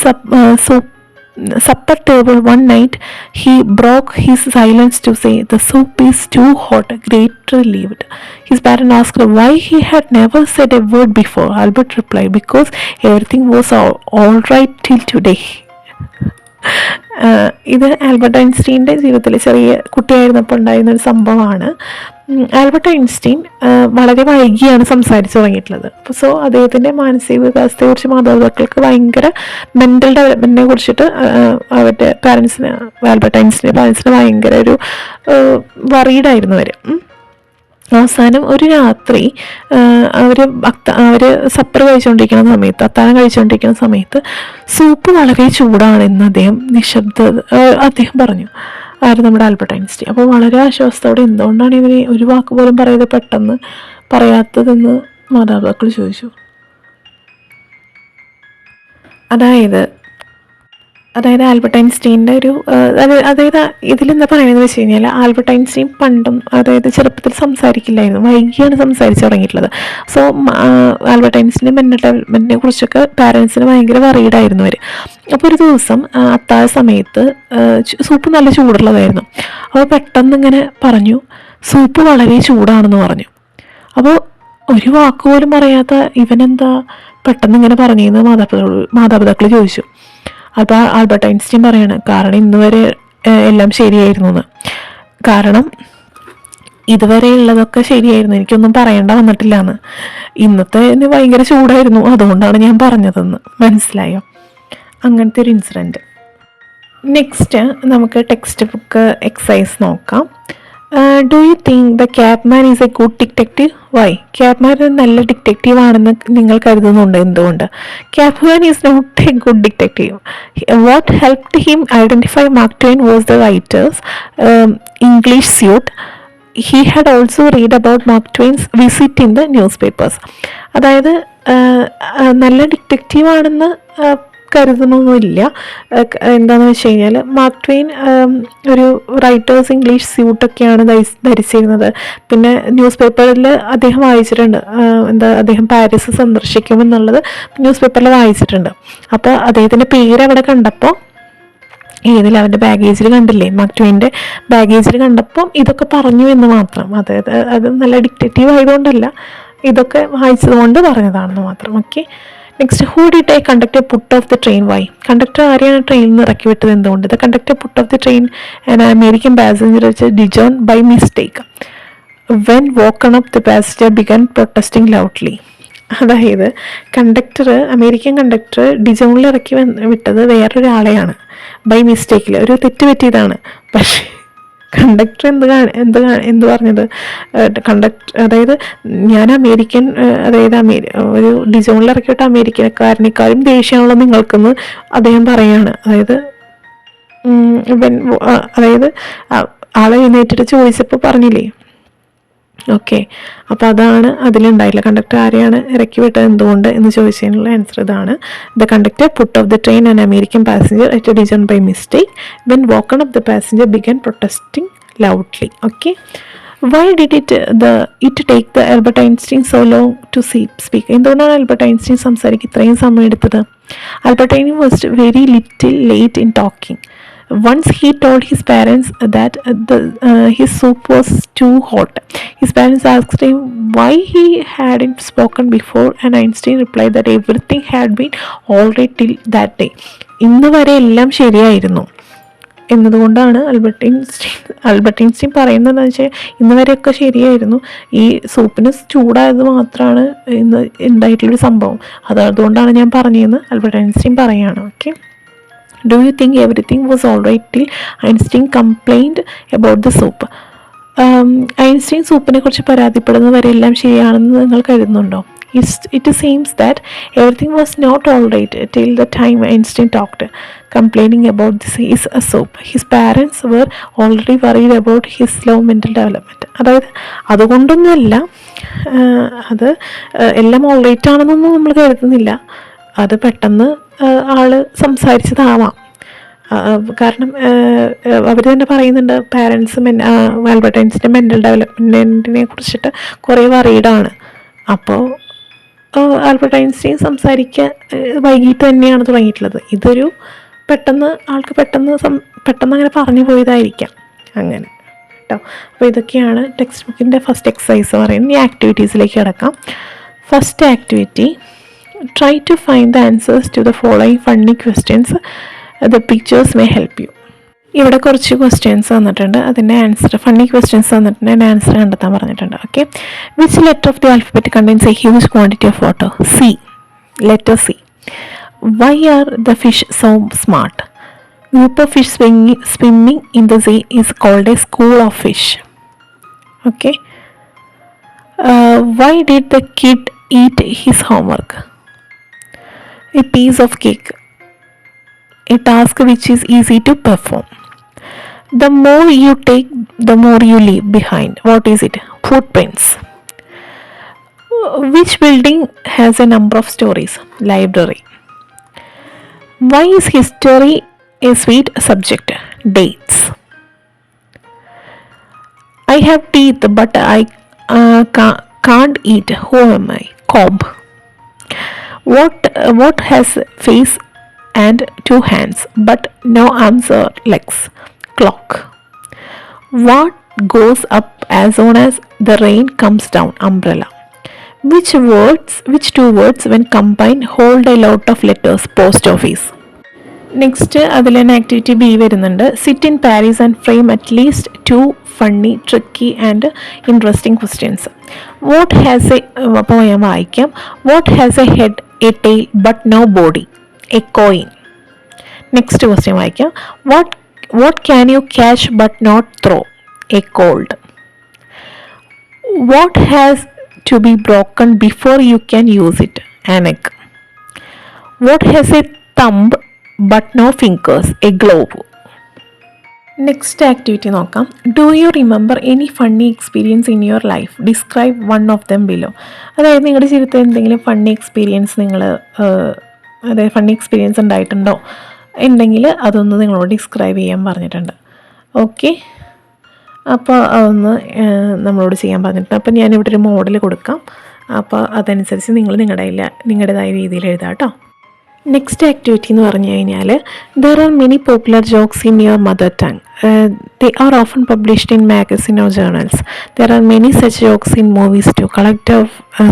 supper table one night he broke his silence to say, the soup is too hot, great relieved. His parents asked why he had never said a word before. Albert replied, because everything was all right till today. ഇത് Albert ഐൻസ്റ്റീൻ്റെ ജീവിതത്തിൽ ചെറിയ കുട്ടിയായിരുന്നപ്പോൾ ഉണ്ടായിരുന്നൊരു സംഭവമാണ്. Albert Einstein വളരെ വൈകിയാണ് സംസാരിച്ചു തുടങ്ങിയിട്ടുള്ളത്. അപ്പോൾ so അദ്ദേഹത്തിൻ്റെ മാനസിക വികാസത്തെക്കുറിച്ച് മാതാപിതാക്കൾക്ക് ഭയങ്കര മെൻ്റൽ ഡെവലപ്മെൻറ്റിനെ കുറിച്ചിട്ട് അവരുടെ പാരൻസിന്, ആൽബർട്ട് ഐൻസ്റ്റീൻ്റെ പാരൻസിന് ഭയങ്കര ഒരു വറീഡായിരുന്നു അവർ. അവസാനം ഒരു രാത്രി അവർ സപ്പർ കഴിച്ചുകൊണ്ടിരിക്കുന്ന സമയത്ത്, അത്താഴം കഴിച്ചുകൊണ്ടിരിക്കുന്ന സമയത്ത് സൂപ്പ് വളരെ ചൂടാണെന്ന് അദ്ദേഹം പറഞ്ഞു. ആയിരുന്നു നമ്മുടെ ആൽബർട്ട് ഐൻസ്റ്റീൻ. അപ്പോൾ വളരെ ആശ്വാസത്തോടെ എന്തുകൊണ്ടാണ് ഇവർ ഒരു വാക്ക് പോലും പറയാതെ പെട്ടെന്ന് പറയാത്തതെന്ന് മാതാപിതാക്കൾ ചോദിച്ചു. അതായത് ആൽബർട്ട് ഐൻസ്റ്റീൻ്റെ ഒരു അതായത് ഇതിലെന്താ പറയുന്നത് വെച്ച് കഴിഞ്ഞാൽ, ആൽബർട്ട് ഐൻസ്റ്റീൻ പണ്ടും ചെറുപ്പത്തിൽ സംസാരിക്കില്ലായിരുന്നു, വൈകിയാണ് സംസാരിച്ച് തുടങ്ങിയിട്ടുള്ളത്. സോ ആൽബർട്ട് ഐൻസ്റ്റീൻ്റെ മെൻ്റൽ ഡെവലപ്മെൻറ്റിനെ കുറിച്ചൊക്കെ പാരൻസിന് ഭയങ്കര വറീഡായിരുന്നു അവർ. അപ്പോൾ ഒരു ദിവസം അത്താഴ സമയത്ത് സൂപ്പ് നല്ല ചൂടുള്ളതായിരുന്നു. അപ്പോൾ പെട്ടെന്ന് ഇങ്ങനെ പറഞ്ഞു, സൂപ്പ് വളരെ ചൂടാണെന്ന് പറഞ്ഞു. അപ്പോൾ ഒരു വാക്കുപോലും പറയാത്ത ഇവനെന്താ പെട്ടെന്ന് ഇങ്ങനെ പറഞ്ഞതെന്ന് മാതാപിതാക്കൾ ചോദിച്ചു. അപ്പോൾ ആൽബർട്ട് ഐൻസ്റ്റീൻ പറയാണ്, കാരണം ഇന്ന് വരെ എല്ലാം ശരിയായിരുന്നു എന്ന്. കാരണം ഇതുവരെ ഉള്ളതൊക്കെ ശരിയായിരുന്നു, എനിക്കൊന്നും പറയേണ്ട വന്നിട്ടില്ല എന്ന്. ഇന്നത്തെ ഭയങ്കര ചൂടായിരുന്നു, അതുകൊണ്ടാണ് ഞാൻ പറഞ്ഞതെന്ന്. മനസ്സിലായോ? അങ്ങനത്തെ ഒരു ഇൻസിഡൻറ്റ്. നെക്സ്റ്റ് നമുക്ക് ടെക്സ്റ്റ് ബുക്ക് എക്സസൈസ് നോക്കാം. Do you think the cabman is a good detective? Why? Cabman ഒരു നല്ല ഡിറ്റക്റ്റീവ് ആണെന്ന് നിങ്ങൾ കരുതുന്നുണ്ട്, എന്തുകൊണ്ട്? Cabman is not a good detective. What helped him identify Mark Twain was the writer's English suit. He had also read about Mark Twain's visit in the newspapers. അതായത് നല്ല detective ആണെന്ന് കരുതണമെന്നില്ല. എന്താണെന്ന് വെച്ച് കഴിഞ്ഞാൽ, മാർക്ക് ട്വെയിൻ ഒരു writers English സ്യൂട്ടൊക്കെയാണ് ധരിച്ചിരുന്നത്. പിന്നെ ന്യൂസ് പേപ്പറിൽ അദ്ദേഹം വായിച്ചിട്ടുണ്ട്, അദ്ദേഹം പാരീസ് സന്ദർശിക്കുമെന്നുള്ളത് ന്യൂസ് പേപ്പറിൽ വായിച്ചിട്ടുണ്ട്. അപ്പോൾ അദ്ദേഹത്തിൻ്റെ പേര് അവിടെ കണ്ടപ്പോൾ, അവൻ്റെ ബാഗേജിൽ കണ്ടില്ലേ, മാർക്ക് ട്വെയിൻ്റെ ബാഗേജിൽ കണ്ടപ്പോൾ ഇതൊക്കെ പറഞ്ഞു എന്ന് മാത്രം. അതായത് അത് നല്ല ഡിറ്റക്റ്റീവ് ആയതുകൊണ്ടല്ല, ഇതൊക്കെ വായിച്ചത് കൊണ്ട് പറഞ്ഞതാണെന്ന് മാത്രം. Okay. Next, who did conductor put off the train? Why? Conductor ആരെയാണ് ട്രെയിനിൽ നിന്ന് ഇറക്കി വിട്ടത്, എന്തുകൊണ്ട്? The conductor put off the train and American passenger Dijon by mistake. When woken up the passenger began protesting loudly. അതായത് American conductor ഡിജോണിൽ ഇറക്കി വിട്ടത് വേറൊരാളെയാണ്, ബൈ മിസ്റ്റേക്കിൽ, ഒരു തെറ്റ് പറ്റിയതാണ്. പക്ഷേ കണ്ടക്ടർ എന്ത് പറഞ്ഞത്? അതായത് ഞാൻ അമേരിക്കൻ, ഒരു ഡിജോണിൽ ഇറക്കിയിട്ട് അമേരിക്കക്കാരനേക്കാളും ദേഷ്യമുള്ള നിങ്ങൾക്കെന്ന് അദ്ദേഹം പറയാണ്. അതായത് ആളെ എഴുന്നേറ്റിട്ട് ചോദിച്ചപ്പോൾ പറഞ്ഞില്ലേ. ഓക്കെ, അപ്പോൾ അതാണ് അതിലുണ്ടായില്ല. കണ്ടക്ടർ ആരെയാണ് ഇറക്കി വിട്ടത്, എന്തുകൊണ്ട് എന്ന് ചോദിച്ചതിനുള്ള ആൻസർ ഇതാണ്. The conductor put off the train and American passenger at Dijon by mistake. When woken up the passenger began protesting loudly. Okay. Why did it take the Albert Einstein so long to speak? എന്തുകൊണ്ടാണ് Albert Einstein സംസാരിക്കാൻ ഇത്രയും സമയം എടുത്തത്? Albert Einstein was very little late in talking. Once he told his parents that his soup was too hot. His parents asked him why he hadn't spoken before, and Einstein replied that everything had been all right till that day. ഇന്ന് വരെ എല്ലാം ശരിയായിരുന്നു എന്നതുകൊണ്ടാണ് Albert Einstein പറയുന്നതെന്ന് വെച്ചാൽ ഇന്ന് വരെയൊക്കെ ശരിയായിരുന്നു, ഈ സൂപ്പിന് ചൂടായത് മാത്രമാണ് ഇന്ന് ഉണ്ടായിട്ടുള്ളൊരു സംഭവം, അതുകൊണ്ടാണ് ഞാൻ പറഞ്ഞതെന്ന് ആൽബർട്ട് ഐൻസ്റ്റീൻ പറയുകയാണ്. Okay. Do you think everything was alright till Einstein complained about the soup? Einstein സൂപ്പിനെ കുറിച്ച് പരാതിപ്പെടുന്നവരെ എല്ലാം ശരിയാണെന്ന് നിങ്ങൾ കരുതുന്നുണ്ടോ? It seems that everything was not alright till the time Einstein talked, complaining about his soup. His parents were already worried about his slow mental development. അതായത് അതുകൊണ്ടൊന്നുമല്ല, അത് എല്ലാം ഓൾറൈറ്റ് ആണെന്നൊന്നും നമ്മൾ കരുതുന്നില്ല. അത് പെട്ടെന്ന് ആള് സംസാരിച്ചതാവാം. കാരണം അവർ തന്നെ പറയുന്നുണ്ട്, പാരൻസ് ആൽബർട്ട് ഐൻസ്റ്റീൻ്റെ മെൻ്റൽ ഡെവലപ്മെൻറ്റിനെ കുറിച്ചിട്ട് കുറേ വറീഡാണ്. അപ്പോൾ ആൽബർട്ട് ഐൻസ്റ്റീൻ സംസാരിക്കാൻ വൈകിട്ട് തന്നെയാണ് തുടങ്ങിയിട്ടുള്ളത്. ഇതൊരു ആൾക്ക് പെട്ടെന്ന് അങ്ങനെ പറഞ്ഞു പോയതായിരിക്കാം, അങ്ങനെ കേട്ടോ. അപ്പോൾ ഇതൊക്കെയാണ് ടെക്സ്റ്റ് ബുക്കിൻ്റെ ഫസ്റ്റ് എക്സസൈസ് പറയുന്നത്. ഈ ആക്ടിവിറ്റീസിലേക്ക് കിടക്കാം. First activity, try to find the answers to the following funny questions. The pictures may help you. ഇവിടെ കുറച്ച് ക്വസ്റ്റ്യൻസ് തന്നിട്ടുണ്ട്, അതിൻ്റെ ആൻസർ, ഫണ്ണി ക്വസ്റ്റ്യൻസ് തന്നിട്ടുണ്ട്, അതിൻ്റെ ആൻസർ കണ്ടെത്താൻ പറഞ്ഞിട്ടുണ്ട്. Okay, which letter of the alphabet contains a huge quantity of water? C, letter C. Why are the fish so smart? Group of fish swimming in the sea is called a school of fish. Okay. Why did the kid eat his homework? A piece of cake, a task which is easy to perform. The more you take, the more you leave behind. What is it? Footprints. Which building has a number of stories? Library. Why is history a sweet subject? Dates. I have teeth but I can't eat. Who am I? Cob. What has face and two hands but no arms or legs? Clock. What goes up as soon as the rain comes down? Umbrella. Which two words when combined hold a lot of letters? Post office. Next അതിൽ തന്നെ activity B വരുന്നുണ്ട്. Sit in pairs and frame at least 2 funny, tricky and interesting questions. What has a, അപ്പോൾ ഞാൻ വായിക്കാം. What has a head, a tail but no body? A coin. Next question വായിക്കാം. What can you catch but not throw? A cold. What has to be broken before you can use it? An egg. What has a thumb but no fingers? A globe. Next activity നോക്കാം. Do you remember any funny experience in your life? Describe one of them below. അതായത് നിങ്ങളുടെ ജീവിതത്തിൽ എന്തെങ്കിലും funny experience അതായത് funny experience ഉണ്ടായിട്ടുണ്ടോ ഉണ്ടെങ്കിൽ അതൊന്ന് നിങ്ങളോട് ഡിസ്ക്രൈബ് ചെയ്യാൻ പറഞ്ഞിട്ടുണ്ട്. ഓക്കെ, അപ്പോൾ അതൊന്ന് നമ്മളോട് ചെയ്യാൻ പറഞ്ഞിട്ടുണ്ട്. അപ്പോൾ ഞാനിവിടെ ഒരു മോഡൽ കൊടുക്കാം. അപ്പോൾ അതനുസരിച്ച് നിങ്ങൾ നിങ്ങളുടേതായ രീതിയിൽ എഴുതാം കേട്ടോ. നെക്സ്റ്റ് ആക്ടിവിറ്റി എന്ന് പറഞ്ഞു കഴിഞ്ഞാൽ, there are many popular jokes in your mother tongue. They are often published in magazine or journals. There are many such jokes in movies too. Collect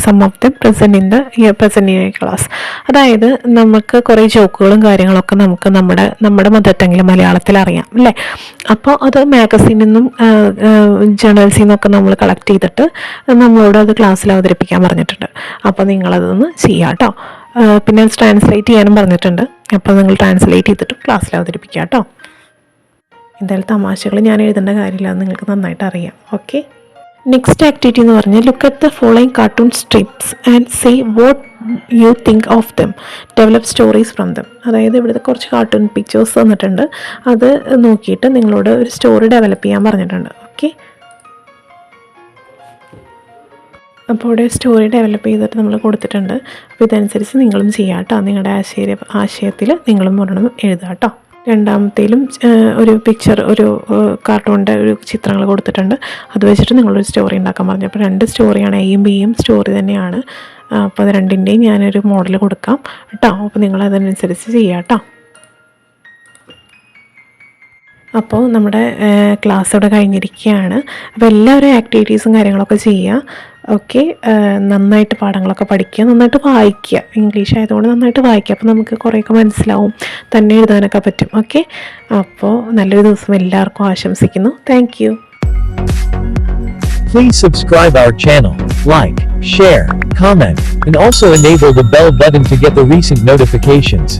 some of them present in class. അതായത് നമുക്ക് കുറേ ജോക്കുകളും കാര്യങ്ങളൊക്കെ നമുക്ക് നമ്മുടെ mother ടങ്ങിൽ മലയാളത്തിൽ അറിയാം അല്ലേ. അപ്പോൾ അത് മാഗസിനിൽ നിന്നും ജേർണൽസിൽ നിന്നൊക്കെ നമ്മൾ കളക്ട് ചെയ്തിട്ട് നമ്മളോട് അത് ക്ലാസ്സിൽ അവതരിപ്പിക്കാൻ പറഞ്ഞിട്ടുണ്ട്. അപ്പോൾ നിങ്ങളതൊന്ന് ചെയ്യാം കേട്ടോ. പിന്നെ ട്രാൻസ്ലേറ്റ് ചെയ്യാനും പറഞ്ഞിട്ടുണ്ട്. അപ്പോൾ നിങ്ങൾ ട്രാൻസ്ലേറ്റ് ചെയ്തിട്ട് ക്ലാസ്സിൽ അവതരിപ്പിക്കുക കേട്ടോ. എന്തായാലും തമാശകൾ ഞാൻ എഴുതേണ്ട കാര്യമില്ല, അത് നിങ്ങൾക്ക് നന്നായിട്ട് അറിയാം. ഓക്കെ, നെക്സ്റ്റ് ആക്ടിവിറ്റി എന്ന് പറഞ്ഞാൽ look at the following cartoon strips and say what you think of them. Develop stories from them. അതായത് ഇവിടുത്തെ കുറച്ച് കാർട്ടൂൺ പിക്ചേഴ്സ് തന്നിട്ടുണ്ട്, അത് നോക്കിയിട്ട് നിങ്ങളോട് ഒരു സ്റ്റോറി ഡെവലപ്പ് ചെയ്യാൻ പറഞ്ഞിട്ടുണ്ട്. ഓക്കെ, അപ്പോൾ ഇവിടെ സ്റ്റോറി ഡെവലപ്പ് ചെയ്തിട്ട് നമ്മൾ കൊടുത്തിട്ടുണ്ട്. അപ്പോൾ ഇതനുസരിച്ച് നിങ്ങളും ചെയ്യാം കേട്ടോ. നിങ്ങളുടെ ആശയത്തിൽ നിങ്ങളും ഒരെണ്ണം എഴുതാം കേട്ടോ. രണ്ടാമത്തേലും ഒരു പിക്ചർ, ഒരു കാർട്ടൂണിൻ്റെ ഒരു ചിത്രങ്ങൾ കൊടുത്തിട്ടുണ്ട്, അത് വെച്ചിട്ട് നിങ്ങളൊരു സ്റ്റോറി ഉണ്ടാക്കാൻ പറഞ്ഞു. അപ്പോൾ 2 സ്റ്റോറിയാണ്, എയും ബിയും സ്റ്റോറി തന്നെയാണ്. അപ്പോൾ അത് രണ്ടിൻ്റെയും ഞാനൊരു മോഡൽ കൊടുക്കാം കേട്ടോ. അപ്പോൾ നിങ്ങളതനുസരിച്ച് ചെയ്യാം കേട്ടോ. അപ്പോൾ നമ്മുടെ ക്ലാസ് ഇവിടെ കഴിഞ്ഞിരിക്കുകയാണ്. അപ്പോൾ എല്ലാവരും ആക്ടിവിറ്റീസും കാര്യങ്ങളൊക്കെ ചെയ്യുക. ഓക്കെ, നന്നായിട്ട് പാഠങ്ങളൊക്കെ പഠിക്കുക, നന്നായിട്ട് വായിക്കുക. ഇംഗ്ലീഷ് ആയതുകൊണ്ട് നന്നായിട്ട് വായിക്കുക. അപ്പോൾ നമുക്ക് കുറേയൊക്കെ മനസ്സിലാവും, തന്നെ എഴുതാനൊക്കെ പറ്റും. ഓക്കെ, അപ്പോൾ നല്ലൊരു ദിവസം എല്ലാവർക്കും ആശംസിക്കുന്നു. Thank you. Please subscribe our channel, like, share, comment, and also enable the bell button to get the recent notifications.